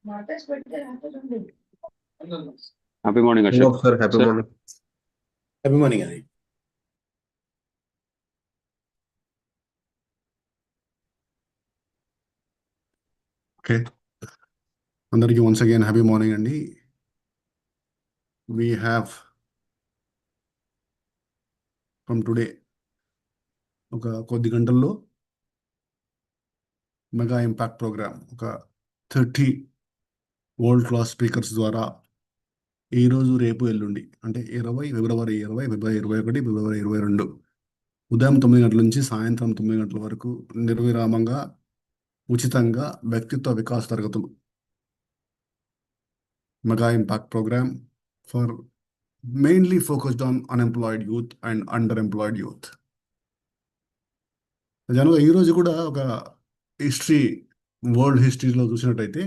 Happy morning Hello, Ashok sir. Happy Sir. morning. Happy morning, Ari. Okay. అందరికీ once again happy morning అండి. We have from today ఒక కొద్ది గంటల్లో mega impact programme ఒక 30 world class speakers ద్వారా ఈరోజు రేపు ఎల్లుండి అంటే ఫిబ్రవరి 20 ఫిబ్రవరి 21 ఫిబ్రవరి 22 ఉదయం 9 గంటల నుంచి సాయంత్రం 9 గంటల వరకు నిర్విరామంగా ఉచితంగా వ్యక్తిత్వ వికాస తరగతులు mega impact program for mainly focused on unemployed youth and under employed youth. జనరల్గా ఈరోజు కూడా ఒక హిస్టరీ వరల్డ్ హిస్టరీలో చూసినట్టయితే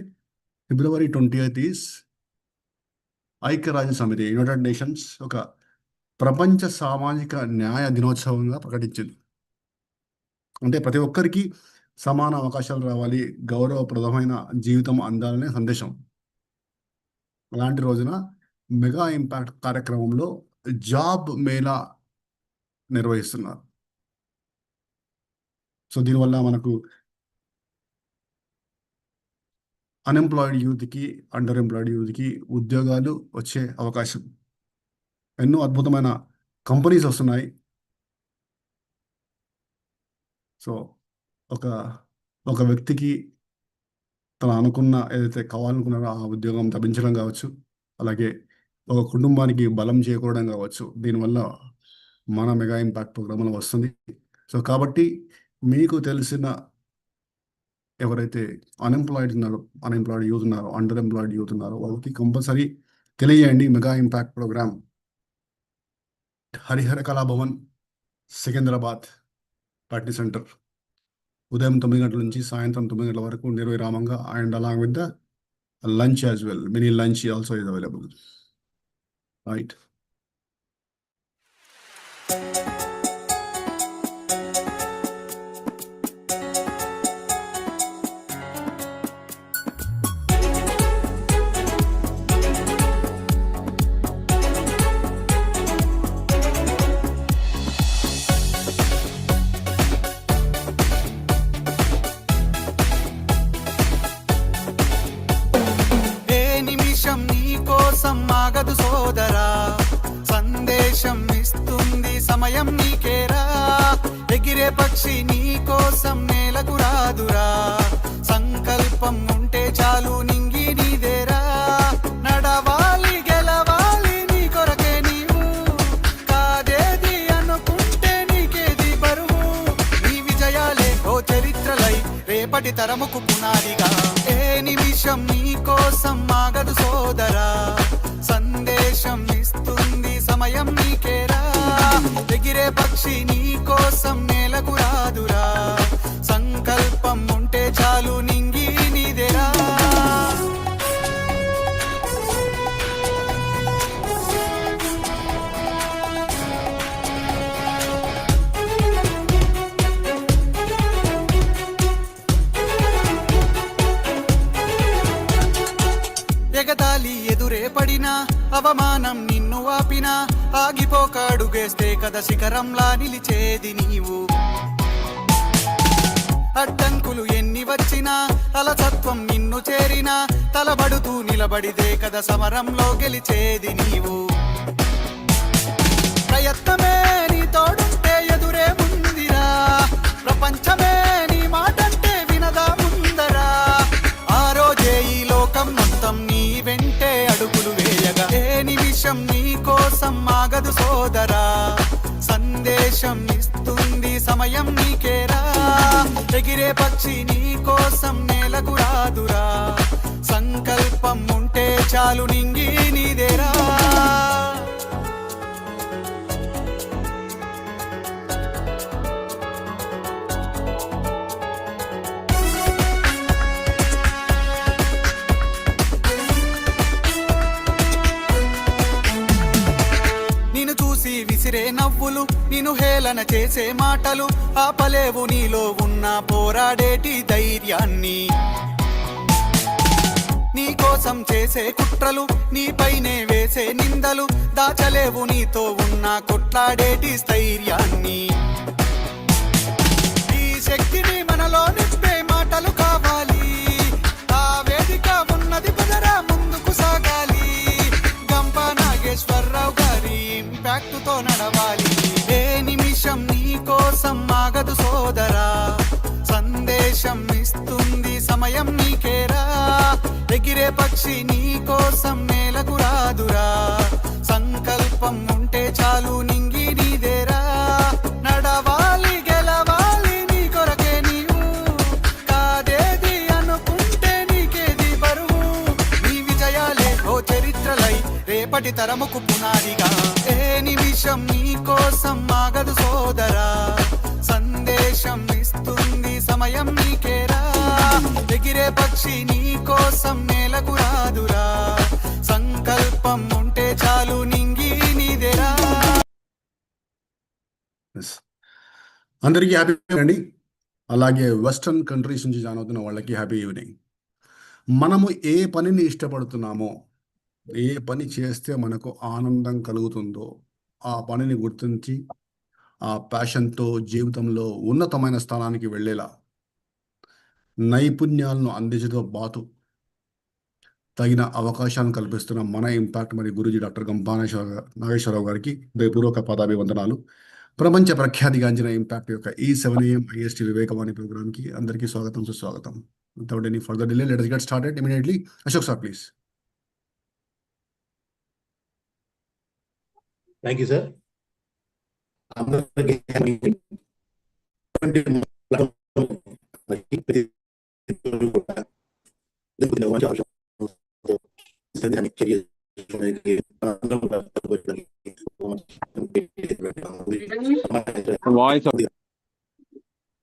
ఫిబ్రవరి 20th ఈస్ ఐక్యరాజ్య సమితి యునైటెడ్ నేషన్స్ ఒక ప్రపంచ సామాజిక న్యాయ దినోత్సవంగా ప్రకటించింది. అంటే ప్రతి ఒక్కరికి సమాన అవకాశాలు రావాలి, గౌరవప్రదమైన జీవితం అందాలనే సందేశం. అలాంటి రోజున మెగా ఇంపాక్ట్ కార్యక్రమంలో జాబ్ మేళా నిర్వహిస్తున్నారు. సో దీనివల్ల మనకు అన్ఎంప్లాయిడ్ యూత్కి అండర్ ఎంప్లాయిడ్ యూత్కి ఉద్యోగాలు వచ్చే అవకాశం, ఎన్నో అద్భుతమైన కంపెనీస్ వస్తున్నాయి. సో ఒక వ్యక్తికి తను అనుకున్న ఏదైతే కావాలనుకున్నారో ఆ ఉద్యోగం లభించడం కావచ్చు, అలాగే ఒక కుటుంబానికి బలం చేకూరడం కావచ్చు, దీనివల్ల మన మెగా ఇంపాక్ట్ ప్రోగ్రాంలో వస్తుంది. సో కాబట్టి మీకు తెలిసిన ఎవరైతే అన్ఎంప్లాయిడ్ యూత్ ఉన్నారో, అండర్ ఎంప్లాయిడ్ యూత్ ఉన్నారో వాళ్ళకి కంపల్సరీ తెలియజేయండి. Mega impact program Harihara Kalabhavan Secunderabad party centre ఉదయం 9 గంటల నుంచి సాయంత్రం 9 గంటల వరకు నిర్విరామంగా, and along with the lunch as well, mini lunch also is available. Right. ఆగదు సోదరా, సందేశం ఇస్తుంది సమయం నీకేరా. ఎగిరే పక్షి నీ కోసం నేలకు రాదురా, సంకల్పం ఉంటే చాలు నింగి నీదేరా. నడవాలి గెలవాలి నీ కొరకే నీవు, కాదేది అనుకుంటే నీకేది బరువు. నీ విజయాలే ఓ చరిత్రలై రేపటి తరముకు పునాదిగా. ఏ నిమిషం నీ కోసం ఆగదు సోదరా, సందేశం ఇస్తుంది సమయం నీకేరా. ఎగిరే పక్షి నీ కోసం నేలకు రాదురా, సంకల్పం ఉంటే చాలు నింగి నీదేరా. ఎగతాళి ఎదురే పడినా, అవమానం నిన్ను ఆపినా, ఆగిపోకాడుగేస్తే కదా శిఖరంలా నిలిచేది నీవు. అడ్డంకులు ఎన్ని వచ్చినా, అలసత్వం నిన్ను చేరినా, తలబడుతూ నిలబడితే కదా సమరంలో గెలిచేది నీవు. ప్రయత్నమే నీ తోడుంటే ఎదురే ముందిరా, ప్రపంచమే నీ మాటంటే వినదా ముందరా. ఆ రోజే ఈ లోకం మొత్తం నీ వెంటే అడుగులు వేయగా. ఏ నిమిషం నీ కోసం ఆగదు సోదరా, సందేశం ఇస్తుంది సమయం నీకేరా. ఎగిరే పక్షి నీ కోసం నేలకు రాదురా, సంకల్పం ఉంటే చాలు నింగి నీదేరా. విసిరే నవ్వులు, నిన్ను హేళన చేసే మాటలు, ఆపలేవు నీలో ఉన్న పోరాడేటి ధైర్యాన్ని. నీ కోసం చేసే కుట్రలు, నీపైనే వేసే నిందలు, దాచలేవు నీతో ఉన్న కొట్లాడేటి స్థైర్యాన్ని. ఈ శక్తిని మనలో నింపే మాటలు కావాలి, ఆ వేదిక ఉన్నది పదరా ముందుకు సాగాలి. గంప నాగేశ్వరరావు గారి ఇంపాక్ట్ తో నడవాలి. ఏ నిమిషం నీ కోసం ఆగదు సోదరా, సందేశం ఇస్తుంది సమయం నీకేరా. ఎగిరే పక్షి నీ కోసం నేలకు రాదురా, సంకల్పం ఉంటే చాలు నింగి నీదేరా. నడవాలి గెలవాలి నీ కొరకే నీవు, కాదేది అనుకుంటే నీకేది బరువు. నీ విజయాలే ఓ చరిత్రలై రేపటి తరముకు పునాదిగా. ఏ నిమిషం నీ కోసం ఆగదు సోదరా, సందేశం ఇస్తుంది సమయం నీకేరా. ఎగిరే పక్షి నీ కోసం నేలకు రాదురా, సంకల్పం ఉంటే చాలు నింగి నీదేరా. అందరికీ హ్యాపీ అండి. అలాగే వెస్ట్రన్ కంట్రీస్ నుంచి జాయిన్ అవుతున్న వాళ్ళకి హ్యాపీ ఈవినింగ్. మనము ఏ పనిని ఇష్టపడుతున్నామో, ఏ పని చేస్తే మనకు ఆనందం కలుగుతుందో ఆ పనిని గుర్తించి ఆ ప్యాషన్తో జీవితంలో ఉన్నతమైన స్థానానికి వెళ్ళేలా నైపుణ్యాలను అందించడంతో పాటు తగిన అవకాశాలను కల్పిస్తున్న మన ఇంపాక్ట్ మరి గురూజీ డాక్టర్ నాగేశ్వరరావు గారికి హృదయపూర్వక పదాభివందనాలు. ప్రపంచ ప్రఖ్యాతిగాంచిన ఇంపాక్ట్ యొక్క ఈ 7 AM IST వివేకవాణి ప్రోగ్రామ్కి అందరికీ స్వాగతం, సుస్వాగతం. Without any further delay let us get started immediately. Ashok sir please. Thank you sir. అందరికీ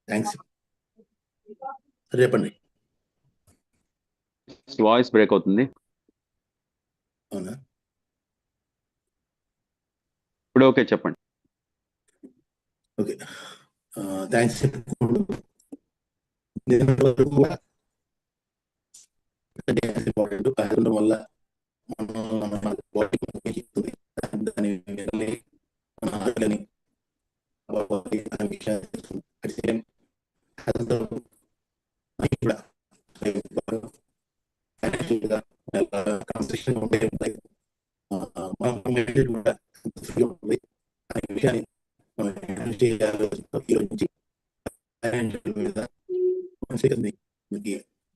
థ్యాంక్స్. రేపండి వాయిస్ బ్రేక్ అవుతుంది. అవునా? ఇప్పుడు ఓకే చెప్పండి. Okay, thanks. ఇంపార్టెంట్ వల్ల దాని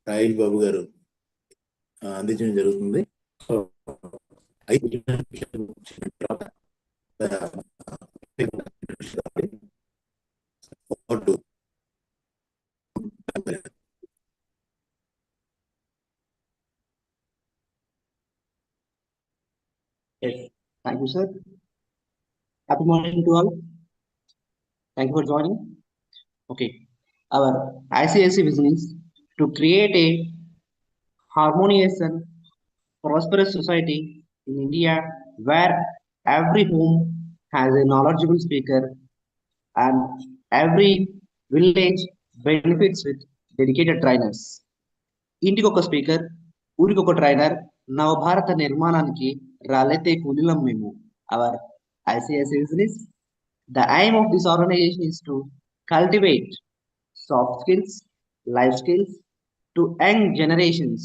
రాయల్ బాబు గారు అందించడం జరుగుతుంది. Yes, thank you, sir. Happy morning to all. Thank you for joining. Okay, our ICSC vision is to create a harmonious and prosperous society in India where every home has a knowledgeable speaker and every village benefits with dedicated trainers. ఇంటికి ఒక speaker, ఊరికి ఒక trainer, నవభారత నిర్మాణానికి రాలైతే కూలీలం మేము. Our ICSC business, the aim of this organization is to cultivate soft skills, life skills to young generations.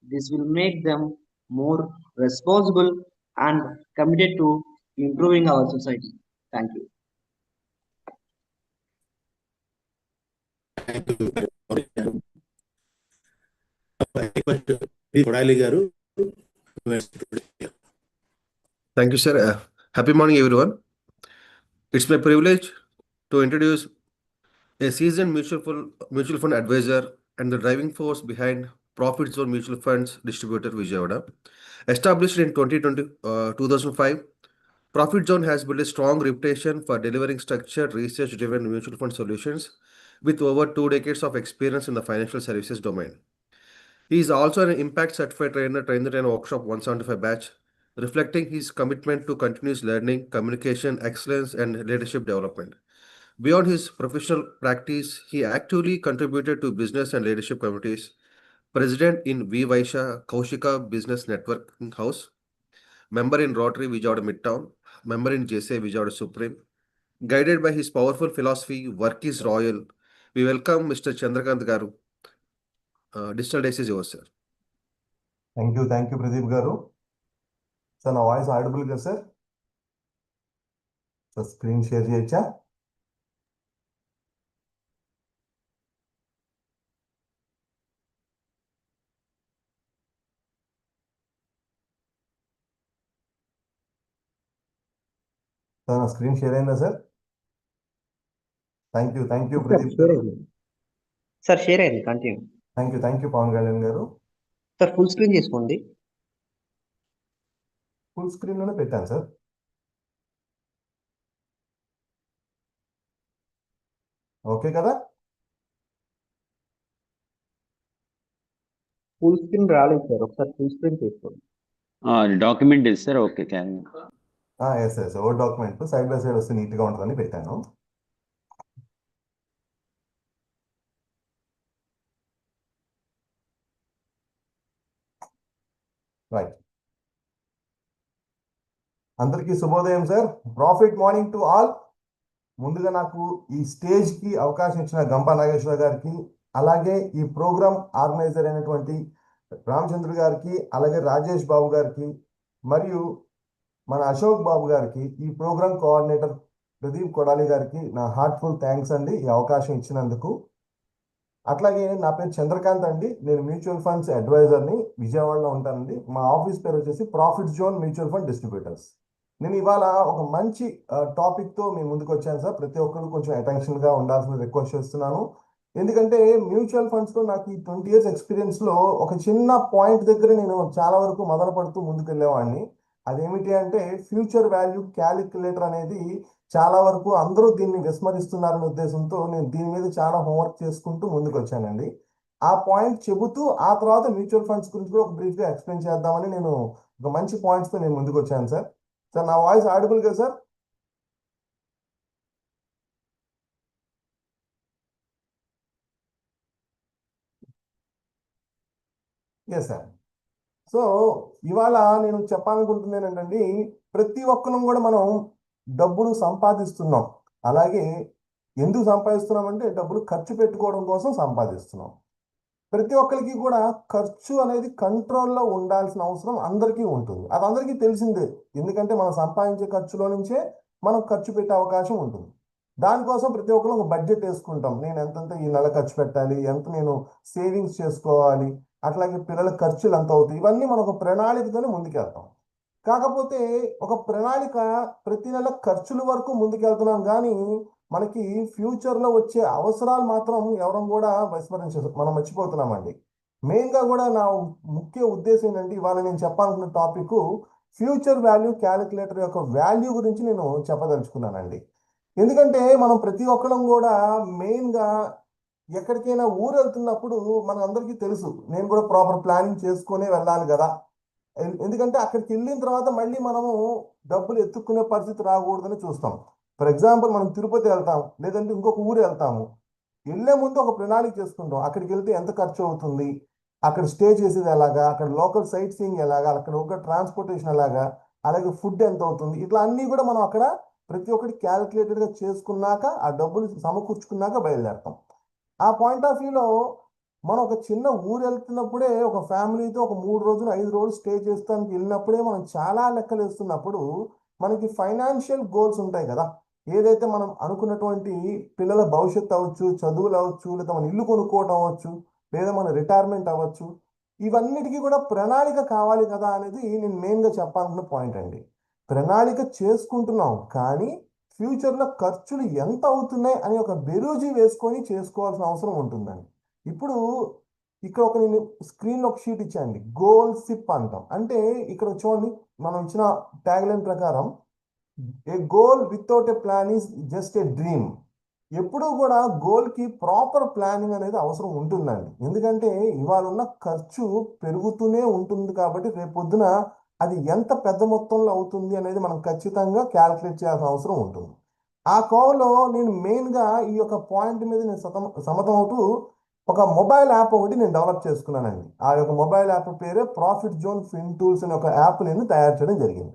This will make them more responsible and committed to improving our society. Thank you. Thank you, sir. Happy morning, everyone. It's my privilege to introduce a seasoned mutual fund advisor and the driving force behind Profit Zone Mutual Funds Distributor Vijayawada. Established in 2005, Profit Zone has built a strong reputation for delivering structured, research-driven mutual fund solutions with over 2 decades of experience in the financial services domain. He is also an impact certified trainer in workshop 175 batch, reflecting his commitment to continuous learning, communication, excellence, and leadership development. Beyond his professional practice, he actively contributed to business and leadership communities, President in V. Vaishya Kaushika Business Networking House, member in Rotary Vijayawada Midtown, member in JSA Vijayawada Supreme. Guided by his powerful philosophy, work is royal. We welcome Mr. Chandrakant Garu. Digital days is yours, sir. Thank you, Pradeep Garu. Sir, నా voice audible కదా sir? Sir screen share చేయొచ్చా? Sir నా screen share అయిందా sir? Thank you Pradeep garu. Sir share అయింది, continue. Thank you Pawan Kalyan garu. Sir full screen చేసుకోండి. Full screen లోనే పెట్టాను sir. Okay కదా? ఫుల్ స్క్రీన్ రాలేదు సార్, ఒకసారి ఫుల్ స్క్రీన్ చేసుకోండి. డాక్యుమెంట్ ఇది సార్. Okay, carry. ఎస్ ఓ డాక్యుమెంట్ సైడ్ బై సైడ్ వస్తే నీట్గా ఉంటుందని పెట్టాను. రైట్, అందరికీ శుభోదయం sir. Profit morning to all. ముందుగా నాకు ఈ స్టేజ్కి అవకాశం ఇచ్చిన గంపా నాగేశ్వర గారికి, అలాగే ఈ ప్రోగ్రామ్ ఆర్గనైజర్ అయినటువంటి రామచంద్ర గారికి, అలాగే రాజేష్ బాబు గారికి, మరియు మన అశోక్ బాబు గారికి, ఈ ప్రోగ్రామ్ కోఆర్డినేటర్ ప్రదీప్ కొడాలి గారికి నా హార్ట్ఫుల్ థ్యాంక్స్ అండి ఈ అవకాశం ఇచ్చినందుకు. అట్లాగే నా పేరు చంద్రకాంత్ అండి. నేను మ్యూచువల్ ఫండ్స్ అడ్వైజర్ని, విజయవాడలో ఉంటానండి. మా ఆఫీస్ పేరు వచ్చేసి profit zone mutual fund distributors. నేను ఇవాళ ఒక మంచి టాపిక్తో మీ ముందుకు వచ్చాను సార్. ప్రతి ఒక్కరు కొంచెం అటెన్షన్గా ఉండాల్సిన రిక్వెస్ట్ చేస్తున్నాను. ఎందుకంటే మ్యూచువల్ ఫండ్స్లో నాకు ఈ 20 years ఎక్స్పీరియన్స్లో ఒక చిన్న పాయింట్ దగ్గర నేను చాలా వరకు మొదలు పడుతూ ముందుకు వెళ్ళేవాడిని. అదేమిటి అంటే ఫ్యూచర్ వాల్యూ క్యాలిక్యులేటర్ అనేది చాలా వరకు అందరూ దీన్ని విస్మరిస్తున్నారనే ఉద్దేశంతో నేను దీని మీద చాలా హోంవర్క్ చేసుకుంటూ ముందుకు వచ్చానండి. ఆ పాయింట్ చెబుతూ ఆ తర్వాత మ్యూచువల్ ఫండ్స్ గురించి కూడా ఒక బ్రీఫ్గా ఎక్స్ప్లెయిన్ చేద్దామని నేను ఒక మంచి పాయింట్స్తో నేను ముందుకు వచ్చాను సార్. సార్ నా వాయిస్ ఆడిబుల్ కదా సార్? Yes sir. సో ఇవాళ నేను చెప్పాలనుకుంటుంది ఏంటంటే, ప్రతి ఒక్కరం కూడా మనం డబ్బులు సంపాదిస్తున్నాం. అలాగే ఎందుకు సంపాదిస్తున్నాం అంటే డబ్బులు ఖర్చు పెట్టుకోవడం కోసం సంపాదిస్తున్నాం. ప్రతి ఒక్కరికి కూడా ఖర్చు అనేది కంట్రోల్లో ఉండాల్సిన అవసరం అందరికీ ఉంటుంది. అది అందరికీ తెలిసిందే. ఎందుకంటే మనం సంపాదించే ఖర్చులో నుంచే మనం ఖర్చు పెట్టే అవకాశం ఉంటుంది. దానికోసం ప్రతి ఒక్కరు ఒక బడ్జెట్ వేసుకుంటాం. నేను ఎంతంత ఈ నెల ఖర్చు పెట్టాలి, ఎంత నేను సేవింగ్స్ చేసుకోవాలి, అట్లాగే పిల్లల ఖర్చులు ఎంత అవుతాయి, ఇవన్నీ మనం ఒక ప్రణాళికతోనే ముందుకెళ్తాం. కాకపోతే ఒక ప్రణాళిక ప్రతి నెల ఖర్చుల వరకు ముందుకెళ్తున్నాం, కానీ మనకి ఫ్యూచర్లో వచ్చే అవసరాలు మాత్రం ఎవరం కూడా మనం మర్చిపోతున్నామండి. మెయిన్గా కూడా నా ముఖ్య ఉద్దేశం ఏంటంటే, ఇవాళ నేను చెప్పాలనుకున్న టాపిక్ ఫ్యూచర్ వాల్యూ క్యాలిక్యులేటర్ యొక్క వాల్యూ గురించి నేను చెప్పదలుచుకున్నానండి. ఎందుకంటే మనం ప్రతి ఒక్కరం కూడా మెయిన్గా ఎక్కడికైనా ఊరు వెళ్తున్నప్పుడు మన అందరికీ తెలుసు, నేను కూడా ప్రాపర్ ప్లానింగ్ చేసుకునే వెళ్ళాలి కదా. ఎందుకంటే అక్కడికి వెళ్ళిన తర్వాత మళ్ళీ మనము డబ్బులు ఎత్తుక్కునే పరిస్థితి రాకూడదని చూస్తాం. ఫర్ ఎగ్జాంపుల్ మనం తిరుపతి వెళ్తాం, లేదంటే ఇంకొక ఊరు వెళ్తాము. వెళ్ళే ముందు ఒక ప్రణాళిక చేసుకుంటాం. అక్కడికి వెళ్తే ఎంత ఖర్చు అవుతుంది, అక్కడ స్టే చేసేది ఎలాగా, అక్కడ లోకల్ సైట్ సీయింగ్ ఎలాగా, అక్కడ ఒక ట్రాన్స్పోర్టేషన్ ఎలాగా, అలాగే ఫుడ్ ఎంత అవుతుంది, ఇట్లా అన్నీ కూడా మనం అక్కడ ప్రతి ఒక్కటి క్యాలిక్యులేటెడ్గా చేసుకున్నాక ఆ డబ్బులు సమకూర్చుకున్నాక బయలుదేరతాం. ఆ పాయింట్ ఆఫ్ వ్యూలో మనం ఒక చిన్న ఊరు వెళ్తున్నప్పుడే ఒక ఫ్యామిలీతో ఒక 3 రోజులు 5 రోజులు స్టే చేస్తానికి వెళ్ళినప్పుడే మనం చాలా లెక్కలు వేస్తున్నప్పుడు మనకి ఫైనాన్షియల్ గోల్స్ ఉంటాయి కదా. ఏదైతే మనం అనుకున్నటువంటి పిల్లల భవిష్యత్తు అవ్వచ్చు, చదువులు అవ్వచ్చు, లేదా మన ఇల్లు కొనుక్కోవడం అవ్వచ్చు, లేదా మన రిటైర్మెంట్ అవ్వచ్చు, ఇవన్నిటికీ కూడా ప్రణాళిక కావాలి కదా అనేది నేను మెయిన్గా చెప్పాలనుకున్న పాయింట్ అండి. ప్రణాళిక చేసుకుంటున్నాం, కానీ ఫ్యూచర్లో ఖర్చులు ఎంత అవుతున్నాయి అని ఒక బెరూజీ వేసుకొని చేసుకోవాల్సిన అవసరం ఉంటుందండి. ఇప్పుడు ఇక్కడ నేను స్క్రీన్లో ఒక షీట్ ఇచ్చాండి, గోల్ సిప్ అంటాం. అంటే ఇక్కడ చూడండి, మనం ఇచ్చిన ట్యాగ్ లైన్ ప్రకారం a goal without a plan is just a dream. ఎప్పుడూ కూడా గోల్కి ప్రాపర్ ప్లానింగ్ అనేది అవసరం ఉంటుందండి. ఎందుకంటే ఇవాళ ఉన్న ఖర్చు పెరుగుతూనే ఉంటుంది, కాబట్టి రేపు పొద్దున అది ఎంత పెద్ద మొత్తంలో అవుతుంది అనేది మనం ఖచ్చితంగా క్యాల్కులేట్ చేయాల్సిన అవసరం ఉంటుంది. ఆ కోవలో నేను మెయిన్గా ఈ యొక్క పాయింట్ మీద నేను సమతం అవుతూ ఒక మొబైల్ యాప్ ఒకటి నేను డెవలప్ చేసుకున్నానండి. ఆ యొక్క మొబైల్ యాప్ పేరే ప్రాఫిట్ జోన్ ఫిన్ టూల్స్ అనే ఒక యాప్ నేను తయారు చేయడం జరిగింది.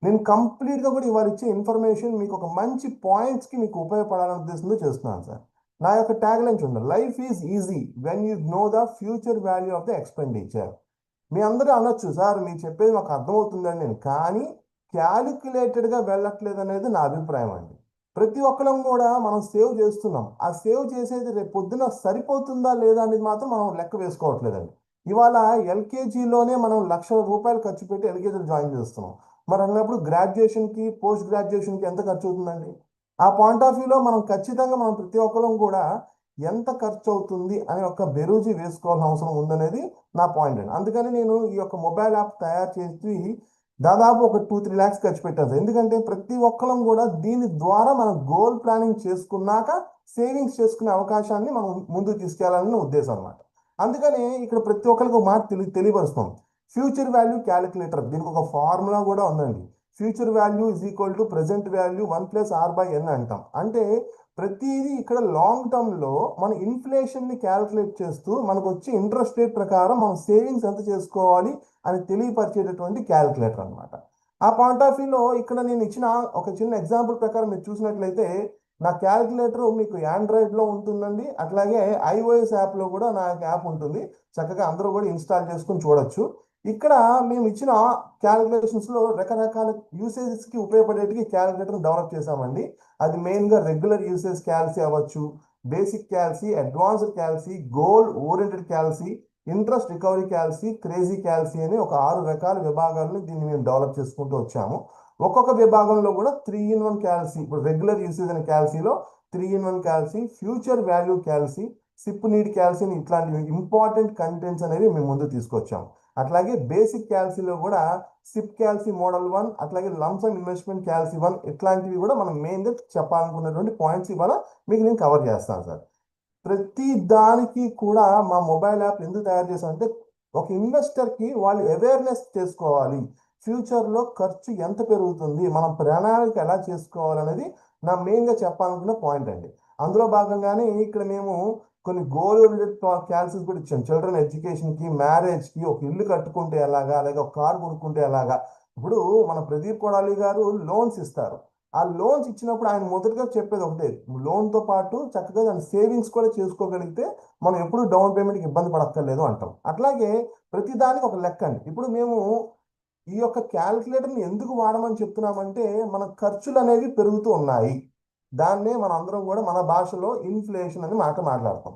నేను కంప్లీట్గా కూడా ఇవాళ ఇచ్చే ఇన్ఫర్మేషన్ మీకు ఒక మంచి పాయింట్స్కి మీకు ఉపయోగపడాలనే ఉద్దేశంతో చేస్తున్నాను సార్. నా యొక్క ట్యాగ్ లైన్ చూడండి, life is easy when you know the future value of the expenditure. మీ అందరూ అనొచ్చు, సార్ మీరు చెప్పేది నాకు అర్థమవుతుందని, నేను కానీ క్యాలిక్యులేటెడ్గా వెళ్ళట్లేదు అనేది నా అభిప్రాయం అండి. ప్రతి ఒక్కరం కూడా మనం సేవ్ చేస్తున్నాం, ఆ సేవ్ చేసేది రేపు పొద్దున సరిపోతుందా లేదా అనేది మాత్రం మనం లెక్క వేసుకోవట్లేదండి. ఇవాళ ఎల్కేజీలోనే మనం ₹1,00,000 ఖర్చు పెట్టి ఎల్కేజీలో జాయిన్ చేస్తున్నాం. మరి అన్నప్పుడు గ్రాడ్యుయేషన్కి పోస్ట్ గ్రాడ్యుయేషన్కి ఎంత ఖర్చు అవుతుందండి? ఆ పాయింట్ ఆఫ్ వ్యూలో మనం ఖచ్చితంగా మనం ప్రతి ఒక్కరం కూడా ఎంత ఖర్చు అవుతుంది అనే ఒక బెరూజీ వేసుకోవాల్సిన అవసరం ఉందనేది నా పాయింట్ అండి. అందుకని నేను ఈ యొక్క మొబైల్ యాప్ తయారు చేసి దాదాపు ఒక 2-3 lakhs ఖర్చు పెట్టాను. ఎందుకంటే ప్రతి ఒక్కరం కూడా దీని ద్వారా మనం గోల్ ప్లానింగ్ చేసుకున్నాక సేవింగ్స్ చేసుకునే అవకాశాన్ని మనం ముందుకు తీసుకెళ్లాలని ఉద్దేశం అన్నమాట. అందుకని ఇక్కడ ప్రతి ఒక్కరికి ఒక మాట తెలియపరుస్తాం. ఫ్యూచర్ వాల్యూ క్యాలిక్యులేటర్, దీనికి ఒక ఫార్ములా కూడా ఉందండి. Future value is equal to present value 1+R/n అంటాం. అంటే ప్రతిదీ ఇక్కడ లాంగ్ టర్మ్లో మన ఇన్ఫ్లేషన్ని క్యాలిక్యులేట్ చేస్తూ మనకు వచ్చే ఇంట్రెస్ట్ రేట్ ప్రకారం మనం సేవింగ్స్ ఎంత చేసుకోవాలి అని తెలియపరిచేటటువంటి క్యాలిక్యులేటర్ అనమాట. ఆ పాయింట్ ఆఫ్ వ్యూలో ఇక్కడ నేను ఇచ్చిన ఒక చిన్న ఎగ్జాంపుల్ ప్రకారం మీరు చూసినట్లయితే నా క్యాలిక్యులేటర్ మీకు ఆండ్రాయిడ్లో ఉంటుందండి, అట్లాగే iOS యాప్లో కూడా నా యాప్ ఉంటుంది. చక్కగా అందరూ కూడా ఇన్స్టాల్ చేసుకుని చూడొచ్చు. ఇక్కడ మేము ఇచ్చిన క్యాలిక్యులేషన్స్లో రకరకాల యూసేజెస్కి ఉపయోగపడేటివి క్యాలిక్యులేటర్ని డెవలప్ చేశామండి. అది మెయిన్గా రెగ్యులర్ యూసేజ్ క్యాల్సీ అవ్వచ్చు, basic క్యాల్సీ, advanced క్యాల్సీ, goal oriented క్యాల్సీ, interest recovery క్యాల్సీ, crazy క్యాల్సీ అని ఒక 6 రకాల విభాగాలను దీన్ని మేము డెవలప్ చేసుకుంటూ వచ్చాము. ఒక్కొక్క విభాగంలో కూడా 3-in-1 క్యాల్సీ, ఇప్పుడు రెగ్యులర్ యూసేజ్ అనే క్యాల్సీలో 3-in-1 క్యాల్సీ, future value క్యాల్సీ, SIP need క్యాల్సీ ఇట్లాంటి ఇంపార్టెంట్ కంటెంట్స్ అనేవి మేము ముందు తీసుకొచ్చాము. అట్లాగే బేసిక్ క్యాల్సీలో కూడా సిప్ క్యాల్సీ మోడల్ 1, అట్లాగే లంసమ్ ఇన్వెస్ట్మెంట్ క్యాల్సీ 1 ఇట్లాంటివి కూడా మనం మెయిన్గా చెప్పాలనుకున్నటువంటి పాయింట్స్ ఇవాళ మీకు నేను కవర్ చేస్తాను సార్. ప్రతి దానికి కూడా మా మొబైల్ యాప్ ఎందుకు తయారు చేశామంటే ఒక ఇన్వెస్టర్కి వాళ్ళు అవేర్నెస్ చేసుకోవాలి, ఫ్యూచర్లో ఖర్చు ఎంత పెరుగుతుంది, మనం ప్రణాళిక ఎలా చేసుకోవాలనేది నా మెయిన్గా చెప్పాలనుకున్న పాయింట్ అండి. అందులో భాగంగానే ఇక్కడ మేము కొన్ని గోల్ ఓరియంటెడ్ క్యాల్సీస్ కూడా ఇచ్చాం. చిల్డ్రన్ ఎడ్యుకేషన్కి, మ్యారేజ్కి, ఒక ఇల్లు కట్టుకుంటే ఎలాగా, అలాగే ఒక కారు కొనుక్కుంటే ఎలాగా. ఇప్పుడు మన ప్రదీప్ కొడాలి గారు లోన్స్ ఇస్తారు. ఆ లోన్స్ ఇచ్చినప్పుడు ఆయన మొదటగా చెప్పేది ఒకటే, లోన్తో పాటు చక్కగా దాని సేవింగ్స్ కూడా చేసుకోగలిగితే మనం ఎప్పుడు డౌన్ పేమెంట్కి ఇబ్బంది పడక్కర్లేదు అంటాం. అట్లాగే ప్రతిదానికి ఒక లెక్క అండి. ఇప్పుడు మేము ఈ యొక్క క్యాలిక్యులేటర్ని ఎందుకు వాడమని చెప్తున్నామంటే మన ఖర్చులు అనేవి పెరుగుతూ ఉన్నాయి. దాన్నే మన అందరం కూడా మన భాషలో ఇన్ఫ్లేషన్ అని మాట్లాడతాం.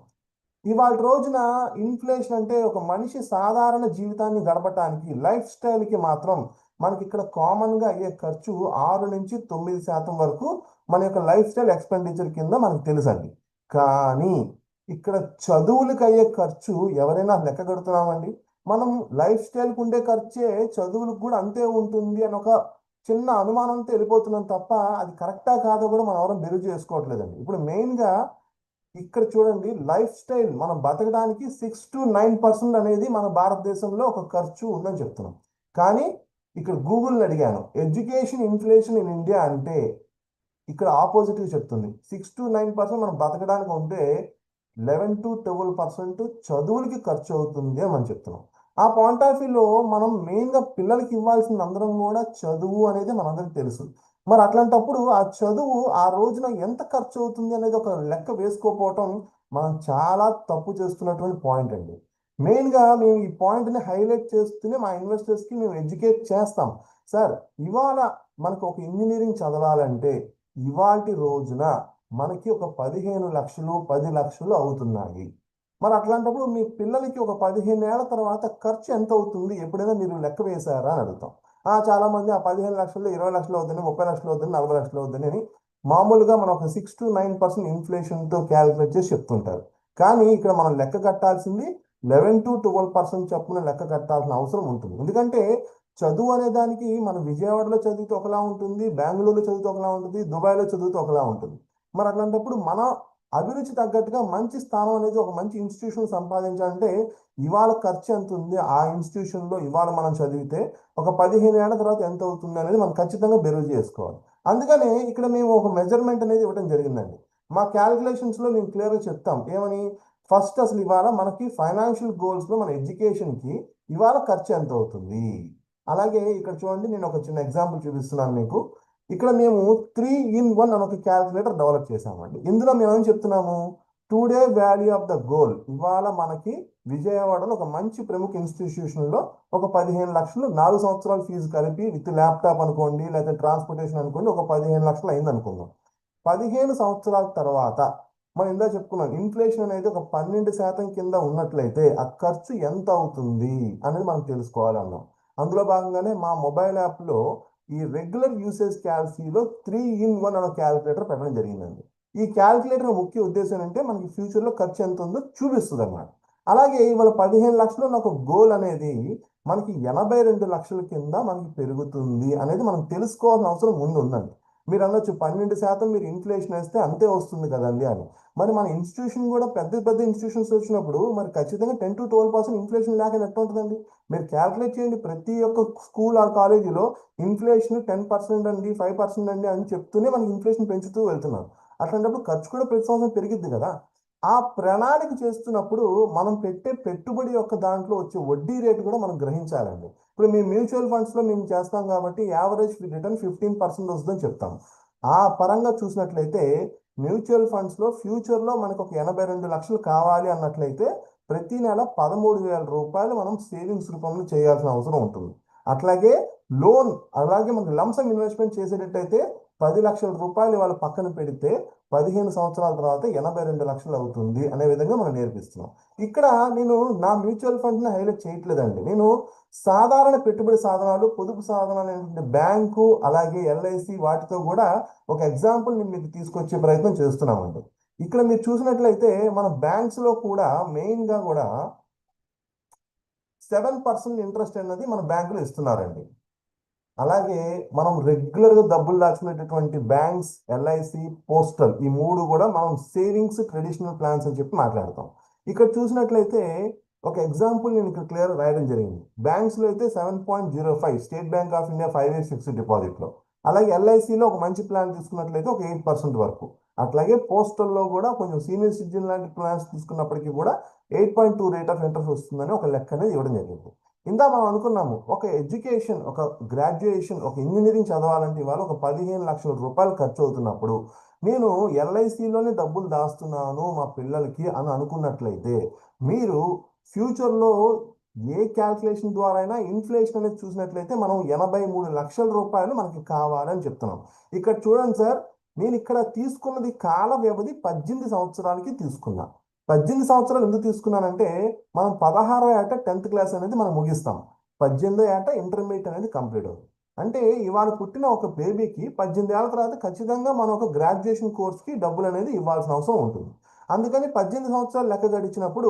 ఇవాళ రోజున ఇన్ఫ్లేషన్ అంటే ఒక మనిషి సాధారణ జీవితాన్ని గడపటానికి, లైఫ్ స్టైల్కి మాత్రం మనకి ఇక్కడ కామన్గా అయ్యే ఖర్చు 6-9% వరకు మన యొక్క లైఫ్ స్టైల్ ఎక్స్పెండిచర్ కింద మనకు తెలుసండి. కానీ ఇక్కడ చదువులకు అయ్యే ఖర్చు ఎవరైనా లెక్క కడుతున్నామండి? మనం లైఫ్ స్టైల్కి ఉండే ఖర్చే చదువులకు కూడా అంతే ఉంటుంది అని ఒక చిన్న అనుమానంతో వెళ్ళిపోతున్నాం తప్ప అది కరెక్టా కాదో కూడా మనం ఎవరైనా బెరుగు చేసుకోవట్లేదండి. ఇప్పుడు మెయిన్గా ఇక్కడ చూడండి, లైఫ్ స్టైల్ మనం బతకడానికి 6-9% అనేది మన భారతదేశంలో ఒక ఖర్చు ఉందని చెప్తున్నాం. కానీ ఇక్కడ గూగుల్ని అడిగాను, ఎడ్యుకేషన్ ఇన్ఫ్లేషన్ ఇన్ ఇండియా అంటే ఇక్కడ ఆపోజిట్గా చెప్తుంది. 6-9% మనం బతకడానికి ఉంటే 11-12% చదువులకి ఖర్చు అవుతుంది అని మనం చెప్తున్నాం. ఆ పాయింట్ ఆఫ్ వ్యూలో మనం మెయిన్గా పిల్లలకి ఇవ్వాల్సిన అందరం కూడా చదువు అనేది మనందరికి తెలుసు. మరి అట్లాంటప్పుడు ఆ చదువు ఆ రోజున ఎంత ఖర్చు అవుతుంది అనేది ఒక లెక్క వేసుకోకపోవటం మనం చాలా తప్పు చేస్తున్నటువంటి పాయింట్ అండి. మెయిన్గా మేము ఈ పాయింట్ని హైలైట్ చేస్తూనే మా ఇన్వెస్టర్స్కి మేము ఎడ్యుకేట్ చేస్తాం. సార్ ఇవాళ మనకు ఒక ఇంజనీరింగ్ చదవాలంటే ఇవాల్టి రోజున మనకి ఒక 15 లక్షలు 10 లక్షలు అవుతున్నాయి. మరి అట్లాంటప్పుడు మీ పిల్లలకి ఒక 15 ఏళ్ల తర్వాత ఖర్చు ఎంత అవుతుంది ఎప్పుడైనా మీరు లెక్క వేశారా అని అడుగుతాం. చాలామంది ఆ 15 లక్షలు 20 లక్షలు అవుతుంది, 30 లక్షలు అవుతుంది, 40 లక్షలు అవుతుంది అని మామూలుగా మనం ఒక 6-9% ఇన్ఫ్లేషన్తో క్యాలిక్యులేట్ చేసి చెప్తుంటారు. కానీ ఇక్కడ మనం లెక్క కట్టాల్సింది 11-12% చొప్పున లెక్క కట్టాల్సిన అవసరం ఉంటుంది. ఎందుకంటే చదువు అనే దానికి మనం విజయవాడలో చదివితే ఒకలా ఉంటుంది, బెంగళూరులో చదివితే ఒకలా ఉంటుంది, దుబాయ్లో చదివితే ఒకలా ఉంటుంది. మరి అట్లాంటప్పుడు మన అభిరుచి తగ్గట్టుగా మంచి స్థానం అనేది ఒక మంచి ఇన్స్టిట్యూషన్ సంపాదించాలంటే ఇవాళ ఖర్చు ఎంత ఉంది, ఆ ఇన్స్టిట్యూషన్లో ఇవాళ మనం చదివితే ఒక 15 ఏళ్ల తర్వాత ఎంత అవుతుంది అనేది మనం ఖచ్చితంగా బెరువు చేసుకోవాలి. అందుకనే ఇక్కడ మేము ఒక మెజర్మెంట్ అనేది ఇవ్వడం జరిగిందండి. మా క్యాలిక్యులేషన్స్లో మేము క్లియర్గా చెప్తాం ఏమని, ఫస్ట్ అసలు ఇవాళ మనకి ఫైనాన్షియల్ గోల్స్లో మన ఎడ్యుకేషన్కి ఇవాళ ఖర్చు ఎంత అవుతుంది. అలాగే ఇక్కడ చూడండి, నేను ఒక చిన్న ఎగ్జాంపుల్ చూపిస్తున్నాను మీకు. ఇక్కడ మేము 3-in-1 అని ఒక క్యాలిక్యులేటర్ డెవలప్ చేసామండి. ఇందులో మేము ఏం చెప్తున్నాము, today value of the goal. ఇవాళ మనకి విజయవాడలో ఒక మంచి ప్రముఖ ఇన్స్టిట్యూషన్లో ఒక 15 లక్షలు 4 సంవత్సరాల ఫీజు కలిపి విత్ ల్యాప్టాప్ అనుకోండి, లేకపోతే ట్రాన్స్పోర్టేషన్ అనుకోండి, ఒక 15 లక్షలు అయింది అనుకుందాం. 15 సంవత్సరాల తర్వాత మనం ఇందా చెప్పుకున్నాం, ఇన్ఫ్లేషన్ అనేది ఒక 12% కింద ఉన్నట్లయితే ఆ ఖర్చు ఎంత అవుతుంది అనేది మనం తెలుసుకోవాలన్నాం. అందులో భాగంగానే మా మొబైల్ యాప్లో ఈ రెగ్యులర్ యూసేజ్ క్యాల్సీలో 3-in-1 అనే క్యాలిక్యులేటర్ పెట్టడం జరిగిందండి. ఈ క్యాలిక్యులేటర్ ముఖ్య ఉద్దేశం అంటే మనకి ఫ్యూచర్లో ఖర్చు ఎంత ఉందో చూపిస్తుంది అన్నమాట. అలాగే ఇవాళ 15 లక్షలు నాకు గోల్ అనేది మనకి 82 లక్షల కింద మనకి పెరుగుతుంది అనేది మనం తెలుసుకోవాల్సిన అవసరం ముందు ఉందండి. మీరు అనొచ్చు 12% మీరు ఇన్ఫ్లేషన్ వేస్తే అంతే వస్తుంది కదండి అని. మరి మన ఇన్స్టిట్యూషన్ కూడా పెద్ద పెద్ద ఇన్స్టిట్యూషన్స్ వచ్చినప్పుడు మరి ఖచ్చితంగా 10-12% ఇన్ఫ్లేషన్ లేక ఎట్లా ఉంటుందండి. మీరు క్యాల్కులేట్ చేయండి, ప్రతి ఒక్క స్కూల్ ఆర్ కాలేజీలో ఇన్ఫ్లేషన్ 10% అండి, 5% అండి అని చెప్తూనే మనకి ఇన్ఫ్లేషన్ పెంచుతూ వెళ్తున్నారు. అట్లాంటప్పుడు ఖర్చు కూడా ప్రతి సంవత్సరం పెరిగిద్ది కదా. ఆ ప్రణాళిక చేస్తున్నప్పుడు మనం పెట్టే పెట్టుబడి యొక్క దాంట్లో వచ్చే వడ్డీ రేటు కూడా మనం గ్రహించాలండి. ఇప్పుడు మేము మ్యూచువల్ ఫండ్స్లో మేము చేస్తాం కాబట్టి యావరేజ్ రిటర్న్ 15% వస్తుందని చెప్తాం. ఆ పరంగా చూసినట్లయితే మ్యూచువల్ ఫండ్స్లో ఫ్యూచర్లో మనకు ఒక 82 లక్షలు కావాలి అన్నట్లయితే ప్రతి నెల 13,000 రూపాయలు మనం సేవింగ్స్ రూపంలో చేయాల్సిన అవసరం ఉంటుంది. అట్లాగే లోన్, అలాగే మనకు లంసమ్ ఇన్వెస్ట్మెంట్ చేసేటట్టయితే 10 లక్షల రూపాయలు వాళ్ళు పక్కన పెడితే 15 సంవత్సరాల తర్వాత 82 లక్షలు అవుతుంది అనే విధంగా మనం నేర్పిస్తున్నాం. ఇక్కడ నేను నా మ్యూచువల్ ఫండ్ని హైలైట్ చేయట్లేదండి. నేను సాధారణ పెట్టుబడి సాధనాలు, పొదుపు సాధనాలు ఏంటంటే బ్యాంకు, అలాగే ఎల్ఐసి, వాటితో కూడా ఒక ఎగ్జాంపుల్ నేను మీకు తీసుకొచ్చే ప్రయత్నం చేస్తున్నామండి. ఇక్కడ మీరు చూసినట్లయితే మన బ్యాంక్స్లో కూడా మెయిన్గా కూడా 7% ఇంట్రెస్ట్ అనేది మన బ్యాంకులో ఇస్తున్నారండి. అలాగే మనం రెగ్యులర్గా డబ్బులు దాచుకునేటటువంటి బ్యాంక్స్, ఎల్ఐసి, పోస్టల్, ఈ 3 కూడా మనం సేవింగ్స్ ట్రెడిషనల్ ప్లాన్స్ అని చెప్పి మాట్లాడతాం. ఇక్కడ చూసినట్లయితే ఒక ఎగ్జాంపుల్ నేను ఇక్కడ క్లియర్ రాయడం జరిగింది. బ్యాంక్స్లో అయితే 7.05, state bank of India 5 years fixed డిపాజిట్లో. అలాగే ఎల్ఐసిలో ఒక మంచి ప్లాన్ తీసుకున్నట్లయితే ఒక 8% వరకు. అట్లాగే పోస్టల్లో కూడా కొంచెం సీనియర్ సిటిజన్ లాంటి ప్లాన్స్ తీసుకున్నప్పటికీ కూడా 8.2 రేట్ ఆఫ్ ఇంట్రెస్ట్ వస్తుందని ఒక లెక్క అనేది ఇవ్వడం జరిగింది. ఇందా మనం అనుకున్నాము, ఒక ఎడ్యుకేషన్, ఒక గ్రాడ్యుయేషన్, ఒక ఇంజనీరింగ్ చదవాలంటే ఇవాళ ఒక 15 లక్షల రూపాయలు ఖర్చు అవుతున్నప్పుడు నేను ఎల్ఐసిలోనే డబ్బులు దాస్తున్నాను మా పిల్లలకి అని అనుకున్నట్లయితే మీరు ఫ్యూచర్లో ఏ క్యాల్కులేషన్ ద్వారా అయినా ఇన్ఫ్లేషన్ అనేది చూసినట్లయితే మనం 83 లక్షల రూపాయలు మనకి కావాలని చెప్తున్నాం. ఇక్కడ చూడండి సార్, నేను ఇక్కడ తీసుకున్నది కాల వ్యవధి 18 సంవత్సరాలకి తీసుకున్నా. 18 సంవత్సరాలు ఎందుకు తీసుకున్నానంటే మనం 16వ ఏట 10th క్లాస్ అనేది మనం ముగిస్తాం, 18వ ఏట ఇంటర్మీడియట్ అనేది కంప్లీట్ అవుతుంది. అంటే ఇవాళ పుట్టిన ఒక బేబీకి 18 ఏళ్ళ తర్వాత ఖచ్చితంగా మనం ఒక గ్రాడ్యుయేషన్ కోర్స్కి డబ్బులు అనేది ఇవ్వాల్సిన అవసరం ఉంటుంది. అందుకని 18 సంవత్సరాలు లెక్క గడిచినప్పుడు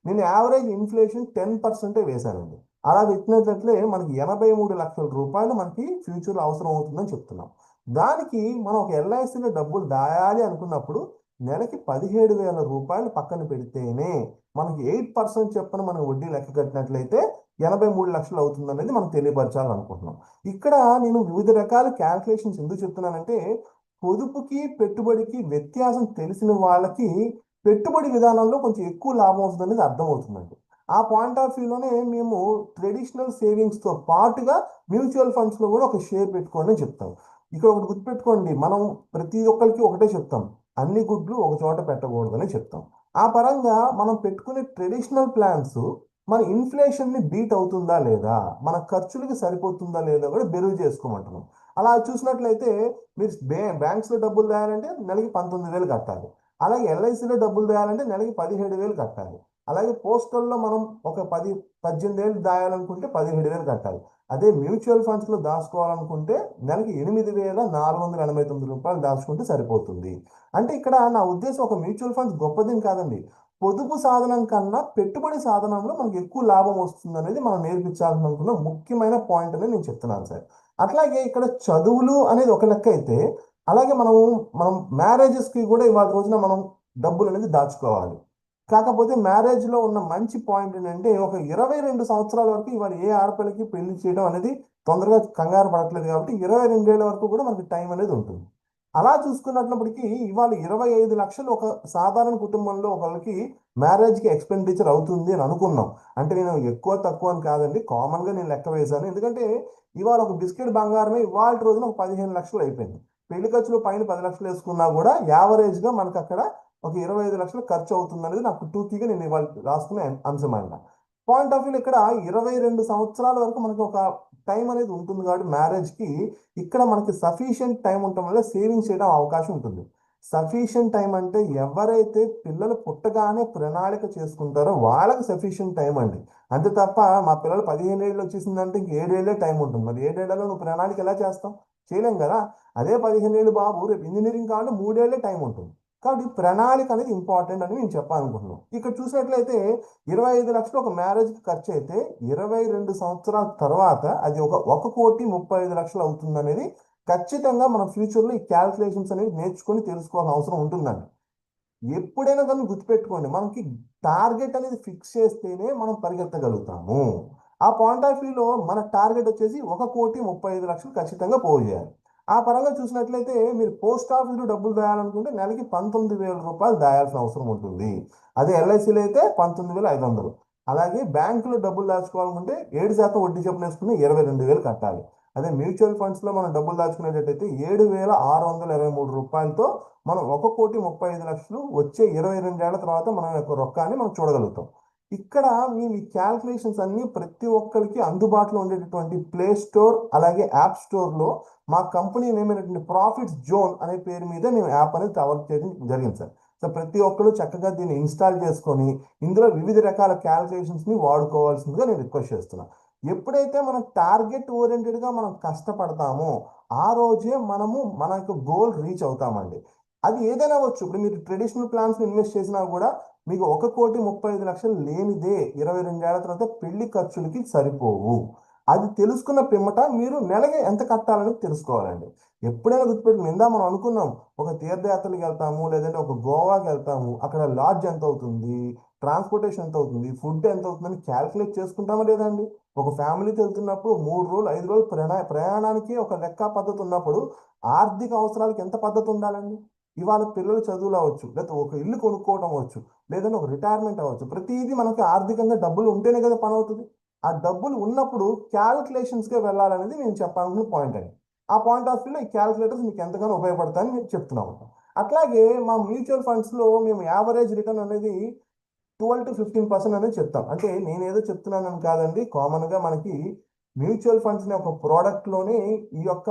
నేను యావరేజ్ ఇన్ఫ్లేషన్ 10% వేశానండి. అలా పెట్టినట్లయితే మనకి 83 లక్షల రూపాయలు మనకి ఫ్యూచర్లో అవసరం అవుతుందని చెప్తున్నాం. దానికి మనం ఒక ఎల్ఐసిలో డబ్బులు దాయాలి అనుకున్నప్పుడు నెలకి 17,000 రూపాయలు పక్కన పెడితేనే మనకి 8% చెప్పని మనం వడ్డీ లెక్క కట్టినట్లయితే 83 లక్షలు అవుతుంది అనేది మనం తెలియపరచాలనుకుంటున్నాం. ఇక్కడ నేను వివిధ రకాల క్యాల్కులేషన్స్ ఎందుకు చెప్తున్నానంటే పొదుపుకి పెట్టుబడికి వ్యత్యాసం తెలిసిన వాళ్ళకి పెట్టుబడి విధానంలో కొంచెం ఎక్కువ లాభం వస్తుంది అనేది అర్థమవుతుందండి. ఆ పాయింట్ ఆఫ్ వ్యూలోనే మేము ట్రెడిషనల్ సేవింగ్స్తో పాటుగా మ్యూచువల్ ఫండ్స్లో కూడా ఒక షేర్ పెట్టుకోండి అని చెప్తాం. ఇక్కడ ఒకటి గుర్తుపెట్టుకోండి, మనం ప్రతి ఒక్కరికి ఒకటే చెప్తాం, అన్ని గుడ్లు ఒక చోట పెట్టకూడదని చెప్తాం. ఆ పరంగా మనం పెట్టుకునే ట్రెడిషనల్ ప్లాన్స్ మన ఇన్ఫ్లేషన్ని బీట్ అవుతుందా లేదా, మన ఖర్చులకి సరిపోతుందా లేదా కూడా బెరువు చేసుకోమంటున్నాం. అలా చూసినట్లయితే మీరు బ్యాంక్స్లో డబ్బులు దాయాలంటే నెలకి 19,000 కట్టాలి. అలాగే ఎల్ఐసిలో డబ్బులు దాయాలంటే నెలకి 17,000 కట్టాలి. అలాగే పోస్టల్లో మనం ఒక 18,000 దాయాలనుకుంటే 17,000 కట్టాలి. అదే మ్యూచువల్ ఫండ్స్లో దాచుకోవాలనుకుంటే నెలకి 8,489 రూపాయలు దాచుకుంటే సరిపోతుంది. అంటే ఇక్కడ నా ఉద్దేశం ఒక మ్యూచువల్ ఫండ్స్ గొప్పదేం కాదండి, పొదుపు సాధనం కన్నా పెట్టుబడి సాధనంలో మనకి ఎక్కువ లాభం వస్తుంది అనేది మనం నేర్పించాలని అనుకున్న ముఖ్యమైన పాయింట్ అనేది నేను చెప్తున్నాను సార్. అట్లాగే ఇక్కడ చదువులు అనేది ఒక లెక్క అయితే, అలాగే మనం మ్యారేజెస్కి కూడా ఇవాళ రోజున మనం డబ్బులు అనేది దాచుకోవాలి. కాకపోతే మ్యారేజ్లో ఉన్న మంచి పాయింట్ ఏంటంటే ఒక 22 సంవత్సరాల వరకు ఇవాళ ఏ ఆడపిల్లకి పెళ్లి చేయడం అనేది తొందరగా కంగారు పడట్లేదు కాబట్టి 22 ఏళ్ళ వరకు కూడా మనకి టైం అనేది ఉంటుంది. అలా చూసుకున్నప్పటికీ ఇవాళ 25 లక్షలు ఒక సాధారణ కుటుంబంలో ఒకరికి మ్యారేజ్కి ఎక్స్పెండిచర్ అవుతుంది అని అనుకున్నాం. అంటే నేను ఎక్కువ తక్కువ అని కాదండి, కామన్గా నేను లెక్క వేశాను. ఎందుకంటే ఇవాళ ఒక బిస్కెట్ బంగారమే ఇవాళ రోజున ఒక 15 లక్షలు అయిపోయింది. పెళ్లి ఖర్చులు పైన 10 లక్షలు వేసుకున్నా కూడా యావరేజ్గా మనకు అక్కడ ఒక 25 లక్షలు ఖర్చు అవుతుంది అనేది నాకు టూకీగా నేను ఇవాళ రాసుకునే అంశం అన్న పాయింట్ ఆఫ్ వ్యూ. ఇక్కడ 22 సంవత్సరాల వరకు మనకి ఒక టైం అనేది ఉంటుంది కాబట్టి మ్యారేజ్కి ఇక్కడ మనకి సఫిషియంట్ టైం ఉండటం వల్ల సేవింగ్ చేయడం అవకాశం ఉంటుంది. సఫిషియంట్ టైం అంటే ఎవరైతే పిల్లలు పుట్టగానే ప్రణాళిక చేసుకుంటారో వాళ్ళకి సఫిషియంట్ టైం అండి. అంతే తప్ప మా పిల్లలు 15 ఏళ్ళు వచ్చేసిందంటే ఇంక 7 ఏళ్ళే టైం ఉంటుంది. మరి 7 ఏళ్లలో నువ్వు ప్రణాళిక ఎలా చేస్తాం? చేయలేం కదా. అదే 15 ఏళ్ళు బాబు రేపు ఇంజనీరింగ్ కావాలంటే 3 ఏళ్లే టైం ఉంటుంది. కాబట్టి ప్రణాళిక అనేది ఇంపార్టెంట్ అని మేము చెప్పాలనుకుంటున్నాం. ఇక్కడ చూసినట్లయితే 25 లక్షలు ఒక మ్యారేజ్కి ఖర్చు అయితే 22 సంవత్సరాల తర్వాత అది ఒక 1,35,00,000 అవుతుంది అనేది ఖచ్చితంగా మన ఫ్యూచర్లో ఈ క్యాల్కులేషన్స్ అనేవి నేర్చుకొని తెలుసుకోవాల్సిన అవసరం ఉంటుందండి. ఎప్పుడైనా కానీ గుర్తుపెట్టుకోండి, మనకి టార్గెట్ అనేది ఫిక్స్ చేస్తేనే మనం పరిగెత్తగలుగుతాము. ఆ పాయింట్ ఆఫ్ వ్యూలో మన టార్గెట్ వచ్చేసి 1,35,00,000 ఖచ్చితంగా పోగు చేయాలి. ఆ పరంగా చూసినట్లయితే మీరు పోస్ట్ ఆఫీస్లో డబ్బులు దాయాలనుకుంటే నెలకి 19,000 రూపాయలు దాయాల్సిన అవసరం ఉంటుంది. అదే ఎల్ఐసిలో అయితే 19,500. అలాగే బ్యాంకులో డబ్బులు దాచుకోవాలనుకుంటే 7% వడ్డీ చొప్పున వేసుకుని 22,000 కట్టాలి. అదే మ్యూచువల్ ఫండ్స్లో మనం డబ్బులు దాచుకునేటట్టయితే 7,623 రూపాయలతో మనం 1,35,00,000 వచ్చే 22 ఏళ్ల తర్వాత మనం యొక్క రొక్కాన్ని మనం చూడగలుగుతాం. ఇక్కడ మేము ఈ క్యాల్కులేషన్స్ అన్ని ప్రతి ఒక్కరికి అందుబాటులో ఉండేటటువంటి ప్లే స్టోర్ అలాగే యాప్ స్టోర్లో మా కంపెనీ నేమైనటువంటి ప్రాఫిట్స్ జోన్ అనే పేరు మీద మేము యాప్ అనేది డెవలప్ చేయడం జరిగింది సార్. సో ప్రతి ఒక్కరు చక్కగా దీన్ని ఇన్స్టాల్ చేసుకొని ఇందులో వివిధ రకాల క్యాల్కులేషన్స్ని వాడుకోవాల్సిందిగా నేను రిక్వెస్ట్ చేస్తున్నాను. ఎప్పుడైతే మనం టార్గెట్ ఓరియంటెడ్గా మనం కష్టపడతామో ఆ రోజే మనము మన యొక్క గోల్ రీచ్ అవుతామండి. అది ఏదైనా అవ్వచ్చు. ఇప్పుడు మీరు ట్రెడిషనల్ ప్లాన్స్ ఇన్వెస్ట్ చేసినా కూడా మీకు 1,35,00,000 లేనిదే 22 ఏళ్ల తర్వాత పెళ్లి ఖర్చులకి సరిపోవు. అది తెలుసుకున్న పిమ్మట మీరు నెలకి ఎంత కట్టాలని తెలుసుకోవాలండి. ఎప్పుడైనా గుర్తుపెట్టి నిందా మనం అనుకున్నాం ఒక తీర్థయాత్రలకు వెళ్తాము, లేదంటే ఒక గోవాకి వెళ్తాము, అక్కడ లాడ్జ్ ఎంత అవుతుంది, ట్రాన్స్పోర్టేషన్ ఎంత అవుతుంది, ఫుడ్ ఎంత అవుతుందని క్యాల్కులేట్ చేసుకుంటామా లేదండి? ఒక ఫ్యామిలీతో వెళ్తున్నప్పుడు 3 రోజులు 5 రోజులు ప్రయాణానికి ఒక లెక్క పద్ధతి ఉన్నప్పుడు ఆర్థిక అవసరాలకు ఎంత పద్ధతి ఉండాలండి? ఇవాళ పిల్లలు చదువులు అవ్వచ్చు, లేకపోతే ఒక ఇల్లు కొనుక్కోవడం అవ్వచ్చు, లేదంటే ఒక రిటైర్మెంట్ అవ్వచ్చు. ప్రతిదీ మనకి ఆర్థికంగా డబ్బులు ఉంటేనే కదా పని అవుతుంది. ఆ డబ్బులు ఉన్నప్పుడు క్యాల్కులేషన్స్కే వెళ్ళాలనేది నేను చెప్పాలనుకున్న పాయింట్ అండి. ఆ పాయింట్ ఆఫ్ వ్యూలో ఈ క్యాల్కులేటర్స్ మీకు ఎంతగానో ఉపయోగపడతాయని నేను చెప్తున్నాము. అట్లాగే మా మ్యూచువల్ ఫండ్స్లో మేము యావరేజ్ రిటర్న్ అనేది 12 to 15% అనేది చెప్తాం. అంటే నేనేదో చెప్తున్నానని కాదండి, కామన్గా మనకి మ్యూచువల్ ఫండ్స్ అనే ఒక ప్రోడక్ట్లోనే ఈ యొక్క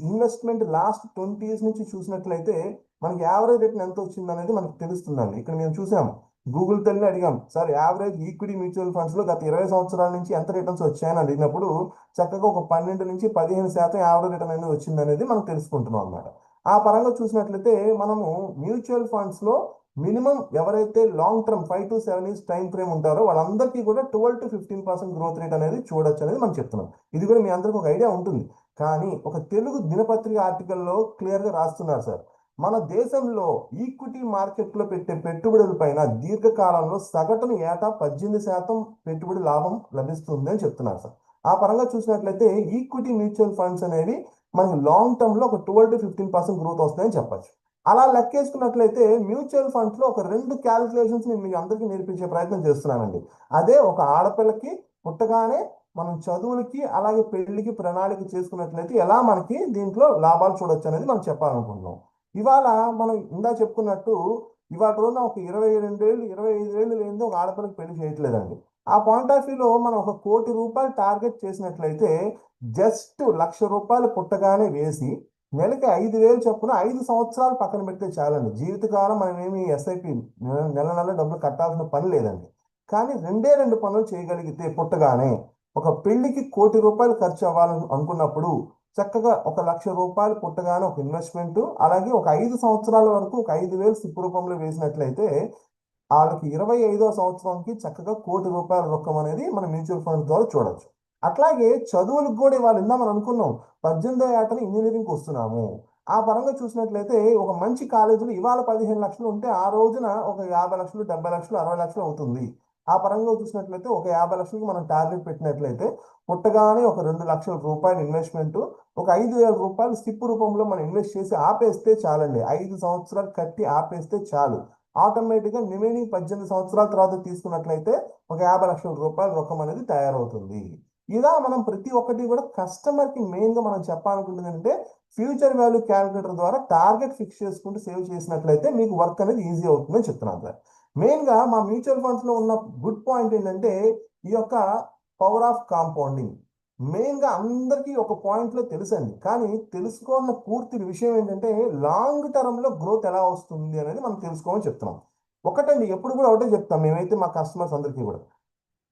ఇన్వెస్ట్మెంట్ లాస్ట్ 20 years నుంచి చూసినట్లయితే మనకి యావరేజ్ రిటర్న్ ఎంత వచ్చింది అనేది మనకు తెలుస్తుందండి. ఇక్కడ మేము చూసాము, గూగుల్ తల్లి అడిగాం సార్ యావరేజ్ ఈక్విటీ మ్యూచువల్ ఫండ్స్లో గత 20 సంవత్సరాల నుంచి ఎంత రిటర్న్స్ వచ్చాయని అడిగినప్పుడు చక్కగా ఒక 12 నుంచి 15% యావరేజ్ రిటర్న్ అనేది వచ్చింది అనేది మనం తెలుసుకుంటున్నాం అన్నమాట. ఆ పరంగా చూసినట్లయితే మనము మ్యూచువల్ ఫండ్స్లో మినిమం ఎవరైతే long term 5 to 7 years time frame ఉంటారో వాళ్ళందరికీ కూడా 12 to 15% గ్రోత్ రేట్ అనేది చూడొచ్చు అనేది మనం చెప్తున్నాం. ఇది కూడా మీ అందరికి ఒక ఐడియా ఉంటుంది. కానీ ఒక తెలుగు దినపత్రిక ఆర్టికల్లో క్లియర్గా రాస్తున్నారు సార్, మన దేశంలో ఈక్విటీ మార్కెట్లో పెట్టే పెట్టుబడుల పైన దీర్ఘకాలంలో సగటున ఏటా 18% పెట్టుబడి లాభం లభిస్తుంది అని చెప్తున్నారు సార్. ఆ పరంగా చూసినట్లయితే ఈక్విటీ మ్యూచువల్ ఫండ్స్ అనేవి మనకి లాంగ్ టర్మ్లో ఒక 12 to 15% గ్రోత్ వస్తాయని చెప్పచ్చు. అలా లెక్కేసుకున్నట్లయితే మ్యూచువల్ ఫండ్స్లో ఒక 2 క్యాలిక్యులేషన్స్ నేను మీకు అందరికీ నేర్పించే ప్రయత్నం చేస్తున్నానండి. అదే ఒక ఆడపిల్లకి పుట్టగానే మనం చదువులకి అలాగే పెళ్లికి ప్రణాళిక చేసుకున్నట్లయితే ఎలా మనకి దీంట్లో లాభాలు చూడొచ్చు అనేది మనం చెప్పాలనుకుంటున్నాం. ఇవాళ మనం ఇందా చెప్పుకున్నట్టు ఇవాళ రోజున ఒక 22 ఏళ్ళు 25 ఏళ్ళు లేనిది ఒక ఆడపిల్లకి పెళ్లి చేయట్లేదండి. ఆ పాయింట్ ఆఫ్ వ్యూలో మనం ఒక 1 కోటి రూపాయలు టార్గెట్ చేసినట్లయితే జస్ట్ 1,00,000 రూపాయలు పుట్టగానే వేసి నెలకి 5,000 చొప్పున 5 సంవత్సరాలు పక్కన పెడితే చాలండి. జీవితకాలం మనం ఏమి ఎస్ఐపి నెల నెల డబ్బులు కట్టాల్సిన పని లేదండి. కానీ 2 పనులు చేయగలిగితే పుట్టగానే ఒక పెళ్లికి 1 కోటి రూపాయలు ఖర్చు అవ్వాలని అనుకున్నప్పుడు చక్కగా ఒక 1,00,000 రూపాయలు పుట్టగానే ఒక ఇన్వెస్ట్మెంట్, అలాగే ఒక 5 సంవత్సరాల వరకు ఒక 5,000 సిప్పు రూపంలో వేసినట్లయితే వాళ్ళకి 25వ సంవత్సరానికి చక్కగా 1 కోటి రూపాయల రొక్కం అనేది మన మ్యూచువల్ ఫండ్ ద్వారా చూడొచ్చు. అట్లాగే చదువులకు కూడా ఇవాళ మనం అనుకున్నాం 18వ ఏటని ఇంజనీరింగ్కి వస్తున్నాము. ఆ పరంగా చూసినట్లయితే ఒక మంచి కాలేజీలో ఇవాళ 15 లక్షలు ఉంటే ఆ రోజున ఒక 50 లక్షలు 70 లక్షలు 60 లక్షలు అవుతుంది. ఆ పరంగా చూసినట్లయితే ఒక 50 లక్షలకి మనం టార్గెట్ పెట్టినట్లయితే పుట్టగానే ఒక 2 లక్షల రూపాయలు ఇన్వెస్ట్మెంట్, ఒక 5,000 రూపాయలు స్టిప్ రూపంలో మనం ఇన్వెస్ట్ చేసి ఆపేస్తే చాలండి. 5 సంవత్సరాలు కట్టి ఆపేస్తే చాలు. ఆటోమేటిక్గా రిమైనింగ్ 18 సంవత్సరాల తర్వాత తీసుకున్నట్లయితే ఒక 50 లక్షల రూపాయల రొక్కం అనేది తయారవుతుంది. ఇలా మనం ప్రతి ఒక్కటి కూడా కస్టమర్కి మెయిన్గా మనం చెప్పాలనుకుంటుంది అంటే ఫ్యూచర్ వాల్యూ క్యాలిక్యులేటర్ ద్వారా టార్గెట్ ఫిక్స్ చేసుకుంటూ సేవ్ చేసినట్లయితే మీకు వర్క్ అనేది ఈజీ అవుతుందని చెప్తున్నాను సార్. మెయిన్గా మా మ్యూచువల్ ఫండ్స్లో ఉన్న గుడ్ పాయింట్ ఏంటంటే ఈ యొక్క పవర్ ఆఫ్ కాంపౌండింగ్. మెయిన్గా అందరికీ ఒక పాయింట్లో తెలుసండి, కానీ తెలుసుకోవాలన్న పూర్తి విషయం ఏంటంటే లాంగ్ టర్మ్లో గ్రోత్ ఎలా వస్తుంది అనేది మనం తెలుసుకోమని చెప్తున్నాం. ఒకటండి, ఎప్పుడు కూడా ఒకటే చెప్తాం మేమైతే మా కస్టమర్స్ అందరికీ కూడా,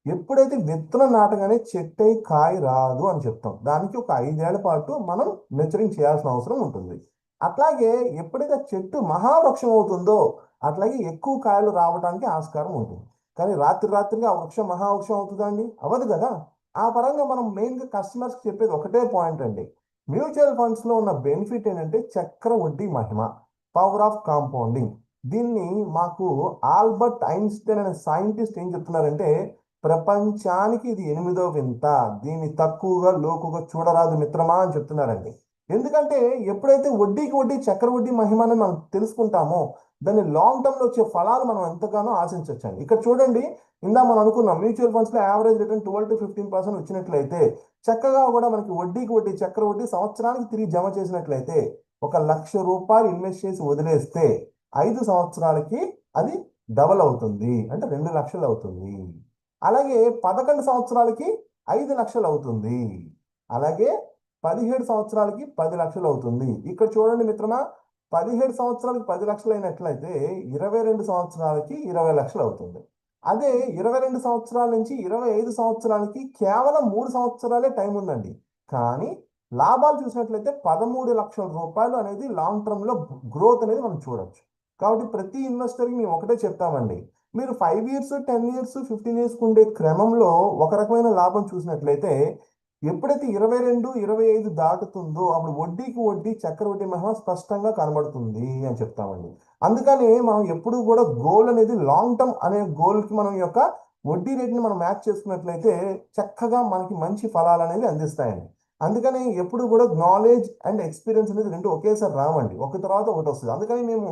ఎప్పుడైతే విత్తనం నాటగానే చెట్టు అయి కాయ రాదు అని చెప్తాం. దానికి ఒక 5 ఏళ్ల పాటు మనం నర్చరింగ్ చేయాల్సిన అవసరం ఉంటుంది. అట్లాగే ఎప్పుడైతే చెట్టు మహావృక్షం అవుతుందో అట్లాగే ఎక్కువ కాయలు రావడానికి ఆస్కారం ఉంటుంది. కానీ రాత్రిగా ఆ వృక్షం మహావృక్షం అవుతుందండి? అవ్వదు కదా. ఆ పరంగా మనం మెయిన్గా కస్టమర్స్కి చెప్పేది ఒకటే పాయింట్ అండి, మ్యూచువల్ ఫండ్స్లో ఉన్న బెనిఫిట్ ఏంటంటే చక్ర వడ్డీ మహిమ, పవర్ ఆఫ్ కాంపౌండింగ్. దీన్ని మాకు ఆల్బర్ట్ ఐన్స్టైన్ అనే సైంటిస్ట్ ఏం చెప్తున్నారంటే, ప్రపంచానికి ఇది 8వ వింత, దీన్ని తక్కువగా లోకుగా చూడరాదు మిత్రమా అని చెప్తున్నారండి. ఎందుకంటే ఎప్పుడైతే వడ్డీకి వడ్డీ చక్రవడ్డీ మహిమని మనం తెలుసుకుంటామో దాన్ని లాంగ్ టర్మ్లో వచ్చే ఫలాలు మనం ఎంతగానో ఆశించవచ్చండి. ఇక్కడ చూడండి, మనం అనుకున్నాం మ్యూచువల్ ఫండ్స్లో యావరేజ్ రిటర్న్ 12 to 15% వచ్చినట్లయితే చక్కగా కూడా మనకి వడ్డీకి వడ్డీ చక్రవడ్డీ సంవత్సరానికి తిరిగి జమ చేసినట్లయితే 1,00,000 రూపాయలు ఇన్వెస్ట్ చేసి వదిలేస్తే 5 సంవత్సరాలకి అది డబల్ అవుతుంది, అంటే 2 లక్షలు అవుతుంది. అలాగే 11 సంవత్సరాలకి 5 లక్షలు అవుతుంది. అలాగే 17 సంవత్సరాలకి 10 లక్షలు అవుతుంది. ఇక్కడ చూడండి మిత్రమా, 17 సంవత్సరాలకి 10 లక్షలు అయినట్లయితే 22 సంవత్సరాలకి 20 లక్షలు అవుతుంది. అదే 22 సంవత్సరాల నుంచి 25 సంవత్సరాలకి కేవలం 3 సంవత్సరాలే టైం ఉందండి. కానీ లాభాలు చూసినట్లయితే 13 లక్షల రూపాయలు అనేది లాంగ్ టర్మ్లో గ్రోత్ అనేది మనం చూడొచ్చు. కాబట్టి ప్రతి ఇన్వెస్టర్కి మేము ఒకటే చెప్తామండి, మీరు 5 years 10 years 15 years ఉండే క్రమంలో ఒక రకమైన లాభం చూసినట్లయితే ఎప్పుడైతే 22 25 దాటుతుందో అప్పుడు వడ్డీకి వడ్డీ చక్రవడ్డీ మహిమ స్పష్టంగా కనబడుతుంది అని చెప్తామండి. అందుకని మనం ఎప్పుడు కూడా గోల్ అనేది లాంగ్ టర్మ్ అనే గోల్కి మనం యొక్క వడ్డీ రేట్ని మనం మ్యాచ్ చేసుకున్నట్లయితే చక్కగా మనకి మంచి ఫలాలు అనేది అందిస్తాయండి. అందుకని ఎప్పుడు కూడా నాలెడ్జ్ అండ్ ఎక్స్పీరియన్స్ అనేది రెండు ఒకేసారి రావండి, ఒక తర్వాత ఒకటి వస్తుంది. అందుకని మేము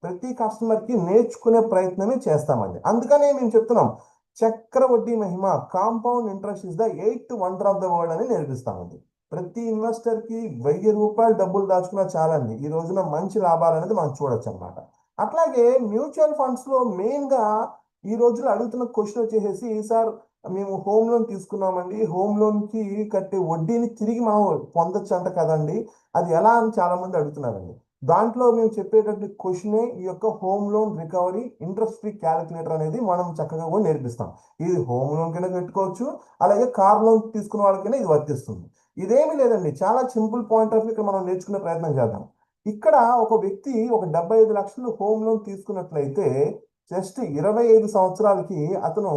ప్రతి కస్టమర్కి నేర్చుకునే ప్రయత్నమే చేస్తామండి. అందుకనే మేము చెప్తున్నాం చక్రవడ్డీ మహిమ, compound interest is the 8th wonder of the world అని నేర్పిస్తామండి. ప్రతి ఇన్వెస్టర్కి 1000 రూపాయలు డబ్బులు దాచుకున్నా చాలండి, ఈ రోజున మంచి లాభాలు అనేది మనం చూడొచ్చు అనమాట. అట్లాగే మ్యూచువల్ ఫండ్స్లో మెయిన్గా ఈ రోజులో అడుగుతున్న క్వశ్చన్ వచ్చేసి, సార్ మేము హోమ్ లోన్ తీసుకున్నామండి, హోమ్ లోన్కి కట్టే వడ్డీని తిరిగి మనం పొందొచ్చు అంట కదండి, అది ఎలా అని చాలా మంది అడుగుతున్నారండి. దాంట్లో మేము చెప్పేటటువంటి క్వశ్చనే ఈ యొక్క home loan recovery interest free calculator అనేది మనం చక్కగా కూడా నేర్పిస్తాం. ఇది హోమ్ లోన్ కింద పెట్టుకోవచ్చు, అలాగే కార్ లోన్ తీసుకున్న వాళ్ళకైనా ఇది వర్తిస్తుంది. ఇదేమీ లేదండి, చాలా సింపుల్ పాయింట్ ఆఫ్ వ్యూ ఇక్కడ మనం నేర్చుకునే ప్రయత్నం చేద్దాం. ఇక్కడ ఒక వ్యక్తి ఒక 75 లక్షలు హోమ్ లోన్ తీసుకున్నట్లయితే జస్ట్ 25 సంవత్సరాలకి అతను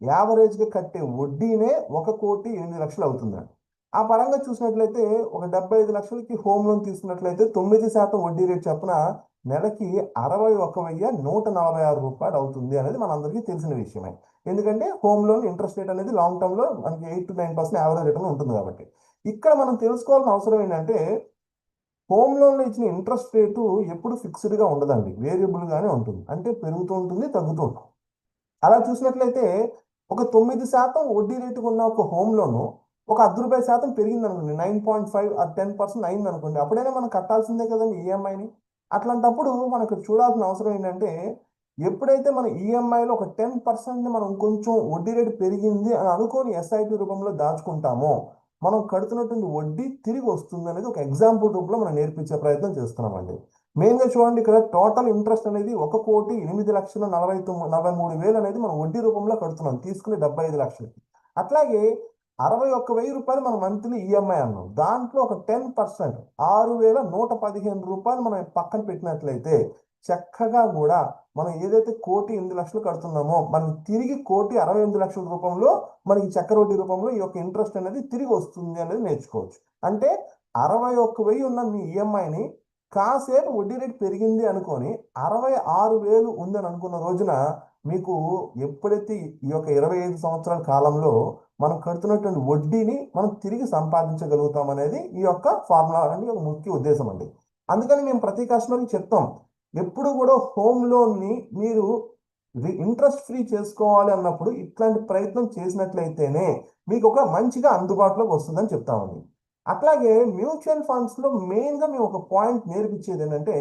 యావరేజ్గా కట్టే వడ్డీనే 1,08,00,000 అవుతుందండి. ఆ పరంగా చూసినట్లయితే ఒక 75 లక్షలకి హోమ్ లోన్ తీసుకున్నట్లయితే 9% వడ్డీ రేట్ చొప్పున నెలకి 61,146 రూపాయలు అవుతుంది అనేది మనందరికీ తెలిసిన విషయమే. ఎందుకంటే హోమ్ లోన్ ఇంట్రెస్ట్ రేట్ అనేది లాంగ్ టర్మ్లో మనకి 8 to 9% యావరేజ్ రిటర్న్ ఉంటుంది. కాబట్టి ఇక్కడ మనం తెలుసుకోవాల్సిన అవసరం ఏంటంటే హోమ్ లోన్లో ఇచ్చిన ఇంట్రెస్ట్ రేటు ఎప్పుడు ఫిక్స్డ్గా ఉండదండి, వేరియబుల్గానే ఉంటుంది. అంటే పెరుగుతూ ఉంటుంది, తగ్గుతూ ఉంటుంది. అలా చూసినట్లయితే ఒక 9% వడ్డీ రేటుకు ఉన్న ఒక హోమ్ లోను ఒక ₹10 పెరిగింది అనుకోండి, 9.5 or 10% అయింది అనుకోండి, అప్పుడైనా మనం కట్టాల్సిందే కదండి ఈఎంఐని. అట్లాంటప్పుడు మనకు చూడాల్సిన అవసరం ఏంటంటే ఎప్పుడైతే మన ఈఎంఐలో ఒక 10% మనం కొంచెం వడ్డీ రేటు పెరిగింది అని అనుకోని ఎస్ఐపి రూపంలో దాచుకుంటామో మనం కడుతున్నటువంటి వడ్డీ తిరిగి వస్తుంది అనేది ఒక ఎగ్జాంపుల్ రూపంలో మనం నేర్పించే ప్రయత్నం చేస్తున్నామండి. మెయిన్గా చూడండి, ఇక్కడ టోటల్ ఇంట్రెస్ట్ అనేది 1,08,43,000 అనేది మనం వడ్డీ రూపంలో కడుతున్నాం తీసుకునే 75 లక్షలకి. అట్లాగే 61,000 రూపాయలు మన మంత్లీ ఈఎంఐ అన్నాం, దాంట్లో ఒక 10% 6,115 రూపాయలు మనం పక్కన పెట్టినట్లయితే చక్కగా కూడా మనం ఏదైతే 1,08,00,000 కడుతున్నామో మనం తిరిగి 1,68,00,000 రూపంలో మనకి చక్రవడ్డీ రూపంలో ఈ యొక్క ఇంట్రెస్ట్ అనేది తిరిగి వస్తుంది అనేది నేర్చుకోవచ్చు. అంటే 61,000 ఉన్న మీ ఈఎంఐని కాసేపు వడ్డీ రేటు పెరిగింది అనుకొని 66,000 ఉందని అనుకున్న రోజున మీకు ఎప్పుడైతే ఈ యొక్క 25 సంవత్సరాల కాలంలో మనం కడుతున్నటువంటి వడ్డీని మనం తిరిగి సంపాదించగలుగుతాం అనేది ఈ యొక్క ఫార్ములా అనేది ఒక ముఖ్య ఉద్దేశం అండి. అందుకని మేము ప్రతి కస్టమర్కి చెప్తాం, ఎప్పుడు కూడా హోమ్ లోన్ని మీరు ఇంట్రెస్ట్ ఫ్రీ చేసుకోవాలి అన్నప్పుడు ఇట్లాంటి ప్రయత్నం చేసినట్లయితేనే మీకు ఒక మంచిగా అందుబాటులోకి వస్తుందని చెప్తామండి. అట్లాగే మ్యూచువల్ ఫండ్స్ లో మెయిన్ గా మేము ఒక పాయింట్ నేర్పించేది ఏంటంటే,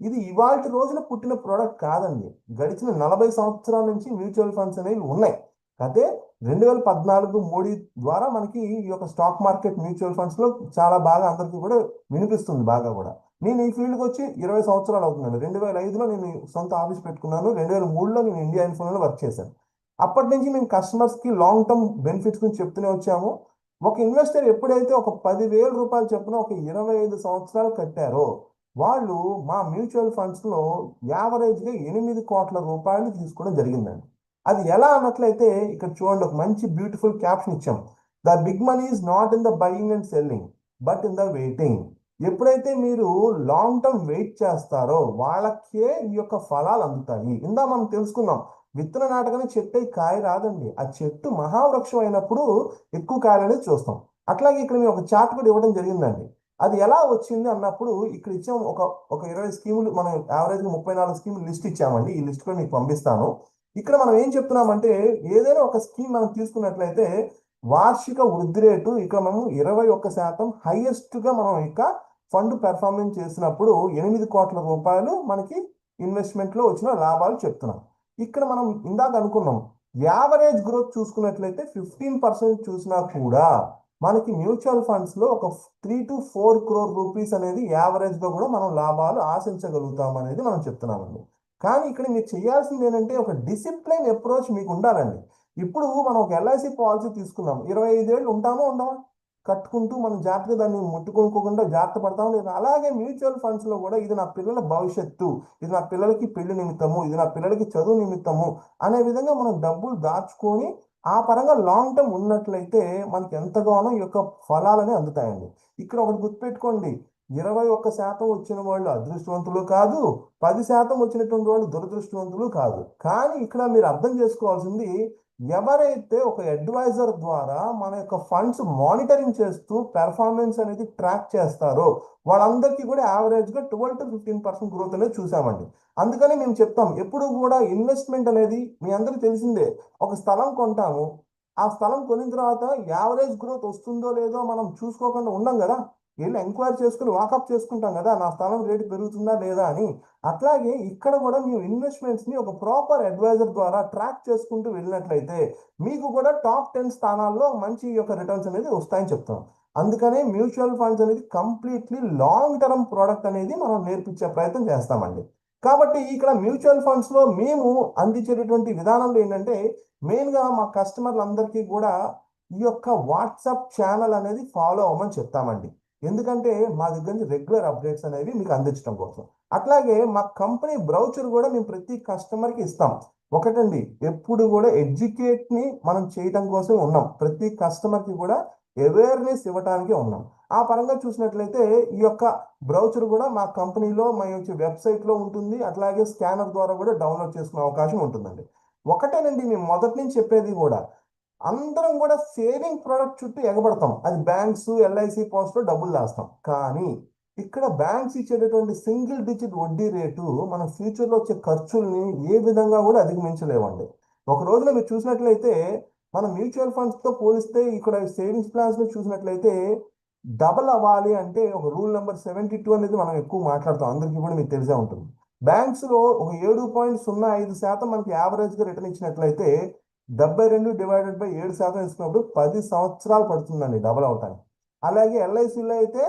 ఇది ఇవాళ రోజున పుట్టిన ప్రోడక్ట్ కాదండి. గడిచిన 40 సంవత్సరాల నుంచి మ్యూచువల్ ఫండ్స్ అనేవి ఉన్నాయి. అదే 2014 మోడీ ద్వారా మనకి ఈ యొక్క స్టాక్ మార్కెట్ మ్యూచువల్ ఫండ్స్ లో చాలా బాగా అందరికీ కూడా వినిపిస్తుంది బాగా కూడా. నేను ఈ ఫీల్డ్కి వచ్చి 20 సంవత్సరాలు అవుతున్నాను. 2005లో నేను సొంత ఆఫీస్ పెట్టుకున్నాను. 2003లో నేను ఇండియా ఇన్ఫోలో వర్క్ చేశాను. అప్పటి నుంచి మేము కస్టమర్స్ కి లాంగ్ టర్మ్ బెనిఫిట్స్ గురించి చెప్తూనే వచ్చాము. ఒక ఇన్వెస్టర్ ఎప్పుడైతే ఒక 10,000 రూపాయలు చొప్పున ఒక 25 సంవత్సరాలు కట్టారో వాళ్ళు మా మ్యూచువల్ ఫండ్స్ లో యావరేజ్ గా 8 కోట్ల రూపాయలు తీసుకోవడం జరిగిందండి. అది ఎలా అన్నట్లయితే ఇక్కడ చూడండి, ఒక మంచి బ్యూటిఫుల్ క్యాప్షన్ ఇచ్చాం. The big money is not in the buying and selling but in the waiting. ఎప్పుడైతే మీరు లాంగ్ టర్మ్ వెయిట్ చేస్తారో వాళ్ళకే ఈ యొక్క ఫలాలు అందుతాయి. ఇందా మనం తెలుసుకున్నాం, విత్తన నాటకనే చెట్టు కాయ రాదండి. ఆ చెట్టు మహావృక్షం అయినప్పుడు ఎక్కువ కాయలు అనేది చూస్తాం. అట్లాగే ఇక్కడ మేము ఒక చార్ట్ కూడా ఇవ్వడం జరిగిందండి. అది ఎలా వచ్చింది అన్నప్పుడు ఇక్కడ ఇచ్చాం ఒక 20 స్కీములు, మనం యావరేజ్ 34 స్కీములు లిస్ట్ ఇచ్చామండి. ఈ లిస్ట్ కూడా మీకు పంపిస్తాను. ఇక్కడ మనం ఏం చెప్తున్నామంటే, ఏదైనా ఒక స్కీమ్ మనం తీసుకున్నట్లయితే వార్షిక వృద్ధి రేటు ఇక్కడ మనం 21% హైయెస్ట్ గా మనం ఇక ఫండ్ పెర్ఫార్మెన్స్ చేసినప్పుడు 8 కోట్ల రూపాయలు మనకి ఇన్వెస్ట్మెంట్ లో వచ్చిన లాభాలు చెప్తున్నాం. ఇక్కడ మనం ఇందాక అనుకున్నాం, యావరేజ్ గ్రోత్ చూసుకున్నట్లయితే 15% చూసినా కూడా మనకి మ్యూచువల్ ఫండ్స్ లో ఒక 3 to 4 crore రూపీస్ అనేది యావరేజ్ గా కూడా మనం లాభాలు ఆశించగలుగుతాం అనేది మనం చెప్తున్నామండి. కానీ ఇక్కడ మీరు చేయాల్సింది ఏంటంటే, ఒక డిసిప్లైన్ అప్రోచ్ మీకు ఉండాలండి. ఇప్పుడు మనం ఒక ఎల్ఐసి పాలసీ తీసుకున్నాం, 25 ఏళ్ళు ఉంటామో ఉండమా కట్టుకుంటూ మనం జాగ్రత్తగా దాన్ని ముట్టుకోకుండా జాగ్రత్త పడతాం లేదా. అలాగే మ్యూచువల్ ఫండ్స్ లో కూడా ఇది నా పిల్లల భవిష్యత్తు, ఇది నా పిల్లలకి పెళ్లి నిమిత్తము, ఇది నా పిల్లలకి చదువు నిమిత్తము అనే విధంగా మనం డబ్బులు దాచుకొని ఆ పరంగా లాంగ్ టర్మ్ ఉన్నట్లయితే మనకి ఎంతగానో ఈ యొక్క ఫలాలనే అందుతాయండి. ఇక్కడ ఒకటి గుర్తుపెట్టుకోండి, 21% వచ్చిన వాళ్ళు అదృష్టవంతులు కాదు, 10% వచ్చినటువంటి వాళ్ళు దురదృష్టవంతులు కాదు. కానీ ఇక్కడ మీరు అర్థం చేసుకోవాల్సింది, ఎవరైతే ఒక అడ్వైజర్ ద్వారా మన యొక్క ఫండ్స్ మానిటరింగ్ చేస్తూ పెర్ఫార్మెన్స్ అనేది ట్రాక్ చేస్తారో వాళ్ళందరికీ కూడా యావరేజ్ గా 12 to 15% గ్రోత్ అనేది చూసామండి. అందుకని మేము చెప్తాం, ఎప్పుడు కూడా ఇన్వెస్ట్మెంట్ అనేది మీ అందరికీ తెలిసిందే. ఒక స్థలం కొంటాము, ఆ స్థలం కొనిన తర్వాత యావరేజ్ గ్రోత్ వస్తుందో లేదో మనం చూసుకోకుండా ఉండం కదా, వెళ్ళి ఎంక్వైరీ చేసుకుని వాకప్ చేసుకుంటాం కదా, నా స్థలం రేటు పెరుగుతుందా లేదా అని. అట్లాగే ఇక్కడ కూడా మేము ఇన్వెస్ట్మెంట్స్ ని ఒక ప్రాపర్ అడ్వైజర్ ద్వారా ట్రాక్ చేసుకుంటూ వెళ్ళినట్లయితే మీకు కూడా టాప్ 10 స్థానాల్లో మంచి యొక్క రిటర్న్స్ అనేది వస్తాయని చెప్తాం. అందుకనే మ్యూచువల్ ఫండ్స్ అనేది కంప్లీట్లీ లాంగ్ టర్మ్ ప్రోడక్ట్ అనేది మనం నేర్పించే ప్రయత్నం చేస్తామండి. కాబట్టి ఇక్కడ మ్యూచువల్ ఫండ్స్ లో మేము అందించేటటువంటి విధానంలో ఏంటంటే, మెయిన్ గా మా కస్టమర్లందరికీ కూడా ఈ యొక్క వాట్సాప్ ఛానల్ అనేది ఫాలో అవ్వమని చెప్తామండి. ఎందుకంటే మా దగ్గర నుంచి రెగ్యులర్ అప్డేట్స్ అనేవి మీకు అందించడం కోసం. అట్లాగే మా కంపెనీ బ్రౌచర్ కూడా మేము ప్రతి కస్టమర్కి ఇస్తాం. ఒకటండి, ఎప్పుడు కూడా ఎడ్యుకేట్ ని మనం చేయడం కోసం ఉన్నాం, ప్రతి కస్టమర్కి కూడా అవేర్నెస్ ఇవ్వడానికి ఉన్నాం. ఆ పరంగా చూసినట్లయితే ఈ యొక్క బ్రౌచర్ కూడా మా కంపెనీలో మా వెబ్సైట్ లో ఉంటుంది. అట్లాగే స్కానర్ ద్వారా కూడా డౌన్లోడ్ చేసుకునే అవకాశం ఉంటుందండి. ఒకటేనండి, మేము మొదటి నుంచి చెప్పేది కూడా, అందరం కూడా సేవింగ్ ప్రోడక్ట్ చుట్టూ ఎగబడతాం. అది బ్యాంక్స్, ఎల్ఐసి పోస్ట్ లో డబ్బులు దాస్తాం. కానీ ఇక్కడ బ్యాంక్స్ ఇచ్చేటటువంటి సింగిల్ డిజిట్ వడ్డీ రేటు మన ఫ్యూచర్ లో వచ్చే ఖర్చుల్ని ఏ విధంగా కూడా అధిగమించలేవండి. ఒక రోజున మీరు చూసినట్లయితే మన మ్యూచువల్ ఫండ్స్ తో పోలిస్తే ఇక్కడ సేవింగ్స్ ప్లాన్స్ లో చూసినట్లయితే డబల్ అవ్వాలి అంటే ఒక రూల్ నెంబర్ 72 అనేది మనం ఎక్కువ మాట్లాడతాం, అందరికీ కూడా మీకు తెలిసే ఉంటుంది. బ్యాంక్స్ లో ఒక 7.05% మనకి యావరేజ్ గా రిటర్న్ ఇచ్చినట్లయితే 72 డివైడెడ్ బై 7% ఇస్తున్నప్పుడు 10 సంవత్సరాలు పడుతుందండి డబల్ అవటానికి. అలాగే ఎల్ఐసిలో అయితే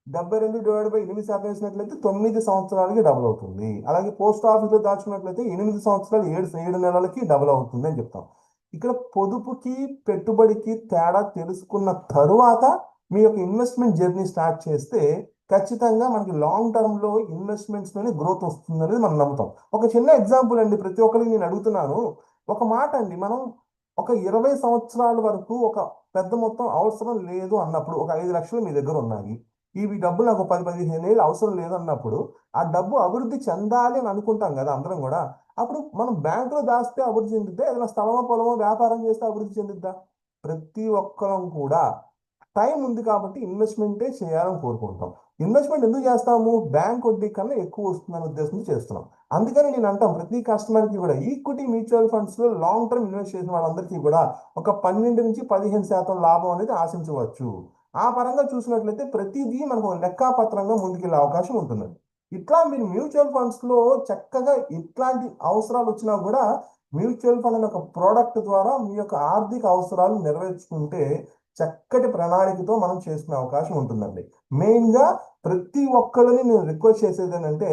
72 డివైడ్ బై 8% వేసినట్లయితే 9 సంవత్సరాలకి డబుల్ అవుతుంది. అలాగే పోస్ట్ ఆఫీస్లో దాచుకున్నట్లయితే 8 సంవత్సరాలు 7 నెలలకి డబుల్ అవుతుంది అని చెప్తాం. ఇక్కడ పొదుపుకి పెట్టుబడికి తేడా తెలుసుకున్న తరువాత మీ యొక్క ఇన్వెస్ట్మెంట్ జర్నీ స్టార్ట్ చేస్తే ఖచ్చితంగా మనకి లాంగ్ టర్మ్ లో ఇన్వెస్ట్మెంట్స్ లోనే గ్రోత్ వస్తుంది అనేది మనం నమ్ముతాం. ఒక చిన్న ఎగ్జాంపుల్ అండి, ప్రతి ఒక్కరికి నేను అడుగుతున్నాను, ఒక మాట అండి, మనం ఒక 20 సంవత్సరాల వరకు ఒక పెద్ద మొత్తం అవసరం లేదు అన్నప్పుడు ఒక 5 లక్షలు మీ దగ్గర ఉన్నాయి, ఈ డబ్బు నాకు 10-15 ఏళ్ళు అవసరం లేదన్నప్పుడు ఆ డబ్బు అభివృద్ధి చెందాలి అని అనుకుంటాం కదా అందరం కూడా. అప్పుడు మనం బ్యాంకులో దాస్తే అభివృద్ధి చెందిద్దా, ఏదైనా స్థలమో పొలమో వ్యాపారం చేస్తే అభివృద్ధి చెందిద్దా? ప్రతి ఒక్కరం కూడా టైం ఉంది కాబట్టి ఇన్వెస్ట్మెంటే చేయాలని కోరుకుంటాం. ఇన్వెస్ట్మెంట్ ఎందుకు చేస్తాము? బ్యాంక్ వడ్డీ కన్నా ఎక్కువ వస్తుందనే ఉద్దేశంతో చేస్తున్నాం. అందుకని నేను అంటాం ప్రతి కస్టమర్కి కూడా ఈక్విటీ మ్యూచువల్ ఫండ్స్ లో లాంగ్ టర్మ్ ఇన్వెస్ట్ చేసిన వాళ్ళందరికీ కూడా ఒక 12-15% లాభం అనేది ఆశించవచ్చు. ఆ పరంగా చూసినట్లయితే ప్రతిదీ మనకు ఒక లెక్కాపత్రంగా ముందుకెళ్ళే అవకాశం ఉంటుంది. ఇట్లా మీరు మ్యూచువల్ ఫండ్స్ లో చక్కగా ఇట్లాంటి అవసరాలు వచ్చినా కూడా మ్యూచువల్ ఫండ్ అనే ఒక ప్రోడక్ట్ ద్వారా మీ యొక్క ఆర్థిక అవసరాలు నెరవేర్చుకుంటే చక్కటి ప్రణాళికతో మనం చేసుకునే అవకాశం ఉంటుందండి. మెయిన్ గా ప్రతి ఒక్కరిని నేను రిక్వెస్ట్ చేసేది ఏంటంటే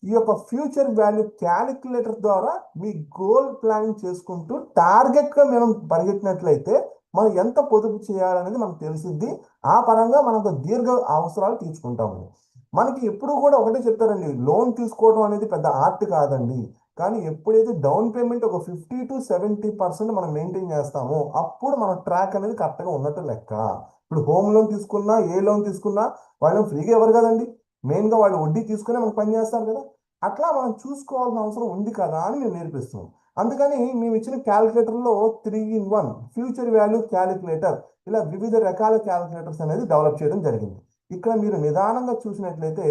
ఈ యొక్క ఫ్యూచర్ వాల్యూ క్యాలిక్యులేటర్ ద్వారా మీ గోల్ ప్లానింగ్ చేసుకుంటూ టార్గెట్ గా మనం పరిగెట్టినట్లయితే మనం ఎంత పొదుపు చేయాలనేది మనకు తెలిసిద్ది. ఆ పరంగా మనకు దీర్ఘ అవసరాలు తీర్చుకుంటామండి. మనకి ఎప్పుడు కూడా ఒకటే చెప్తారండి, లోన్ తీసుకోవడం అనేది పెద్ద ఆర్ట్ కాదండి. కానీ ఎప్పుడైతే డౌన్ పేమెంట్ ఒక 50-70% మనం మెయింటైన్ చేస్తామో అప్పుడు మన ట్రాక్ అనేది కరెక్ట్గా ఉన్నట్టు లెక్క. ఇప్పుడు హోమ్ లోన్ తీసుకున్నా ఏ లోన్ తీసుకున్నా వాళ్ళు ఫ్రీగా ఎవరు కదండి, మెయిన్గా వాళ్ళు వడ్డీ తీసుకునే మనకు పని చేస్తారు కదా. అట్లా మనం చూసుకోవాల్సిన అవసరం ఉంది కదా అని మేము నేర్పిస్తున్నాం. అందుకని మేము ఇచ్చిన క్యాలిక్యులేటర్లో 3-in-1 ఫ్యూచర్ వాల్యూ క్యాలిక్యులేటర్ ఇలా వివిధ రకాల క్యాలిక్యులేటర్స్ అనేది డెవలప్ చేయడం జరిగింది. ఇక్కడ మీరు నిదానంగా చూసినట్లయితే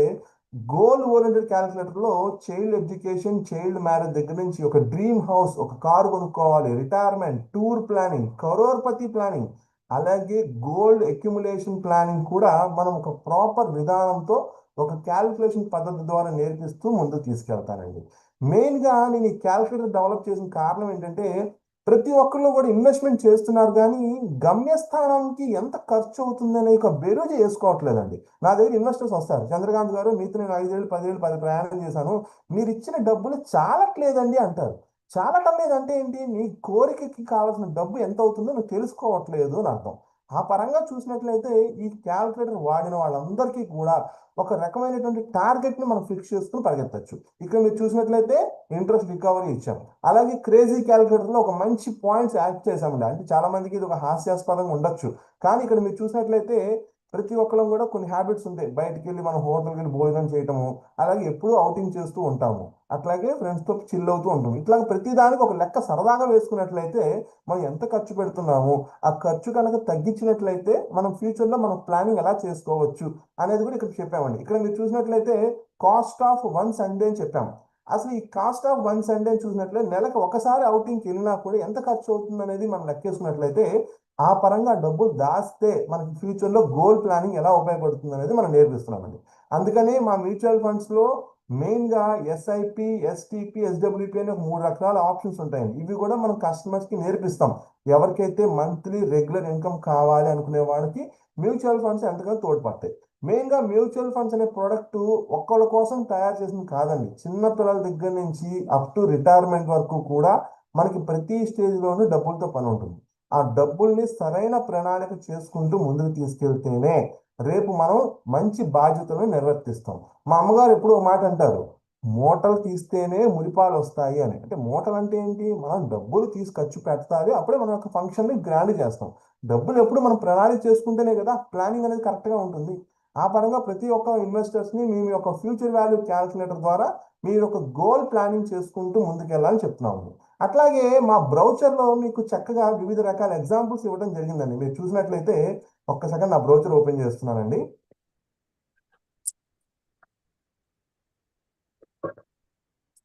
గోల్ ఓరియంటెడ్ క్యాలిక్యులేటర్ లో చైల్డ్ ఎడ్యుకేషన్, చైల్డ్ మ్యారేజ్ దగ్గర నుంచి ఒక డ్రీమ్ హౌస్, ఒక కారు కొనుక్కోవాలి, retirement, tour planning, crorepati planning, అలాగే గోల్డ్ అక్యుములేషన్ ప్లానింగ్ కూడా మనం ఒక ప్రాపర్ విధానంతో ఒక క్యాలిక్యులేషన్ పద్ధతి ద్వారా నేర్పిస్తూ ముందుకు తీసుకెళ్తానండి. మెయిన్గా నేను ఈ క్యాలిక్యులేటర్ డెవలప్ చేసిన కారణం ఏంటంటే ప్రతి ఒక్కళ్ళు కూడా ఇన్వెస్ట్మెంట్ చేస్తున్నారు కానీ గమ్యస్థానానికి ఎంత ఖర్చు అవుతుందనే ఒక బెరుజు వేసుకోవట్లేదండి. నా దగ్గర ఇన్వెస్టర్స్ వస్తారు, చంద్రకాంత్ గారు మీతో నేను 5-10 ఏళ్ళు ప్రయాణం చేశాను, మీరు ఇచ్చిన డబ్బులు చాలట్లేదండి అంటారు. చాలటం లేదంటే ఏంటి, నీ కోరికకి కావాల్సిన డబ్బు ఎంత అవుతుందో నువ్వు తెలుసుకోవట్లేదు అని అర్థం. ఆ పరంగా చూసినట్లయితే ఈ క్యాలిక్యులేటర్ వాడిన వాళ్ళందరికీ కూడా ఒక రకమైనటువంటి టార్గెట్ ని మనం ఫిక్స్ చేసుకుని పరిగెత్తచ్చు. ఇక్కడ మీరు చూసినట్లయితే ఇంట్రెస్ట్ రికవరీ ఇచ్చాం, అలాగే క్రేజీ క్యాలిక్యులేటర్ లో ఒక మంచి పాయింట్స్ యాడ్ చేసామండి. అంటే చాలా మందికి ఇది ఒక హాస్యాస్పదంగా ఉండొచ్చు, కానీ ఇక్కడ మీరు చూసినట్లయితే ప్రతి ఒక్కరం కూడా కొన్ని హ్యాబిట్స్ ఉంటాయి. బయటికి వెళ్ళి మనం హోటల్కి వెళ్ళి భోజనం చేయటము, అలాగే ఎప్పుడూ అవుటింగ్ చేస్తూ ఉంటాము, అట్లాగే ఫ్రెండ్స్తో చిల్ అవుతూ ఉంటాము. ఇట్లా ప్రతి దానికి ఒక లెక్క సరదాగా వేసుకున్నట్లయితే మనం ఎంత ఖర్చు పెడుతున్నాము, ఆ ఖర్చు కనుక తగ్గించినట్లయితే మనం ఫ్యూచర్లో మనం ప్లానింగ్ ఎలా చేసుకోవచ్చు అనేది కూడా ఇక్కడ చెప్పామండి. ఇక్కడ మీరు చూసినట్లయితే కాస్ట్ ఆఫ్ 1 సండే అని చెప్పాము. అసలు ఈ కాస్ట్ ఆఫ్ 1 సండే చూసినట్లయితే నెలకు ఒకసారి అవుటింగ్కి వెళ్ళినా కూడా ఎంత ఖర్చు అవుతుంది అనేది మనం లెక్కేసుకున్నట్లయితే ఆ పరంగా డబ్బులు దాస్తే మనకి ఫ్యూచర్లో గోల్ ప్లానింగ్ ఎలా ఉపయోగపడుతుంది అనేది మనం నేర్పిస్తున్నామండి. అందుకని మా మ్యూచువల్ ఫండ్స్లో మెయిన్గా ఎస్ఐపి, ఎస్టిపి, ఎస్డబ్ల్యూపి అని 3 రకాల ఆప్షన్స్ ఉంటాయండి. ఇవి కూడా మనం కస్టమర్స్కి నేర్పిస్తాం. ఎవరికైతే మంత్లీ రెగ్యులర్ ఇన్కమ్ కావాలి అనుకునే వాళ్ళకి మ్యూచువల్ ఫండ్స్ ఎంతగానో తోడ్పడతాయి. మెయిన్గా మ్యూచువల్ ఫండ్స్ అనే ప్రోడక్ట్ ఒక్కళ్ళ కోసం తయారు చేసింది కాదండి. చిన్న పిల్లల దగ్గర నుంచి అప్ టు రిటైర్మెంట్ వరకు కూడా మనకి ప్రతి స్టేజ్లోనూ డబ్బులతో పని ఉంటుంది. ఆ డబ్బుల్ని సరైన ప్రణాళిక చేసుకుంటూ ముందుకు తీసుకెళ్తేనే రేపు మనం మంచి బాధ్యతలను నిర్వర్తిస్తాం. మా అమ్మగారు ఎప్పుడు ఒక మాట అంటారు, మూటలు తీస్తేనే మురిపాలు వస్తాయి అని. అంటే మూటలు అంటే ఏంటి, మనం డబ్బులు తీసి ఖర్చు పెట్టాలి, అప్పుడే మన యొక్క ఫంక్షన్ని గ్రాండ్ చేస్తాం. డబ్బులు ఎప్పుడు మనం ప్రణాళిక చేసుకుంటేనే కదా ప్లానింగ్ అనేది కరెక్ట్గా ఉంటుంది. ఆ పరంగా ప్రతి ఒక్క ఇన్వెస్టర్స్ని మీ యొక్క ఫ్యూచర్ వాల్యూ క్యాల్కులేటర్ ద్వారా మీరు ఒక గోల్ ప్లానింగ్ చేసుకుంటూ ముందుకెళ్ళాలని చెప్తున్నాము. అట్లాగే మా బ్రౌచర్లో మీకు చక్కగా వివిధ రకాల ఎగ్జాంపుల్స్ ఇవ్వడం జరిగిందండి. మీరు చూసినట్లయితే ఒక్క సెకండ్ నా బ్రౌచర్ ఓపెన్ చేస్తున్నానండి.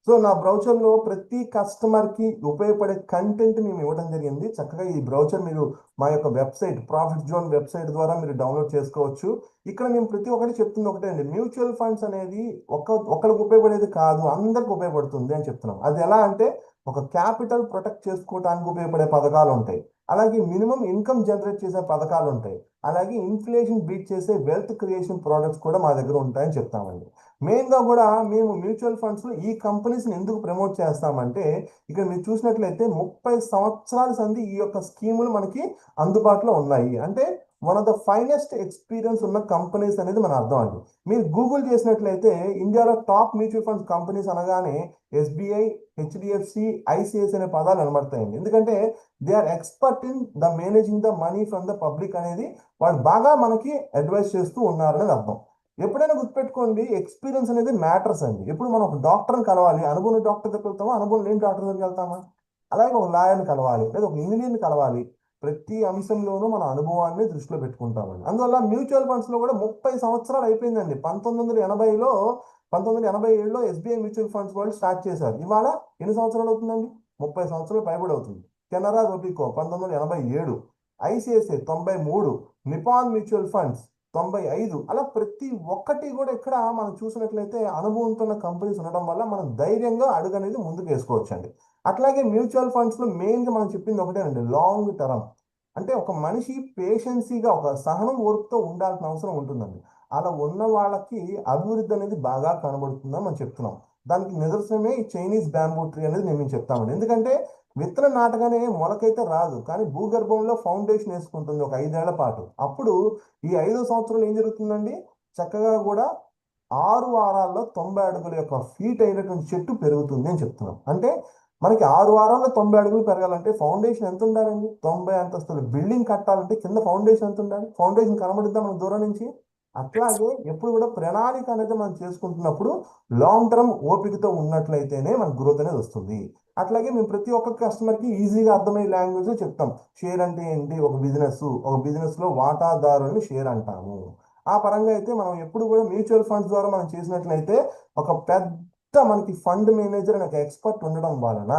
సో నా బ్రౌచర్లో ప్రతి కస్టమర్కి ఉపయోగపడే కంటెంట్ మేము ఇవ్వడం జరిగింది. చక్కగా ఈ బ్రౌచర్ మీరు మా యొక్క వెబ్సైట్ ప్రాఫిట్ జోన్ వెబ్సైట్ ద్వారా మీరు డౌన్లోడ్ చేసుకోవచ్చు. ఇక్కడ మేము ప్రతి ఒక్కటి చెప్తుంది ఒకటే అండి, మ్యూచువల్ ఫండ్స్ అనేది ఒకరికి ఉపయోగపడేది కాదు, అందరికి ఉపయోగపడుతుంది అని చెప్తున్నాం. అది ఎలా అంటే ఒక క్యాపిటల్ ప్రొటెక్ట్ చేసుకోవడానికి ఉపయోగపడే పథకాలు ఉంటాయి, అలాగే మినిమం ఇన్కమ్ జనరేట్ చేసే పథకాలు ఉంటాయి, అలాగే ఇన్ఫ్లేషన్ బీట్ చేసే వెల్త్ క్రియేషన్ ప్రోడక్ట్స్ కూడా మా దగ్గర ఉంటాయని చెప్తామండి. మెయిన్గా కూడా మేము మ్యూచువల్ ఫండ్స్లో ఈ కంపెనీస్ని ఎందుకు ప్రమోట్ చేస్తామంటే ఇక్కడ మీరు చూసినట్లయితే 30 సంవత్సరాల సంది ఈ యొక్క స్కీములు మనకి అందుబాటులో ఉన్నాయి. అంటే one of the finest experience ఉన్న కంపెనీస్ అనేది మన అర్థం అండి. మీరు గూగుల్ చేసినట్లయితే ఇండియాలో టాప్ మ్యూచువల్ ఫండ్స్ కంపెనీస్ అనగానే ఎస్బీఐ, హెచ్డిఎఫ్సి, ఐసిఐసి అనే పదాలు కనబడతాయండి. ఎందుకంటే they are expert in the managing the money from the public అనేది వాళ్ళు బాగా మనకి అడ్వైస్ చేస్తూ ఉన్నారు అనేది అర్థం. ఎప్పుడైనా గుర్తుపెట్టుకోండి, ఎక్స్పీరియన్స్ అనేది మ్యాటర్స్ అండి. ఎప్పుడు మనం ఒక డాక్టర్ని కలవాలి, అనుభవం డాక్టర్ దగ్గరికి వెళ్తామా, అనుభవం లేని డాక్టర్ దగ్గరికి వెళ్తామా? అలాగే ఒక లాయర్ని కలవాలి లేదా ఒక ఇంజనీర్ని కలవాలి, ప్రతి అంశంలోనూ మన అనుభవాన్ని దృష్టిలో పెట్టుకుంటామండి. అందువల్ల మ్యూచువల్ ఫండ్స్ లో కూడా 30 సంవత్సరాలు అయిపోయిందండి. 1987లో ఎస్బీఐ మ్యూచువల్ ఫండ్స్ వాళ్ళు స్టార్ట్ చేశారు. ఇవాళ ఎన్ని సంవత్సరాలు అవుతుందండి? 30 సంవత్సరాలు పైబడి అవుతుంది. Canara Robeco 1987, ICICI 93, Nippon mutual funds 95. అలా ప్రతి ఒక్కటి కూడా ఇక్కడ మనం చూసినట్లయితే అనుభవంతో ఉన్న కంపెనీస్ ఉండడం వల్ల మనం ధైర్యంగా అడుగు అనేది ముందుకు వేసుకోవచ్చండి. అట్లాగే మ్యూచువల్ ఫండ్స్ లో మెయిన్గా మనం చెప్పింది ఒకటేనండి, లాంగ్ టర్మ్. అంటే ఒక మనిషి పేషెన్సీగా ఒక సహనం ఓర్పుతో ఉండాల్సిన అవసరం ఉంటుందండి. అలా ఉన్న వాళ్ళకి అభివృద్ధి అనేది బాగా కనబడుతుందని మనం చెప్తున్నాం. దానికి నిదర్శనమే ఈ చైనీస్ బ్యాంబూ ట్రీ అనేది మేము చెప్తామండి. ఎందుకంటే విత్తనం నాటగానే మొలకైతే రాదు, కానీ భూగర్భంలో ఫౌండేషన్ వేసుకుంటుంది ఒక 5 ఏళ్ల పాటు. అప్పుడు ఈ 5వ సంవత్సరంలో ఏం జరుగుతుందండి? చక్కగా కూడా 6 వారాల్లో 90 అడుగుల యొక్క ఫీట్ అయినటువంటి చెట్టు పెరుగుతుంది అని చెప్తున్నాం. అంటే మనకి 6 వారాల్లో 90 అడుగులు పెరగాలంటే ఫౌండేషన్ ఎంత ఉండాలండి? 90 అంతస్తుల బిల్డింగ్ కట్టాలంటే కింద ఫౌండేషన్ ఎంత ఉండాలి? ఫౌండేషన్ కనబడుద్దా మన దూరం నుంచి? అట్లాగే ఎప్పుడు కూడా ప్రణాళిక అనేది మనం చేసుకుంటున్నప్పుడు లాంగ్ టర్మ్ ఓపికతో ఉన్నట్లయితేనే మన గ్రోత్ అనేది వస్తుంది. అట్లాగే మేము ప్రతి ఒక్క కస్టమర్కి ఈజీగా అర్థమయ్యే లాంగ్వేజ్ చెప్తాం. షేర్ అంటే ఏంటి? ఒక బిజినెస్ లో వాటాదారుని షేర్ అంటాము. ఆ పరంగా అయితే మనం ఎప్పుడు కూడా మ్యూచువల్ ఫండ్స్ ద్వారా మనం చేసినట్లయితే ఒక పెద్ద మనకి ఫండ్ మేనేజర్ అనే ఒక ఎక్స్పర్ట్ ఉండడం వలన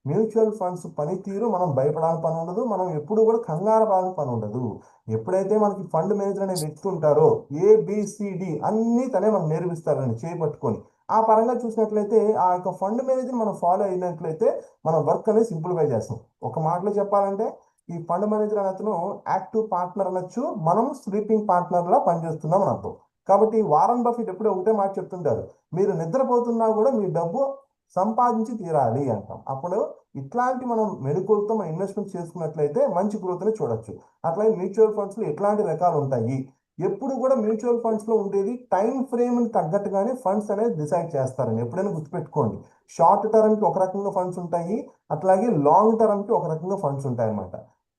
మ్యూచువల్ ఫండ్స్ పనితీరు మనం భయపడాల్సిన పని ఉండదు, మనం ఎప్పుడు కూడా కంగారు పడాల్సిన పని ఉండదు. ఎప్పుడైతే మనకి ఫండ్ మేనేజర్ అనే వ్యక్తి ఉంటారో ఏబిసిడి అన్ని తనే మనం నేర్పిస్తారని చేపట్టుకొని, ఆ పరంగా చూసినట్లయితే ఆ యొక్క ఫండ్ మేనేజర్ మనం ఫాలో అయినట్లయితే మన వర్క్ అనేది సింప్లిఫై చేస్తాం. ఒక మాటలో చెప్పాలంటే ఈ ఫండ్ మేనేజర్ అనే అతను యాక్టివ్ పార్ట్నర్ అనొచ్చు, మనం స్లీపింగ్ పార్ట్నర్ లా పనిచేస్తున్నాం అని అర్థం. కాబట్టి వారన్ బఫెట్ ఎప్పుడూ ఒకటే మాట చెప్తుంటారు, మీరు నిద్రపోతున్నా కూడా మీ డబ్బు సంపాదించి తీరాలి అంటాం. అప్పుడు ఇట్లాంటి మనం మెడుకులతో మనం ఇన్వెస్ట్మెంట్ చేసుకున్నట్లయితే మంచి గ్రోత్ ని చూడొచ్చు. అట్లాగే మ్యూచువల్ ఫండ్స్ లో ఎట్లాంటి రకాలు ఉంటాయి? ఎప్పుడు కూడా మ్యూచువల్ ఫండ్స్ లో ఉండేది టైం ఫ్రేమ్ తగ్గట్టుగానే ఫండ్స్ అనేది డిసైడ్ చేస్తారని ఎప్పుడైనా గుర్తుపెట్టుకోండి. షార్ట్ టర్మ్ కి ఒక రకంగా ఫండ్స్ ఉంటాయి, అట్లాగే లాంగ్ టర్మ్ కి ఒక రకంగా ఫండ్స్ ఉంటాయి అన్నమాట.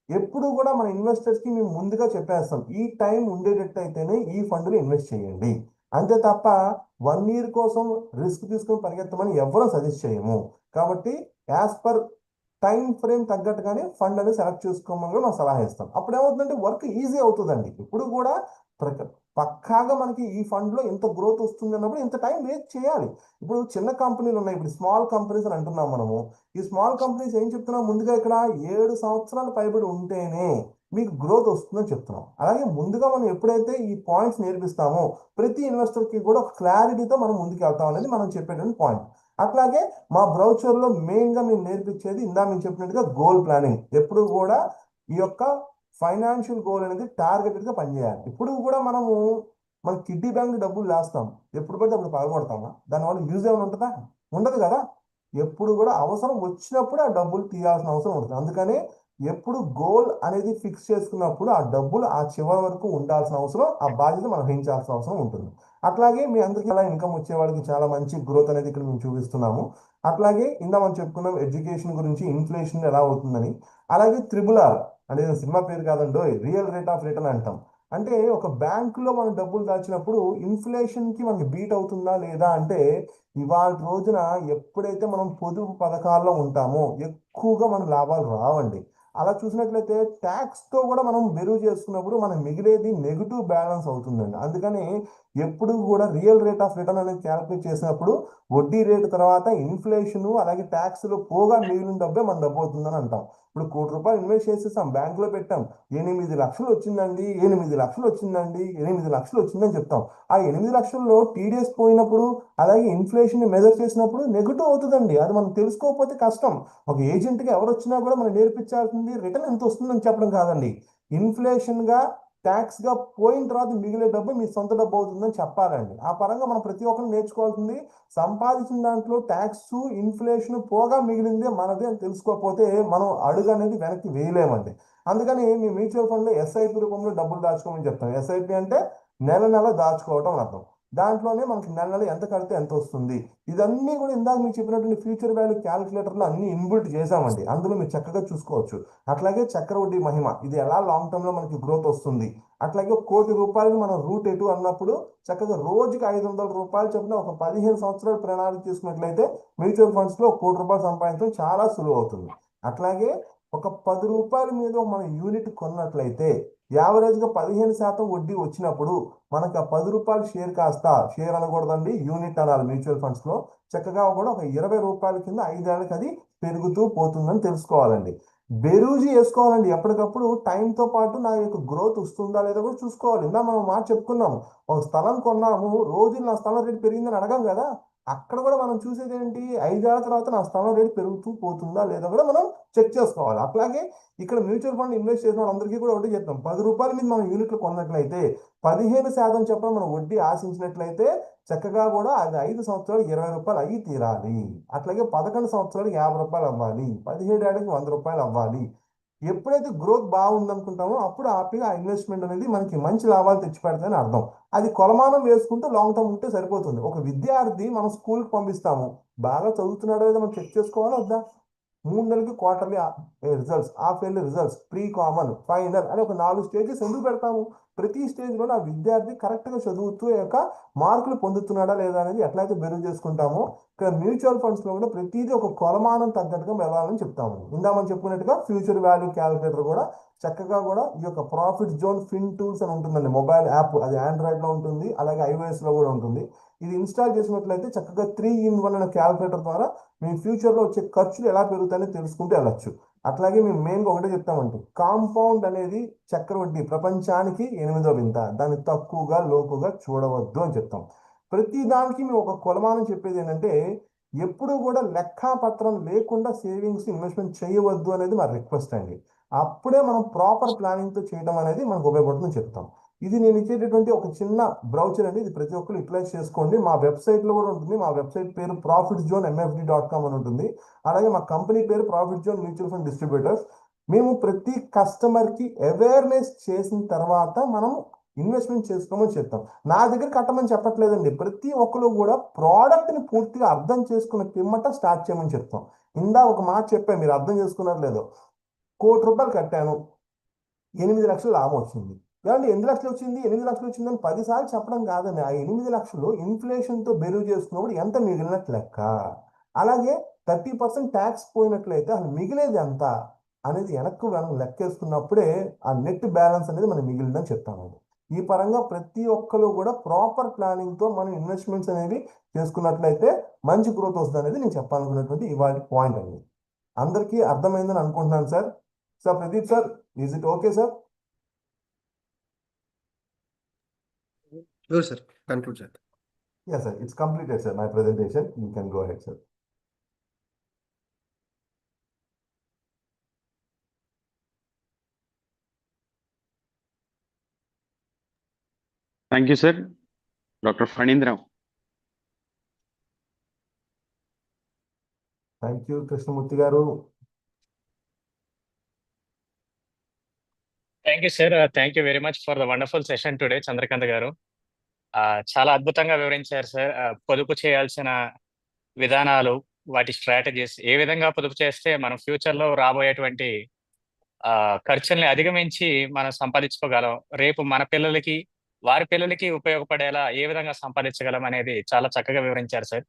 ఎప్పుడు కూడా మన ఇన్వెస్టర్స్ కి మేము ముందుగా చెప్పేస్తాం, ఈ టైం ఉండేటట్టు అయితేనే ఈ ఫండ్ లో ఇన్వెస్ట్ చేయండి. అంతే తప్ప 1 year కోసం రిస్క్ తీసుకొని పరిగెత్తమని ఎవరూ సజెస్ట్ చేయము. కాబట్టి యాజ్ పర్ టైం ఫ్రేమ్ తగ్గట్టుగానే ఫండ్ అనేది సెలెక్ట్ చేసుకోమని మనం సలహా ఇస్తాం. అప్పుడు ఏమవుతుందంటే వర్క్ ఈజీ అవుతుందండి. ఇప్పుడు కూడా పక్కాగా మనకి ఈ ఫండ్ లో ఇంత గ్రోత్ వస్తుంది అన్నప్పుడు ఇంత టైం వేస్ట్ చేయాలి. ఇప్పుడు చిన్న కంపెనీలు ఉన్నాయి, ఇప్పుడు స్మాల్ కంపెనీస్ అని అంటున్నాం మనము. ఈ స్మాల్ కంపెనీస్ ఏం చెప్తున్నాం? ముందుగా ఇక్కడ 7 సంవత్సరాలు పైబడి ఉంటేనే మీకు గ్రోత్ వస్తుందని చెప్తున్నాం. అలాగే ముందుగా మనం ఎప్పుడైతే ఈ పాయింట్స్ నేర్పిస్తామో ప్రతి ఇన్వెస్టర్ కి కూడా ఒక క్లారిటీతో మనం ముందుకు వెళ్తాం అనేది మనం చెప్పేటువంటి పాయింట్. అట్లాగే మా బ్రౌచర్ లో మెయిన్ గా మేము నేర్పించేది మేము చెప్పినట్టుగా గోల్ ప్లానింగ్. ఎప్పుడు కూడా ఈ యొక్క ఫైనాన్షియల్ గోల్ అనేది టార్గెటెడ్ గా పనిచేయాలి. ఇప్పుడు కూడా మన కిడ్నీ బ్యాంక్ డబ్బులు వేస్తాం, ఎప్పుడు పడితే అప్పుడు పగలగొడతామా? దానివల్ల యూజ్ ఏమైనా ఉంటుందా? ఉండదు కదా. ఎప్పుడు కూడా అవసరం వచ్చినప్పుడు ఆ డబ్బులు తీయాల్సిన అవసరం ఉంటుంది. అందుకనే ఎప్పుడు గోల్ అనేది ఫిక్స్ చేసుకున్నప్పుడు ఆ డబ్బులు ఆ చివరి వరకు ఉండాల్సిన అవసరం, ఆ బాధ్యత మనం వహించాల్సిన అవసరం ఉంటుంది. అట్లాగే మీ అందరికీ అలా ఇన్కమ్ వచ్చే వాళ్ళకి చాలా మంచి గ్రోత్ అనేది ఇక్కడ మేము చూపిస్తున్నాము. అట్లాగే మనం చెప్పుకున్నాం ఎడ్యుకేషన్ గురించి, ఇన్ఫ్లేషన్ ఎలా అవుతుందని. అలాగే RRR అనేది సినిమా పేరు కాదండో, రియల్ రేట్ ఆఫ్ రిటర్న్ అంటాం. అంటే ఒక బ్యాంకులో మనం డబ్బులు దాచినప్పుడు ఇన్ఫ్లేషన్ కి మనకి బీట్ అవుతుందా లేదా అంటే, ఇవాళ రోజున ఎప్పుడైతే మనం పొదుపు పథకాల్లో ఉంటామో ఎక్కువగా మన లాభాలు రావండి. అలా చూసినట్లయితే ట్యాక్స్ తో కూడా మనం బెరువు చేసుకున్నప్పుడు మనం మిగిలేది నెగిటివ్ బ్యాలెన్స్ అవుతుందండి. అందుకని ఎప్పుడు కూడా రియల్ రేట్ ఆఫ్ రిటర్న్ అనేది క్యాలిక్యులేట్ చేసినప్పుడు వడ్డీ రేటు తర్వాత ఇన్ఫ్లేషన్ అలాగే ట్యాక్స్ లో పోగా మిగిలిన డబ్బే మన డబ్బు అవుతుందని అంటాం. ఇప్పుడు ₹1 ఇన్వెస్ట్ చేసేసాం, బ్యాంకులో పెట్టాం, 8 లక్షలు వచ్చిందండి, 8 లక్షలు వచ్చిందండి, 8 లక్షలు వచ్చిందని చెప్తాం. ఆ 8 లక్షల్లో టీడీఎస్ పోయినప్పుడు అలాగే ఇన్ఫ్లేషన్ మెజర్ చేసినప్పుడు నెగిటివ్ అవుతుందండి. అది మనం తెలుసుకోకపోతే కష్టం. ఒక ఏజెంట్గా ఎవరు వచ్చినా కూడా మనం నేర్పించాల్సింది రిటర్న్ ఎంత వస్తుందని చెప్పడం కాదండి, ఇన్ఫ్లేషన్ గా ట్యాక్స్ గా పోయిన తర్వాత మిగిలే డబ్బు మీ సొంత డబ్బు అవుతుందని చెప్పాలండి. ఆ పరంగా మనం ప్రతి ఒక్కరు నేర్చుకోవాల్సింది, సంపాదించిన దాంట్లో ట్యాక్స్ ఇన్ఫ్లేషన్ పోగా మిగిలిందే మనదే అని తెలుసుకోకపోతే మనం అడుగు అనేది వెనక్కి వేయలేమండి. అందుకని మీ మ్యూచువల్ ఫండ్లో ఎస్ఐపి రూపంలో డబ్బులు దాచుకోమని చెప్తాం. ఎస్ఐపి అంటే నెల నెల దాచుకోవటం అని అర్థం. దాంట్లోనే మనకి నెల నెల ఎంత కడితే ఎంత వస్తుంది, ఇదన్నీ కూడా ఇందాక మీకు చెప్పినటువంటి ఫ్యూచర్ వాల్యూ క్యాలిక్యులేటర్లో అన్ని ఇన్బిల్ట్ చేసామండి. అందులో మీరు చక్కగా చూసుకోవచ్చు. అట్లాగే చక్రవడ్డీ మహిమ, ఇది ఎలా లాంగ్ టర్మ్ లో మనకి గ్రోత్ వస్తుంది. అట్లాగే 1 కోటి రూపాయలు మనం రూట్ ఎటు అన్నప్పుడు చక్కగా రోజుకి 500 రూపాయలు చొప్పున ఒక 15 సంవత్సరాలు ప్రణాళిక తీసుకున్నట్లయితే మ్యూచువల్ ఫండ్స్ లో 1 కోటి రూపాయలు సంపాదించడం చాలా సులువు అవుతుంది. అట్లాగే ఒక 10 రూపాయల మీద మనం యూనిట్ కొన్నట్లయితే యావరేజ్ గా 15% వడ్డీ వచ్చినప్పుడు మనకు ఆ 10 రూపాయల షేర్ కాస్త, షేర్ అనకూడదండి, యూనిట్ అనాలి మ్యూచువల్ ఫండ్స్ లో, చక్కగా కూడా ఒక 20 రూపాయల కింద 5 ఏళ్ళకి అది పెరుగుతూ పోతుందని తెలుసుకోవాలండి. బెరూజీ వేసుకోవాలండి ఎప్పటికప్పుడు. టైంతో పాటు నా యొక్క గ్రోత్ వస్తుందా లేదా కూడా చూసుకోవాలి. ఇందా మనం మాట చెప్పుకున్నాము, ఒక స్థలం కొన్నాము, రోజు నా స్థలం రేటు పెరిగిందని అడగం కదా. అక్కడ కూడా మనం చూసేది ఏంటి, 5 ఏళ్ల తర్వాత నా స్థలం రేటు పెరుగుతూ పోతుందా లేదా కూడా మనం చెక్ చేసుకోవాలి. అట్లాగే ఇక్కడ మ్యూచువల్ ఫండ్ ఇన్వెస్ట్ చేసిన వాళ్ళందరికీ కూడా ఒకటి చెప్తాం, 10 రూపాయల మీద మనం యూనిట్లు కొన్నట్లయితే 15% చెప్పడం మనం వడ్డీ ఆశించినట్లయితే చక్కగా కూడా అది 5 సంవత్సరాలు 20 రూపాయలు అయ్యి తీరాలి. అట్లాగే 11 సంవత్సరాలు 50 రూపాయలు అవ్వాలి. 17 ఏళ్ళకి 100 రూపాయలు అవ్వాలి. ఎప్పుడైతే గ్రోత్ బాగుందనుకుంటామో అప్పుడు హ్యాపీగా ఆ ఇన్వెస్ట్మెంట్ అనేది మనకి మంచి లాభాలు తెచ్చిపెడతాయని అర్థం. అది కొలమానం వేసుకుంటూ లాంగ్ టర్మ్ ఉంటే సరిపోతుంది. ఒక విద్యార్థి మనం స్కూల్కి పంపిస్తాము, బాగా చదువుతున్నాడో లేదో మనం చెక్ చేసుకోవాలా వద్దా? 3 నెలలకి quarterly results, half yearly results, pre common, final అని ఒక 4 స్టేజెస్ ఎందుకు పెడతాము? ప్రతి స్టేజ్లో ఆ విద్యార్థి కరెక్ట్గా చదువుతూ యొక్క మార్కులు పొందుతున్నాడా లేదా అనేది ఎట్లయితే బెరుగు చేసుకుంటామో ఇక్కడ మ్యూచువల్ ఫండ్స్లో కూడా ప్రతిదీ ఒక కొలమానం తగ్గట్టుగా వెళ్ళాలని చెప్తాము. ఇందా మనం చెప్పుకున్నట్టుగా ఫ్యూచర్ వాల్యూ క్యాలిక్యులేటర్ కూడా చక్కగా కూడా ఈ యొక్క ప్రాఫిట్ జోన్ ఫిన్ టూల్స్ అని ఉంటుందండి, మొబైల్ యాప్, అది ఆండ్రాయిడ్లో ఉంటుంది, అలాగే iOS-లో కూడా ఉంటుంది. ఇది ఇన్స్టాల్ చేసినట్లయితే చక్కగా 3-in-1 అనే క్యాలిక్యులేటర్ ద్వారా మీ ఫ్యూచర్లో వచ్చే ఖర్చులు ఎలా పెరుగుతాయని తెలుసుకుంటూ వెళ్ళచ్చు. అట్లాగే మేము మెయిన్గా ఒకటే చెప్తామంటే, కాంపౌండ్ అనేది చక్రవడ్డీ ప్రపంచానికి 8వ వింత, దాన్ని తక్కువగా లోకుగా చూడవద్దు అని చెప్తాం. ప్రతి దానికి మేము ఒక కొలమానం చెప్పేది ఏంటంటే, ఎప్పుడు కూడా లెక్కాపత్రం లేకుండా సేవింగ్స్ ఇన్వెస్ట్మెంట్ చేయవద్దు అనేది మా రిక్వెస్ట్ అండి. అప్పుడే మనం ప్రాపర్ ప్లానింగ్తో చేయడం అనేది మనకు ఉపయోగపడుతుందని చెప్తాం. ఇది నేను ఇచ్చేటటువంటి ఒక చిన్న బ్రౌచర్ అండి, ఇది ప్రతి ఒక్కరు యూటిలైజ్ చేసుకోండి. మా వెబ్సైట్లో కూడా ఉంటుంది. మా వెబ్సైట్ పేరు profitzonemfd.com అని ఉంటుంది. అలాగే మా కంపెనీ పేరు profit zone mutual fund distributors. మేము ప్రతి కస్టమర్కి అవేర్నెస్ చేసిన తర్వాత మనం ఇన్వెస్ట్మెంట్ చేసుకోమని చెప్తాం. నా దగ్గర కట్టమని చెప్పట్లేదండి, ప్రతి ఒక్కరు కూడా ప్రోడక్ట్ని పూర్తిగా అర్థం చేసుకున్న పిమ్మట స్టార్ట్ చేయమని చెప్తాం. ఇందా ఒక మాట చెప్పాను, మీరు అర్థం చేసుకున్నారు లేదో, 1 కోటి రూపాయలు కట్టాను, 8 లక్షలు లాభం వచ్చింది. ఏమంటే 8 లక్షలు వచ్చింది, 8 లక్షలు వచ్చిందని 10 సార్లు చెప్పడం కాదండి. ఆ 8 లక్షలు ఇన్ఫ్లేషన్తో బెరుగు చేసుకున్నప్పుడు ఎంత మిగిలినట్లు లెక్క. అలాగే 30% ట్యాక్స్ పోయినట్లయితే అసలు మిగిలేది ఎంత అనేది వెనక్కు మనం లెక్కేసుకున్నప్పుడే ఆ నెట్ బ్యాలెన్స్ అనేది మనం మిగిలిందని చెప్తామండి. ఈ పరంగా ప్రతి ఒక్కరు కూడా ప్రాపర్ ప్లానింగ్తో మనం ఇన్వెస్ట్మెంట్స్ అనేవి చేసుకున్నట్లయితే మంచి గ్రోత్ వస్తుంది అనేది నేను చెప్పాలనుకున్నటువంటి ఇవాళ పాయింట్ అండి. అందరికీ అర్థమైందని అనుకుంటున్నాను sir. Sir Pradeep sir, is it okay sir? Sure, sir. Conclude, sir. Yes, sir. It's completed, sir. My presentation. You can go ahead, sir. Thank you, sir. Dr. Fanindram. Thank you, Krishnamurthy garu. Thank you sir. Thank you very much for the wonderful session today, Chandrakanth garu. చాలా అద్భుతంగా వివరించారు sir. పొదుపు చేయాల్సిన విధానాలు, వాటి strategies, ఏ విధంగా పొదుపు చేస్తే మనం ఫ్యూచర్లో రాబోయేటువంటి ఖర్చుల్ని అధిగమించి మనం సంపాదించుకోగలం, రేపు మన పిల్లలకి, వారి పిల్లలకి ఉపయోగపడేలా ఏ విధంగా సంపాదించగలం అనేది చాలా చక్కగా వివరించారు సార్.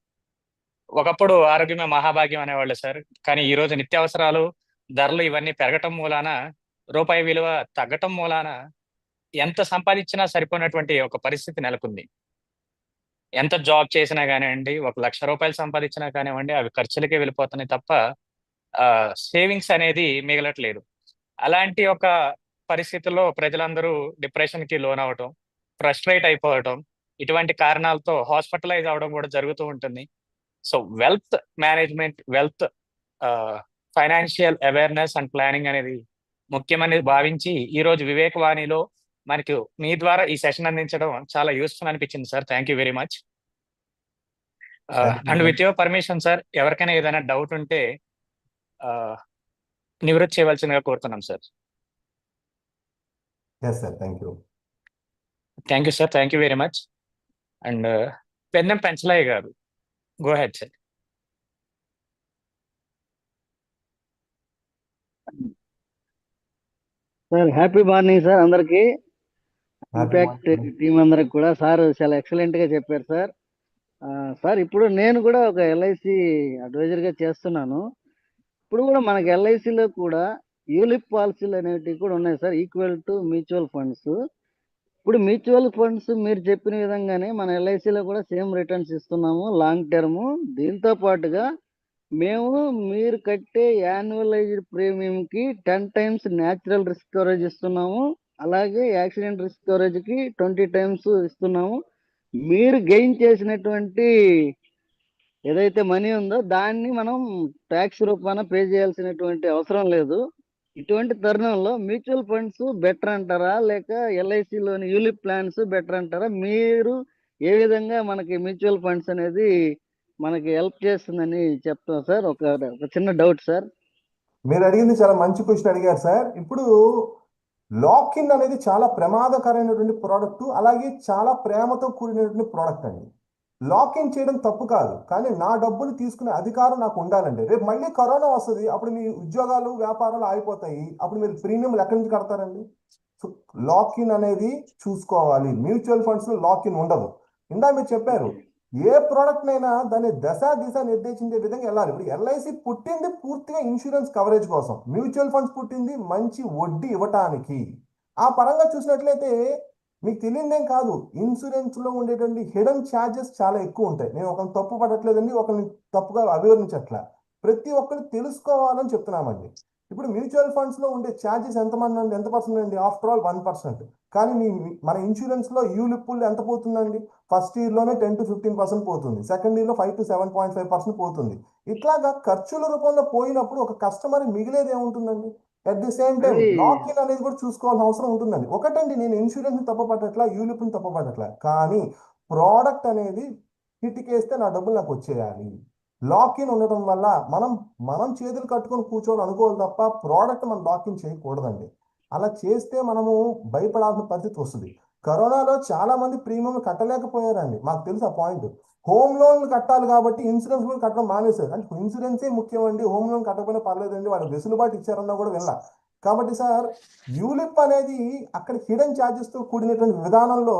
ఒకప్పుడు ఆరోగ్యమే మహాభాగ్యం అనేవాళ్ళు సార్, కానీ ఈ రోజు నిత్యావసరాలు ధరలు ఇవన్నీ పెరగటం మూలాన, రూపాయి విలువ తగ్గటం మూలాన ఎంత సంపాదించినా సరిపోయినటువంటి ఒక పరిస్థితి నెలకొంది. ఎంత జాబ్ చేసినా కానివ్వండి, 1 లక్ష రూపాయలు సంపాదించినా కానివ్వండి, అవి ఖర్చులకే వెళ్ళిపోతున్నాయి తప్ప సేవింగ్స్ అనేది మిగలట్లేదు. అలాంటి ఒక పరిస్థితుల్లో ప్రజలందరూ డిప్రెషన్కి లోనవటం, ఫ్రస్ట్రేట్ అయిపోవటం, ఇటువంటి కారణాలతో హాస్పిటలైజ్ అవడం కూడా జరుగుతూ ఉంటుంది. So wealth management, wealth financial awareness and planning అనేది ముఖ్యమని భావించి ఈరోజు వివేకవాణిలో మనకు మీ ద్వారా ఈ సెషన్ అందించడం చాలా యూస్ఫుల్ అనిపించింది sir. Thank you very much. And with your permission sir, ఎవరికైనా ఏదైనా డౌట్ ఉంటే నివృత్తి చేయవలసిందిగా కోరుతున్నాం sir. Yes sir, thank you. Thank you sir, thank you very much. And Pennam Penchalaiah garu, go head sir. Sir happy morning sir అందరికి. Happy impact morning. Team అందరికి కూడా sir చాలా ఎక్సలెంట్ గా చెప్పారు సార్. సార్ ఇప్పుడు నేను కూడా ఒక ఎల్ఐసి అడ్వైజర్ గా చేస్తున్నాను. ఇప్పుడు కూడా మనకి ఎల్ఐసిలో కూడా యూలిప్ పాలసీలు అనేవి కూడా ఉన్నాయి sir, equal to mutual funds. ఇప్పుడు మ్యూచువల్ ఫండ్స్ మీరు చెప్పిన విధంగానే మన ఎల్ఐసిలో కూడా సేమ్ రిటర్న్స్ ఇస్తున్నాము లాంగ్ టర్మ్. దీంతో పాటుగా మేము మీరు కట్టే యాన్యువలైజ్డ్ ప్రీమియం కి 10 times న్యాచురల్ రిస్క్ కవరేజ్ ఇస్తున్నాము, అలాగే యాక్సిడెంట్ రిస్క్ కవరేజ్ కి 20 times ఇస్తున్నాము. మీరు గెయిన్ చేసినటువంటి ఏదైతే మనీ ఉందో దాన్ని మనం ట్యాక్స్ రూపాన పే చేయాల్సినటువంటి అవసరం లేదు. ఇటువంటి తరుణంలో మ్యూచువల్ ఫండ్స్ బెటర్ అంటారా, లేక ఎల్ఐసిలోని యూలిప్ ప్లాన్స్ బెటర్ అంటారా? మీరు ఏ విధంగా మనకి మ్యూచువల్ ఫండ్స్ అనేది మనకి హెల్ప్ చేస్తుందని చెప్తాం సార్. ఒక చిన్న డౌట్ సార్. మీరు అడిగింది చాలా మంచి క్వశ్చన్ అడిగారు సార్. ఇప్పుడు లాక్ ఇన్ అనేది చాలా ప్రమాదకరమైనటువంటి ప్రోడక్ట్, అలాగే చాలా ప్రేమతో కూడినటువంటి ప్రోడక్ట్ అండి. లాక్ ఇన్ చేయడం తప్పు కాదు, కానీ నా డబ్బులు తీసుకునే అధికారం నాకు ఉండాలండి. రేపు మళ్ళీ కరోనా వస్తుంది, అప్పుడు మీ ఉద్యోగాలు వ్యాపారాలు ఆగిపోతాయి, అప్పుడు మీరు ప్రీమియంలు ఎక్కడి నుంచి కడతారండి? సో లాక్ ఇన్ అనేది చూసుకోవాలి. మ్యూచువల్ ఫండ్స్ లో లాక్ ఇన్ ఉండదు. ఇందా మీరు చెప్పారు, ఏ ప్రోడక్ట్ అయినా దాని దశ దిశ నిర్దేశించే విధంగా వెళ్ళాలి. ఇప్పుడు ఎల్ఐసి పుట్టింది పూర్తిగా ఇన్సూరెన్స్ కవరేజ్ కోసం, మ్యూచువల్ ఫండ్స్ పుట్టింది మంచి వడ్డీ ఇవ్వటానికి. ఆ పరంగా చూసినట్లయితే మీకు తెలియదేం కాదు, ఇన్సూరెన్స్ లో ఉండేటువంటి హిడెన్ ఛార్జెస్ చాలా ఎక్కువ ఉంటాయి. నేను ఒకరిని తప్పు పడట్లేదండి, ఒకరిని తప్పుగా అభివర్ణించట్లా, ప్రతి ఒక్కరు తెలుసుకోవాలని చెప్తున్నామండి. ఇప్పుడు మ్యూచువల్ ఫండ్స్ లో ఉండే ఛార్జెస్ ఎంత పర్సెంట్ అండి? After all 1%. కానీ మన ఇన్సూరెన్స్ లో యూలిప్పుల్ ఎంత పోతుందండి? ఫస్ట్ ఇయర్ లోనే 10 to 15% పోతుంది, సెకండ్ ఇయర్ లో 5 to 7.5% పోతుంది. ఇట్లాగా ఖర్చుల రూపంలో పోయినప్పుడు ఒక కస్టమర్ మిగిలేది ఏముంటుందండి? At the same time lock in అనేది కూడా చూసుకోవాల్సిన అవసరం ఉంటుందండి. ఒకటండి, నేను ఇన్సూరెన్స్ తప్పపడట్లా, యూలిప్ తప్పపడట్లా, కానీ ప్రోడక్ట్ అనేది హిట్కేస్తే నా డబ్బులు నాకు వచ్చేయాలి. లాక్ ఇన్ ఉండటం వల్ల మనం చేతులు కట్టుకొని కూర్చోవాలి అనుకోవాలి తప్ప ప్రోడక్ట్ మనం లాక్ ఇన్ చేయకూడదండి. అలా చేస్తే మనము భయపడాల్సిన పరిస్థితి వస్తుంది. కరోనాలో చాలా మంది ప్రీమియం కట్టలేకపోయారండి, మాకు తెలుసు ఆ పాయింట్. హోమ్ లోన్లు కట్టాలి కాబట్టి ఇన్సూరెన్స్ కూడా కట్టడం మానేశారు. అంటే ఇన్సూరెన్సే ముఖ్యం అండి, హోమ్ లోన్ కట్టకపోయినా పర్లేదండి, వాళ్ళు వెసులుబాటు ఇచ్చారన్నా కూడా వెళ్ళా. కాబట్టి సార్, యూలిప్ అనేది అక్కడ హిడెన్ ఛార్జెస్ తో కూడినటువంటి విధానంలో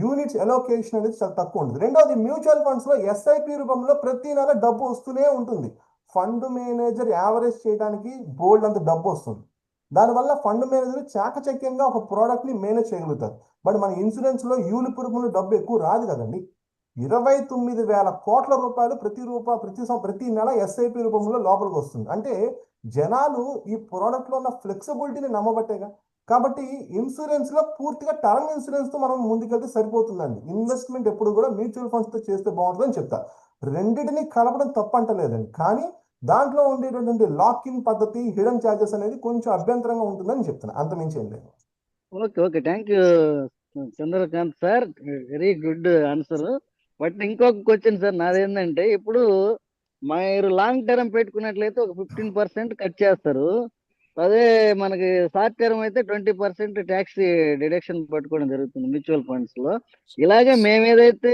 యూనిట్స్ ఎలోకేషన్ అనేది చాలా తక్కువ ఉంటుంది. రెండోది, మ్యూచువల్ ఫండ్స్ లో ఎస్ఐపి రూపంలో ప్రతి నెల డబ్బు వస్తూనే ఉంటుంది. ఫండ్ మేనేజర్ యావరేజ్ చేయడానికి బోల్డ్ అంత డబ్బు వస్తుంది. దానివల్ల ఫండ్ మేనేజర్ చాకచక్యంగా ఒక ప్రోడక్ట్ ని మేనేజ్ చేయగలుగుతారు. బట్ మన ఇన్సూరెన్స్ లో యూలిప్ రూపంలో డబ్బు ఎక్కువ రాదు కదండి. 29,000 కోట్ల రూపాయలు ప్రతి నెల ఎస్ఐపి రూపంలో లోపలికి వస్తుంది. అంటే జనాలు ఈ ప్రోడక్ట్ లో ఉన్న ఫ్లెక్సిబిలిటీని నమ్మబట్టేగా. కాబట్టి ఇన్సూరెన్స్ లో పూర్తిగా టర్మ్ ఇన్సూరెన్స్ తో మనం ముందుకెళ్తే సరిపోతుందండి. ఇన్వెస్ట్మెంట్ ఎప్పుడు కూడా మ్యూచువల్ ఫండ్స్ తో చేస్తే బాగుంటుందని చెప్తా. రెండింటిని కలపడం తప్పంటలేదండి, కానీ దాంట్లో ఉండేటటువంటి లాక్ ఇన్ పద్ధతి, హిడెన్ ఛార్జెస్ అనేది కొంచెం అభ్యంతరంగా ఉంటుందని చెప్తున్నా, అంతమించి ఏం లేదు. Okay, thank you Chandrakant sir, very good answer. But ఇంకొక క్వశ్చన్ సార్ నాదేంటంటే, ఇప్పుడు మీరు లాంగ్ టర్మ్ పెట్టుకున్నట్లయితే ఒక 15% కట్ చేస్తారు, అదే మనకి షార్ట్ టర్మ్ అయితే 20% ట్యాక్స్ డిడక్షన్ పట్టుకోవడం జరుగుతుంది మ్యూచువల్ ఫండ్స్ లో. ఇలాగే మేము ఏదైతే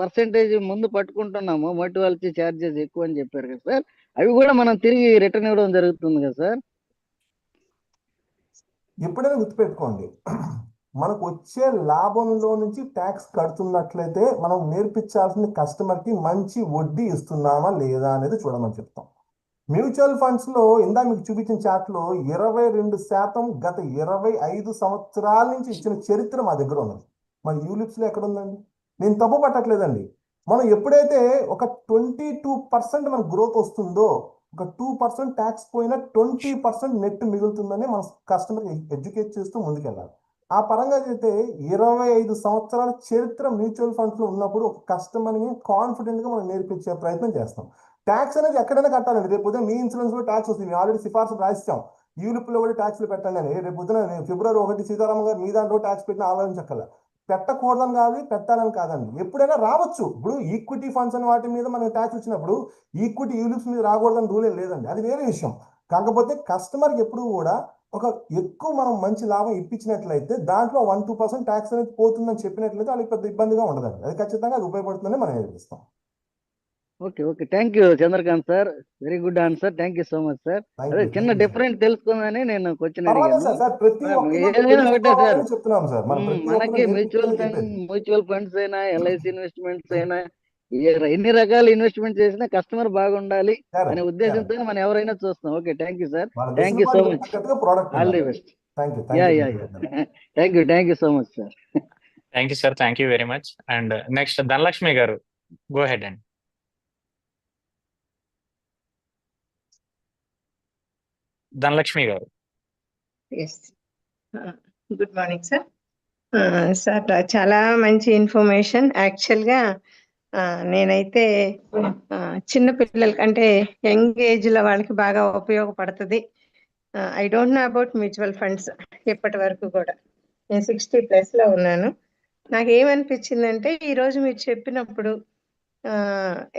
పర్సెంటేజ్ ముందు పట్టుకుంటున్నామో మొటివాలిటీ ఛార్జెస్ ఎక్కువ అని చెప్పారు కదా సార్, అవి కూడా మనం తిరిగి రిటర్న్ ఇవ్వడం జరుగుతుంది కదా సార్? ఎప్పుడైనా గుర్తుపెట్టుకోండి, మనకు వచ్చే లాభంలో నుంచి ట్యాక్స్ కడుతున్నట్లయితే మనం నేర్పించాల్సిన కస్టమర్కి మంచి వడ్డీ ఇస్తున్నామా లేదా అనేది చూడమని చెప్తాం. మ్యూచువల్ ఫండ్స్ లో ఇందా మీకు చూపించిన చార్ట్ లో 22% గత 25 సంవత్సరాల నుంచి ఇచ్చిన చరిత్ర మా దగ్గర ఉన్నది. మరి యూలిప్స్ లో ఎక్కడ ఉందండి? నేను తప్పు పట్టట్లేదండి. మనం ఎప్పుడైతే ఒక 22% మన గ్రోత్ వస్తుందో, ఒక 2% ట్యాక్స్ పోయినా 20% నెట్ మిగులుతుందని మన కస్టమర్ ఎడ్యుకేట్ చేస్తూ ముందుకెళ్ళాలి. ఆ పరంగా అయితే 25 సంవత్సరాల చరిత్ర మ్యూచువల్ ఫండ్స్ లో ఉన్నప్పుడు ఒక కస్టమర్ని కాన్ఫిడెంట్ గా మనం నేర్పించే ప్రయత్నం చేస్తాం. ట్యాక్స్ అనేది ఎక్కడైనా కట్టాలండి. రేపు పొద్దున మీ ఇన్సూరెన్స్ లో ట్యాక్స్ వస్తుంది, మేము ఆల్రెడీ సిఫార్సు రాసిస్తాం, యూలిప్ లో కూడా ట్యాక్స్లు పెట్టండి అని. రేపు పొద్దున ఫిబ్రవరి 1 సీతారామ గారు మీ దాంట్లో ట్యాక్స్ పెట్టిన ఆలోచించక్కల, పెట్టకూడదని కాదు, పెట్టాలని కాదండి, ఎప్పుడైనా రావచ్చు. ఇప్పుడు ఈక్విటీ ఫండ్స్ అని వాటి మీద మనకి ట్యాక్స్ వచ్చినప్పుడు ఈక్విటీ యూలిప్స్ మీద రాకూడదని రూల్ ఏం లేదండి, అది వేరే విషయం. కాకపోతే కస్టమర్కి ఎప్పుడు కూడా ఒక ఎక్కువ మనం మంచి లాభం ఇప్పించినట్లయితే దాంట్లో 1-2% ట్యాక్స్ అనేది పోతుందని చెప్పినట్లయితే వాళ్ళకి పెద్ద ఇబ్బందిగా ఉండదండి. అది ఖచ్చితంగా అది ఉపయోగపడుతుందని మనం ఏర్పిస్తాం. Okay okay, thank you Chandrakant sir, very good answer, thank you so much sir. Thank అదే యూ, చిన్న డిఫరెంట్ తెలుసుకుందని నేను క్వశ్చన్ పర్వాలేదు అడిగాను. సార్. ప్రతి ఒక్కరు ఏదైనా ఒకటే సార్, తెలుసుకోవాలని చెప్తున్నాం సార్. మనం ప్రతి మనకి ఒక్కరు మ్యూచువల్ ఫండ్స్ అయినా ఎల్ఐసి ఇన్వెస్ట్మెంట్స్ అయినా ఎన్ని రకాల ఇన్వెస్ట్మెంట్ చేసినా కస్టమర్ బాగుండాలి అనే ఉద్దేశంతో మనం ఎవరైనా చూస్తాం. Okay, thank you sir, thank you so much, all the best. Yeah yeah thank you so much sir. Thank you sir, thank you very much. And next Dhanalakshmi garu, go ahead and. Dhanalakshmi garu. Yes, good morning sir. Sir చాలా మంచి information. యాక్చువల్గా నేనైతే చిన్న పిల్లలకి అంటే young ఏజ్లో వాళ్ళకి బాగా ఉపయోగపడుతుంది. I don't know about mutual funds ఇప్పటి వరకు కూడా. నేను 60+ ఉన్నాను. నాకు ఏమనిపించిందంటే ఈరోజు మీరు చెప్పినప్పుడు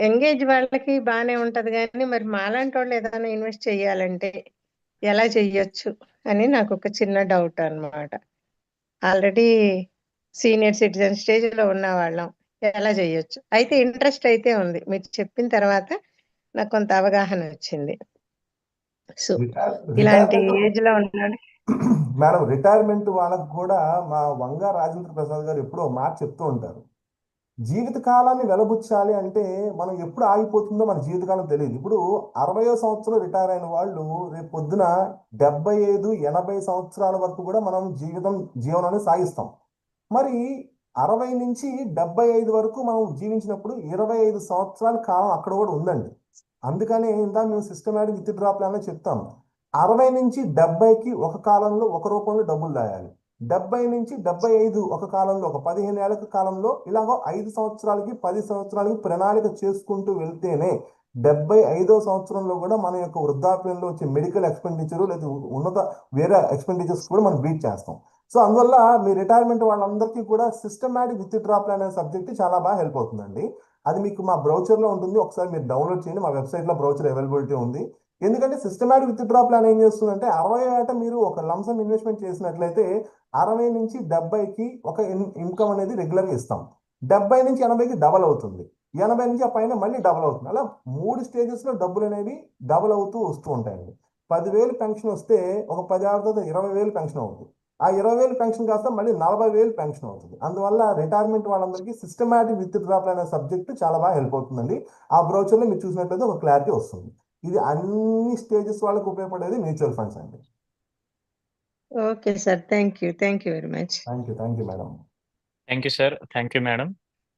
ఎంగేజ్ వాళ్ళకి బాగానే ఉంటుంది, కానీ మరి మాలాంటి వాళ్ళు ఏదైనా ఇన్వెస్ట్ చేయాలంటే ఎలా చెయ్యొచ్చు అని నాకు ఒక చిన్న డౌట్ అన్నమాట. ఆల్రెడీ సీనియర్ సిటిజన్ స్టేజ్లో ఉన్న వాళ్ళం ఎలా చేయొచ్చు? అయితే ఇంట్రెస్ట్ అయితే ఉంది, మీరు చెప్పిన తర్వాత నాకు కొంత అవగాహన వచ్చింది. సో ఇలాంటి ఏజ్ లో ఉన్నాడు మేడం, రిటైర్మెంట్ వాళ్ళకు కూడా మా వంగా రాజేంద్ర ప్రసాద్ గారు ఎప్పుడో మాట చెప్తూ ఉంటారు. జీవిత కాలాన్ని వెలబుచ్చాలి అంటే మనం ఎప్పుడు ఆగిపోతుందో మన జీవితకాలం తెలియదు. ఇప్పుడు 60వ సంవత్సరం రిటైర్ అయిన వాళ్ళు రేపు పొద్దున 75-80 సంవత్సరాల వరకు కూడా మనం జీవనాన్ని సాగిస్తాం. మరి 60 నుంచి 75 వరకు మనం జీవించినప్పుడు 25 సంవత్సరాల కాలం అక్కడ కూడా ఉందండి. అందుకని ఇందా మేము సిస్టమేటిక్ విత్డ్రా ప్లాన్ చెప్తాం. 60 నుంచి 70కి ఒక కాలంలో ఒక రూపంలో డబ్బులు దాయాలి. 70 నుంచి 75 ఒక కాలంలో, ఒక 15 ఏళ్ల కాలంలో, ఇలాగో 5 సంవత్సరాలకి 10 సంవత్సరాలకి ప్రణాళిక చేసుకుంటూ వెళ్తేనే 75వ సంవత్సరంలో కూడా మన యొక్క వృద్ధాప్యంలో వచ్చే మెడికల్ ఎక్స్పెండిచర్ లేదా ఉన్నత వేరే ఎక్స్పెండిచర్స్ కూడా మనం బీట్ చేస్తాం. సో అందువల్ల మీ రిటైర్మెంట్ వాళ్ళందరికీ కూడా సిస్టమేటిక్ విత్డ్రా ప్లాన్ అనే సబ్జెక్ట్ చాలా బాగా హెల్ప్ అవుతుందండి. అది మీకు మా బ్రౌచర్లో ఉంటుంది, ఒకసారి మీరు డౌన్లోడ్ చేయండి. మా వెబ్సైట్లో బ్రౌచర్ అవైలబిలిటీ ఉంది. ఎందుకంటే సిస్టమేటిక్ విత్డ్రా ప్లాన్ ఏం చేస్తుందంటే 60 ఏట మీరు ఒక లంసమ్ ఇన్వెస్ట్మెంట్ చేసినట్లయితే 60 నుంచి 70కి ఒక ఇన్కమ్ అనేది రెగ్యులర్గా ఇస్తాం. 70 నుంచి 80కి డబల్ అవుతుంది. 80 నుంచి ఆ పైన మళ్ళీ డబల్ అవుతుంది. అలా 3 స్టేజెస్లో డబ్బులు అనేవి డబల్ అవుతూ వస్తూ ఉంటాయండి. 10,000 పెన్షన్ వస్తే ఒక 10 ఏళ్ళ తర్వాత 20,000 పెన్షన్ అవుతుంది. ఆ 20,000 పెన్షన్ కాస్త మళ్ళీ 40,000 పెన్షన్ అవుతుంది. అందువల్ల రిటైర్మెంట్ వాళ్ళందరికీ సిస్టమేటిక్ విత్డ్రా ప్లాన్ అనే సబ్జెక్ట్ చాలా బాగా హెల్ప్ అవుతుందండి. ఆ బ్రౌచర్లో మీరు చూసినట్లయితే ఒక క్లారిటీ వస్తుంది. ఇది అన్ని స్టేజెస్ వాళ్ళకి ఉపయోగపడేది మ్యూచువల్ ఫండ్స్ అండి. Okay sir, thank you very much. Thank you madam. Thank you sir, thank you madam.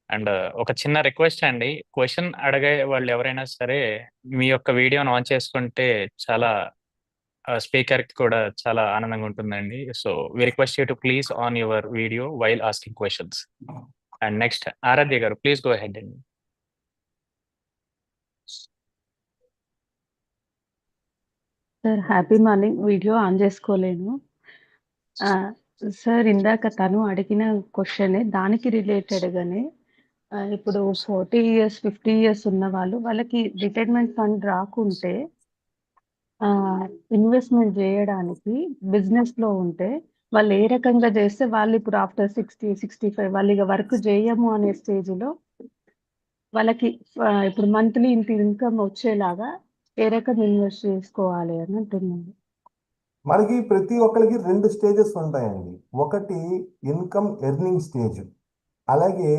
And ఒక చిన్న రిక్వెస్ట్ అండి, క్వశ్చన్ అడిగే వాళ్ళు ఎవరైనా సరే మీ యొక్క వీడియోని ఆన్ చేసుకుంటే చాలా స్పీకర్కి కూడా చాలా ఆనందంగా ఉంటుందండి. So we request you to please on your video while asking questions. And next Aaradhya garu, please go head అండి. Sir happy morning. Video on చేసుకోలేను సార్. ఇందాక తను అడిగిన క్వశ్చనే దానికి రిలేటెడ్గానే ఇప్పుడు 40 years 50 years ఉన్న వాళ్ళకి రిటైర్మెంట్ ఫండ్ రాకుంటే ఇన్వెస్ట్మెంట్ చేయడానికి బిజినెస్లో ఉంటే వాళ్ళు ఏ రకంగా చేస్తే వాళ్ళు ఇప్పుడు ఆఫ్టర్ 60-65 వాళ్ళు ఇక వర్క్ చేయము అనే స్టేజ్లో వాళ్ళకి ఇప్పుడు మంత్లీ ఇంత ఇన్కమ్ వచ్చేలాగా ఏ రకంగా ఇన్వెస్ట్ చేసుకోవాలి అని అంటున్నాను. మనకి ప్రతి ఒక్కరికి 2 స్టేజెస్ ఉంటాయండి. ఒకటి ఇన్కమ్ ఎర్నింగ్ స్టేజ్, అలాగే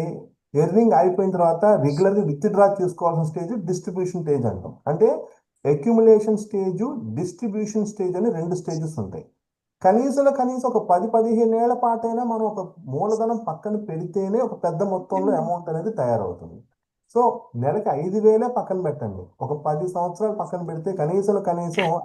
ఎర్నింగ్ అయిపోయిన తర్వాత రెగ్యులర్గా విత్డ్రా చేసుకోవాల్సిన స్టేజ్ డిస్ట్రిబ్యూషన్ స్టేజ్ అంటాం. అంటే అక్యుములేషన్ స్టేజ్, డిస్ట్రిబ్యూషన్ స్టేజ్ అని 2 స్టేజెస్ ఉంటాయి. కనీసం ఒక 10-15 ఏళ్ల పాటైనా మనం ఒక మూలధనం పక్కన పెడితేనే ఒక పెద్ద మొత్తంలో అమౌంట్ అనేది తయారవుతుంది. సో నెలకి 5,000 పక్కన పెట్టండి, ఒక 10 సంవత్సరాలు పక్కన పెడితే కనీసం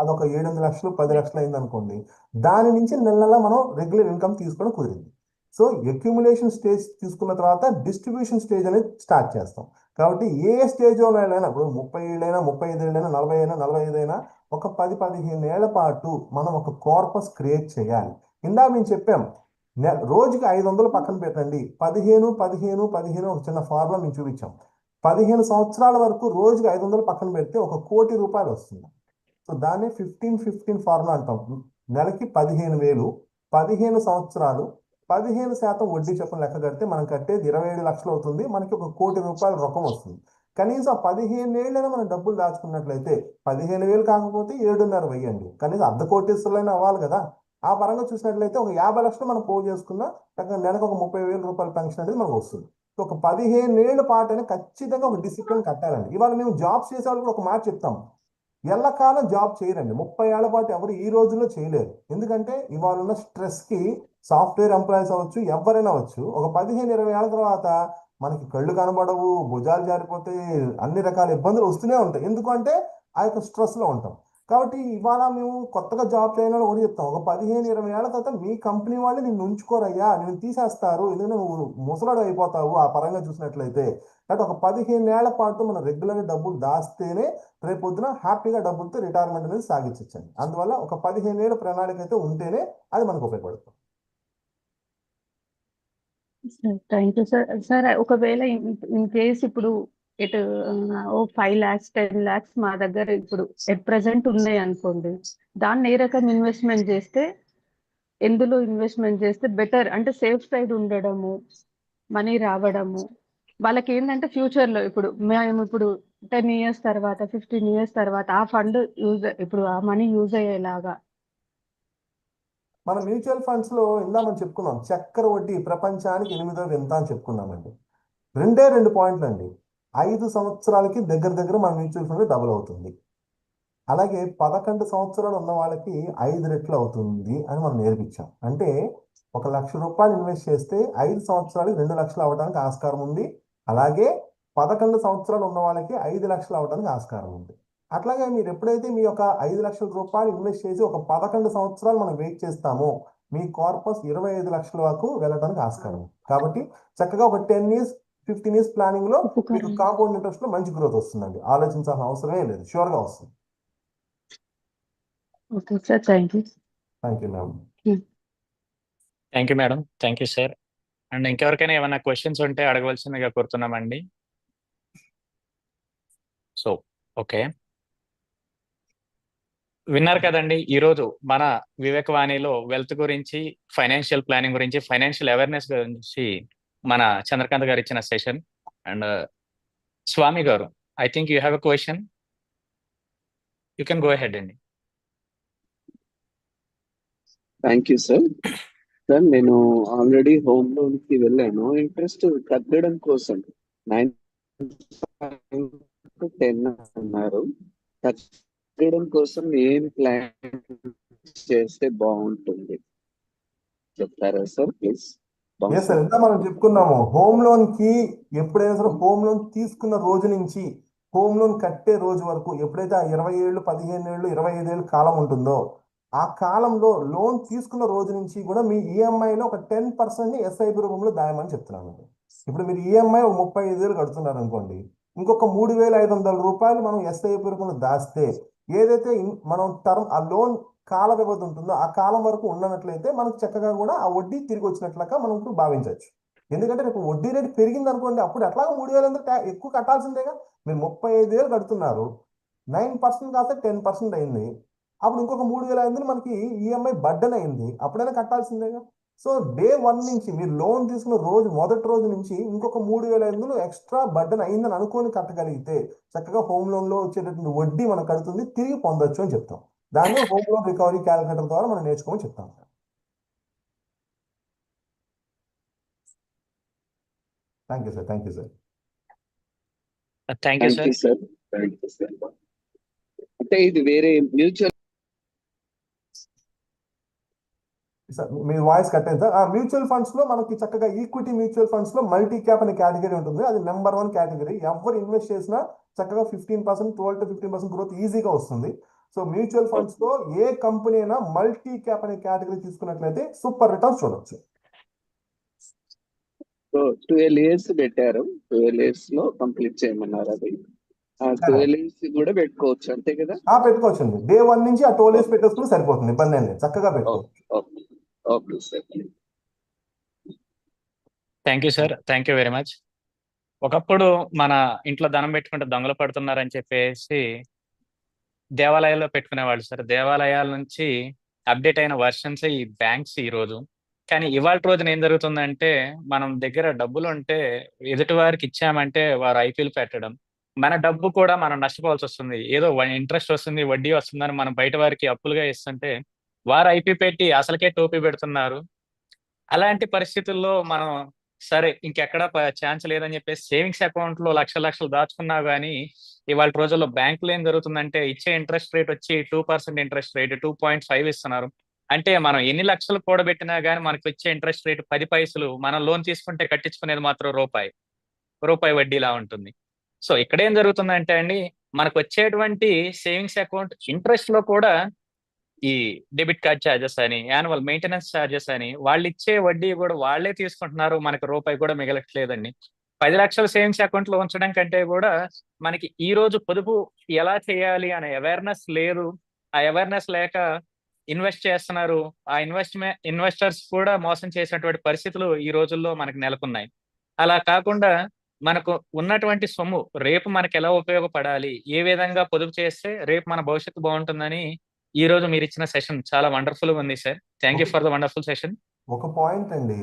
అదొక 7 లక్షలు 10 లక్షలు అయింది అనుకోండి. దాని నుంచి నెల మనం రెగ్యులర్ ఇన్కమ్ తీసుకోవడం కుదిరింది. సో అక్యుములేషన్ స్టేజ్ తీసుకున్న తర్వాత డిస్ట్రిబ్యూషన్ స్టేజ్ అనేది స్టార్ట్ చేస్తాం. కాబట్టి ఏ స్టేజ్లో అయినా, ఇప్పుడు 30 ఏళ్ళైనా 35 ఏళ్ళైనా 40 అయినా 45 అయినా ఒక 10-15 ఏళ్ల పాటు మనం ఒక కార్పస్ క్రియేట్ చేయాలి. ఇందా మేము చెప్పాం, రోజుకి 500 పక్కన పెట్టండి. 15 ఒక చిన్న ఫార్ములా మేము చూపించాం. 15 సంవత్సరాల వరకు రోజుకి 500 పక్కన పెడితే 1 కోటి రూపాయలు వస్తుంది. సో దాన్ని 15-15 ఫార్ములా అంటాం. నెలకి 15,000, 15 సంవత్సరాలు, 15% వడ్డీ చొప్పున లెక్క కడితే మనం కట్టేది 27 లక్షలు అవుతుంది. మనకి ఒక 1 కోటి రూపాయల రొక్కం వస్తుంది. కనీసం ఆ 15 ఏళ్ళైనా మనం డబ్బులు దాచుకున్నట్లయితే 15,000 కాకపోతే 7.5 వెయ్యండి, కనీసం 1,00,00,000 అవ్వాలి కదా. ఆ పరంగా చూసినట్లయితే ఒక 50 లక్షలు మనం పోగు చేసుకున్నా నెలకు ఒక 30,000 రూపాయల పెన్షన్ అనేది మనకు వస్తుంది. ఒక 15 ఏళ్ల పాటైనా ఖచ్చితంగా ఒక డిసిప్లిన్ కట్టాలండి. ఇవాళ మేము జాబ్స్ చేసే వాళ్ళు కూడా ఒక మాట చెప్తాం, ఎల్లకాలం జాబ్ చేయరండి. 30 ఏళ్ల పాటు ఎవరు ఈ రోజుల్లో చేయలేరు. ఎందుకంటే ఇవాళ ఉన్న స్ట్రెస్కి సాఫ్ట్వేర్ ఎంప్లాయీస్ అవ్వచ్చు, ఎవరైనా అవ్వచ్చు, ఒక 15-20 ఏళ్ళ తర్వాత మనకి కళ్ళు కనబడవు, భుజాలు జారిపోతే అన్ని రకాల ఇబ్బందులు వస్తూనే ఉంటాయి. ఎందుకంటే ఆ యొక్క స్ట్రెస్లో ఉంటాం. కాబట్టి ఇవాళ మేము కొత్తగా జాబ్ చేయని వాళ్ళు కూడా చెప్తాం, ఒక 15-20 ఏళ్ల తర్వాత మీ కంపెనీ వాళ్ళు నిన్ను ఉంచుకోరయ్యా, నేను తీసేస్తారు, ఎందుకంటే నువ్వు ముసలాడు అయిపోతావు ఆ పరంగా చూసినట్లయితే. కాబట్టి ఒక 15 ఏళ్ల పాటు మనం రెగ్యులర్గా డబ్బులు దాస్తేనే రేపొద్దున హ్యాపీగా డబ్బులతో రిటైర్మెంట్ అనేది సాగించండి. అందువల్ల ఒక 15 ఏళ్ళ ప్రణాళిక అయితే ఉంటేనే అది మనకు ఉపయోగపడుతుంది. Thank you sir. సార్ ఒకవేళ ఇన్ కేస్ ఇప్పుడు ఇటు ఓ 5 lakhs 10 lakhs మా దగ్గర ఇప్పుడు ఎట్ ప్రెసెంట్ ఉన్నాయి అనుకోండి, దాన్ని ఏ రకం ఇన్వెస్ట్మెంట్ చేస్తే, ఎందులో ఇన్వెస్ట్మెంట్ చేస్తే బెటర్, అంటే సేఫ్ సైడ్ ఉండడము, మనీ రావడము, వాళ్ళకి ఏంటంటే ఫ్యూచర్లో ఇప్పుడు మేము ఇప్పుడు 10 years తర్వాత 15 years తర్వాత ఆ ఫండ్ ఇప్పుడు ఆ మనీ యూజ్ అయ్యేలాగా. మన మ్యూచువల్ ఫండ్స్ లో ఇందామని చెప్పుకున్నాం, చక్కెర వడ్డీ ప్రపంచానికి 8వ వింత అని చెప్పుకున్నామండి. 2 పాయింట్లు అండి. 5 సంవత్సరాలకి దగ్గర మన మ్యూచువల్ ఫండ్ డబుల్ అవుతుంది. అలాగే 11 సంవత్సరాలు ఉన్న వాళ్ళకి 5 రెట్లు అవుతుంది అని మనం నేర్పించాం. అంటే 1,00,000 రూపాయలు ఇన్వెస్ట్ చేస్తే 5 సంవత్సరాలకి 2 లక్షలు అవ్వడానికి ఆస్కారం ఉంది. అలాగే 11 సంవత్సరాలు ఉన్న వాళ్ళకి 5 లక్షలు అవ్వడానికి ఆస్కారం ఉంది. అట్లాగే మీరు ఎప్పుడైతే మీ యొక్క 5 లక్షల రూపాయలు ఇన్వెస్ట్ చేసి ఒక 11 సంవత్సరాలు మనం వెయిట్ చేస్తామో మీ కార్పస్ 25 లక్షల వరకు వెళ్ళడానికి ఆస్కారం ఉంది. కాబట్టి చక్కగా ఒక 10 years 15 years ప్లానింగ్ లో మీకు కాంపౌండ్ ఇంట్రెస్ట్ లో మంచి గ్రోత్ వస్తుందండి. ఆలోచించాల్సిన అవసరమే లేదు, షూర్ గా వస్తుంది. Okay sir, thank you. Thank you ma'am. Thank you madam, thank you sir. And ఇంకెవరికైనా ఏమైనా క్వశ్చన్స్ ఉంటే అడగవలసిందిగా కోరుతున్నామండి. సో ఓకే, విన్నారు కదండి, ఈరోజు మన వివేకవాణిలో వెల్త్ గురించి, ఫైనాన్షియల్ ప్లానింగ్ గురించి, ఫైనాన్షియల్ అవేర్నెస్ గురించి మన చంద్రకాంత్ గారు ఇచ్చిన session. And Swami garu, I think you have a question, you can go ahead అండి. Thank you sir. సార్ నేను ఆల్రెడీ హోమ్ లోన్ కి వెళ్ళాను, ఇంట్రెస్ట్ కట్టడం కోసం 9 to 10 అన్నారు. కట్టడం కోసం ఏం ప్లాన్ చేస్తే బాగుంటుంది చెప్తారా సార్ ప్లీజ్? ఎస్ సార్, ఇంకా మనం చెప్పుకున్నాము, హోమ్ లోన్ కి ఎప్పుడైనా సరే హోమ్ లోన్ తీసుకున్న రోజు నుంచి హోమ్ లోన్ కట్టే రోజు వరకు ఎప్పుడైతే ఆ 20 ఏళ్ళు 15 ఏళ్ళు 25 ఏళ్ళు కాలం ఉంటుందో ఆ కాలంలో లోన్ తీసుకున్న రోజు నుంచి కూడా మీ ఈఎంఐలో ఒక 10% ఎస్ఐపి రూపంలో దాయమని చెప్తున్నాను. ఇప్పుడు మీరు ఈఎంఐ ఒక 35 వేలు కడుతున్నారు అనుకోండి, ఇంకొక 3,500 రూపాయలు మనం ఎస్ఐపి రూపంలో దాస్తే ఏదైతే మనం టర్మ్ ఆ లోన్ కాల వ్యవధి ఉంటుందో ఆ కాలం వరకు ఉన్నట్లయితే మనకు చక్కగా కూడా ఆ వడ్డీ తిరిగి వచ్చినట్లుగా మనం భావించవచ్చు. ఎందుకంటే రేపు వడ్డీ రేటు పెరిగింది అనుకోండి, అప్పుడు ఎట్లాగో 3,000 ఎక్కువ కట్టాల్సిందేగా. మీరు 35 వేలు కడుతున్నారు, 9% కాస్త 10% అయింది, అప్పుడు ఇంకొక 3,500 మనకి ఈఎంఐ బర్డెన్ అయింది, అప్పుడైనా కట్టాల్సిందేగా. సో డే 1 నుంచి మీరు లోన్ తీసుకున్న రోజు మొదటి రోజు నుంచి ఇంకొక 3,500 ఎక్స్ట్రా బర్డెన్ అయిందని అనుకొని కట్టగలిగితే చక్కగా హోమ్ లోన్ లో వచ్చేటటువంటి వడ్డీ మనం కడుతుంది తిరిగి పొందొచ్చు అని చెప్తాం. దాన్ని హోమ్ లోన్ రికవరీ క్యాలిక్యులేటర్ ద్వారా మనం నేర్చుకోమని చెప్తాం. Thank you sir. Thank you sir. Thank you sir. Sir thank you sir. అంటే ఇది వేరే మ్యూచువల్ మీ వాయిస్ కట్ అయింది సార్. మ్యూచువల్ ఫండ్స్ లో మనకి చక్కగా ఈక్విటీ మ్యూచువల్ ఫండ్స్ లో మల్టీ క్యాప్ అనే కేటగిరీ ఉంటుంది, అది నెంబర్ 1 కేటగిరీ. ఎవరు ఇన్వెస్ట్ చేసినా చక్కగా 15%, 12 to 15% గ్రోత్ ఈజీగా వస్తుంది. సో మ్యూచువల్ ఫండ్స్ లో ఏ కంపెనీ అయినా మల్టీ క్యాప్ అనే కేటగిరీ తీసుకున్నట్లయితే సూపర్ రిటర్న్స్ చూడొచ్చు. 12 years పెట్టారు, 12 years లో కంప్లీట్ చేయమన్నారు. అది 12 years కూడా పెట్టుకోవచ్చు అంతే కదా? పెట్టుకోవచ్చండి. డే 1 నుంచి ఆ 12 years పెట్టేసుకుని సరిపోతుంది, ఇబ్బంది ఏం లేదు, చక్కగా పెట్టుకోవచ్చు. Okay sir. Thank you sir, thank you very much. ఒకప్పుడు మన ఇంట్లో ధనం పెట్టుకుంటే దొంగలు పడుతున్నారని చెప్పేసి దేవాలయాల్లో పెట్టుకునేవాళ్ళు సార్. దేవాలయాల నుంచి అప్డేట్ అయిన వర్షన్స్ ఈ బ్యాంక్స్ ఈ రోజు. కానీ ఇవాళ రోజున ఏం జరుగుతుందంటే, మనం దగ్గర డబ్బులు ఉంటే ఎదుటి వారికి ఇచ్చామంటే వారు ఐపీఎల్ పెట్టడం. మన డబ్బు కూడా మనం నష్టపోవాల్సి వస్తుంది. ఏదో ఇంట్రెస్ట్ వస్తుంది, వడ్డీ వస్తుందని మనం బయట వారికి అప్పులుగా ఇస్తుంటే, వారు ఐపీ పెట్టి అసలుకే టోపీ పెడుతున్నారు. అలాంటి పరిస్థితుల్లో మనం సరే ఇంకెక్కడ ఛాన్స్ లేదని చెప్పేసి సేవింగ్స్ అకౌంట్‌లో లక్షలు లక్షలు దాచుకున్నా గానీ, ఇవాళ రోజుల్లో బ్యాంకులో ఏం జరుగుతుందంటే ఇచ్చే ఇంట్రెస్ట్ రేట్ వచ్చి 2% ఇంట్రెస్ట్ రేట్ 2.5 ఇస్తున్నారు. అంటే మనం ఎన్ని లక్షలు కూడబెట్టినా గానీ మనకొచ్చే ఇంట్రెస్ట్ రేట్ 10 పైసలు. మనం లోన్ తీసుకుంటే కట్టించుకునేది మాత్రం రూపాయి. రూపాయి వడ్డీలా ఉంటుంది. సో ఇక్కడేం జరుగుతుందంటే అండి, మనకొచ్చేటువంటి సేవింగ్స్ అకౌంట్ ఇంట్రెస్ట్‌లో కూడా ఈ డెబిట్ కార్డ్ చార్జెస్ అని, యాన్యువల్ మెయింటెనెన్స్ చార్జెస్ అని, వాళ్ళిచ్చే వడ్డీ గూడా వాళ్ళే తీసుకుంటున్నారు. మనకు రూపాయి కూడా మిగలట్లేదండి. 10 లక్షల సేవింగ్స్ అకౌంట్‌లో ఉంచడం కంటే గూడా, మనకి ఈ రోజు పొదుపు ఎలా చేయాలి అనే అవేర్‌నెస్ లేదు. ఆ అవేర్‌నెస్ లేక ఇన్వెస్ట్ చేస్తున్నారు. ఆ ఇన్వెస్టర్స్ కూడా మోసం చేసేటువంటి పరిస్థితులు ఈ రోజుల్లో మనకు నెలకొన్నాయి. అలా కాకుండా మనకు ఉన్నటువంటి సొమ్ము రేపు మనకెలా ఉపయోగపడాలి? ఏ విధంగా పొదుపు చేస్తే రేపు మన భవిష్యత్తు బావుంటుందని ఈరోజు మీరిచ్చిన సెషన్ చాలా వండర్‌ఫుల్‌గా ఉంది sir. Thank you for the wonderful session. ఒక పాయింట్ అండి.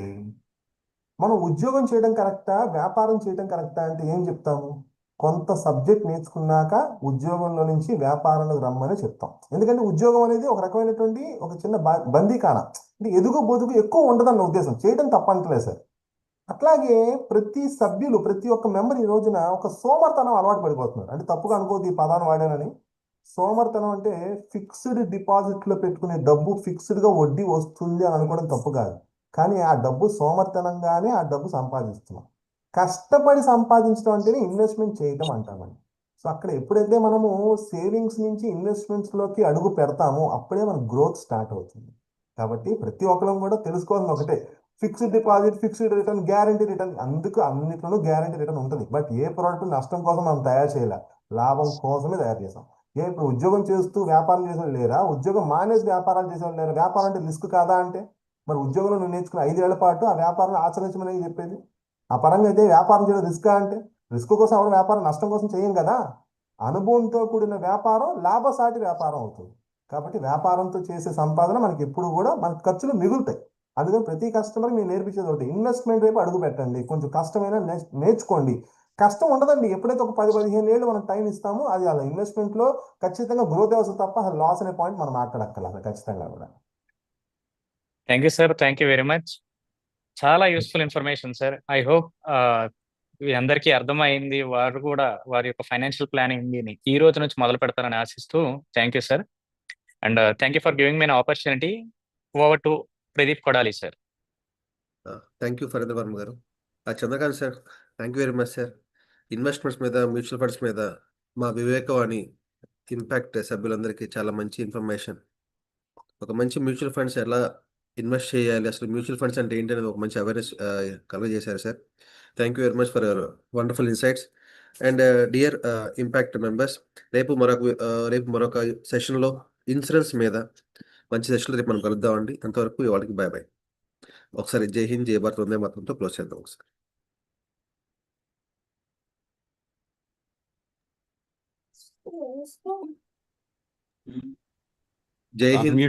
మనం ఉద్యోగం చేయడం కరెక్టా, వ్యాపారం చేయడం కరెక్టా అంటే ఏం చెప్తాము? కొంత సబ్జెక్ట్ నేర్చుకున్నాక ఉద్యోగంలో నుంచి వ్యాపారంలోకి రమ్మని చెప్తాం. ఎందుకంటే ఉద్యోగం అనేది ఒక రకమైనటువంటి ఒక చిన్న బందీకాన. అంటే ఎదుగు బొదుగు ఎక్కువ ఉండదన్న ఉద్దేశం. చేయడం తప్పంటలేదు సార్. అట్లాగే ప్రతి సభ్యులు, ప్రతి ఒక్క మెంబర్ ఈ రోజున ఒక సోమర్తనం అలవాటు పడిపోతున్నారు. అంటే తప్పుగా అనుకోవద్దు ఈ పదాన్ని వాడానని. సోమర్తనం అంటే ఫిక్స్డ్ డిపాజిట్లో పెట్టుకునే డబ్బు ఫిక్స్డ్గా వడ్డీ వస్తుంది అని అనుకోవడం తప్పు కాదు. కానీ ఆ డబ్బు సోమర్తనంగానే ఆ డబ్బు సంపాదిస్తున్నాం. కష్టపడి సంపాదించడం అంటేనే ఇన్వెస్ట్మెంట్ చేయటం అంటామండి. సో అక్కడ ఎప్పుడైతే మనము సేవింగ్స్ నుంచి ఇన్వెస్ట్మెంట్స్లోకి అడుగు పెడతామో అప్పుడే మన గ్రోత్ స్టార్ట్ అవుతుంది. కాబట్టి ప్రతి ఒక్కరం కూడా తెలుసుకోవాల్సిన ఒకటే, fixed deposit, fixed return, guarantee return. అందుకు అన్నిట్లోనూ గ్యారంటీ రిటర్న్ ఉంటుంది. బట్ ఏ ప్రోడక్ట్ నష్టం కోసం మనం తయారు చేయలే, లాభం కోసమే తయారు చేసాం. ఇప్పుడు ఉద్యోగం చేస్తూ వ్యాపారం చేసేవాళ్ళు లేరా? ఉద్యోగం మానేసి వ్యాపారాలు చేసేవాళ్ళు లేరా? వ్యాపారం అంటే రిస్క్ కాదా అంటే, మరి ఉద్యోగంలో నువ్వు నేర్చుకున్న 5 ఏళ్ల పాటు ఆ వ్యాపారం ఆచరించమని చెప్పేది. ఆ పరంగా అయితే వ్యాపారం చేయడం రిస్కా అంటే, రిస్క్ కోసం ఎవరు వ్యాపారం నష్టం కోసం చేయం కదా. అనుభవంతో కూడిన వ్యాపారం లాభసాటి వ్యాపారం అవుతుంది. కాబట్టి వ్యాపారంతో చేసే సంపాదన మనకి ఎప్పుడు కూడా మన ఖర్చులు మిగులుతాయి. అందుకని ప్రతి కస్టమర్ మీరు నేర్పించేది ఒకటి, ఇన్వెస్ట్మెంట్ వైపు అడుగు పెట్టండి. కొంచెం కష్టమైన నేర్చుకోండి. కష్టం ఉండదండి. ఎప్పుడైతే ఒక 10-15 ఏళ్ళు మనం టైం ఇస్తామో అది అలా ఇన్వెస్ట్మెంట్లో ఖచ్చితంగా గ్రోత్ అవసరం తప్ప లాస్ అనే పాయింట్ మనం మాట్లాడక్కర్లేదు ఖచ్చితంగా కూడా. Thank you sir. Thank you very much. చాలా useful information sir. I hope మీ అందరికీ అర్థమైంది. వారు కూడా వారి యొక్క ఫైనాన్షియల్ ప్లానింగ్‌ని ఈ రోజు నుంచి మొదలు పెడతారని ఆశిస్తూ thank you sir. And thank you for giving me an opportunity. Over to Pradeep Kodali sir. Thank you Farindra Varma garu. Chandrakant sir, thank you very much sir. Investments మీద, మ్యూచువల్ ఫండ్స్ మీద మా వివేకవాణి ఇంపాక్ట్ సభ్యులందరికీ చాలా మంచి ఇన్ఫర్మేషన్, ఒక మంచి మ్యూచువల్ ఫండ్స్ ఎలా ఇన్వెస్ట్ చేయాలి, అసలు మ్యూచువల్ ఫండ్స్ అంటే ఏంటి అనేది ఒక మంచి అవేర్నెస్ కలుగజేశారు sir. Thank you very much for your wonderful insights. And dear impact members, రేపు మరొక సెషన్లో ఇన్సూరెన్స్ మీద మంచి సెషన్లో రేపు మనం కలుద్దామండి. అంతవరకు వాళ్ళకి బాయ్ బాయ్. ఒకసారి జై హింద్, జై భారత్, వందే మాతరంతో క్లోజ్ చేద్దాం ఒకసారి. జై హింద్.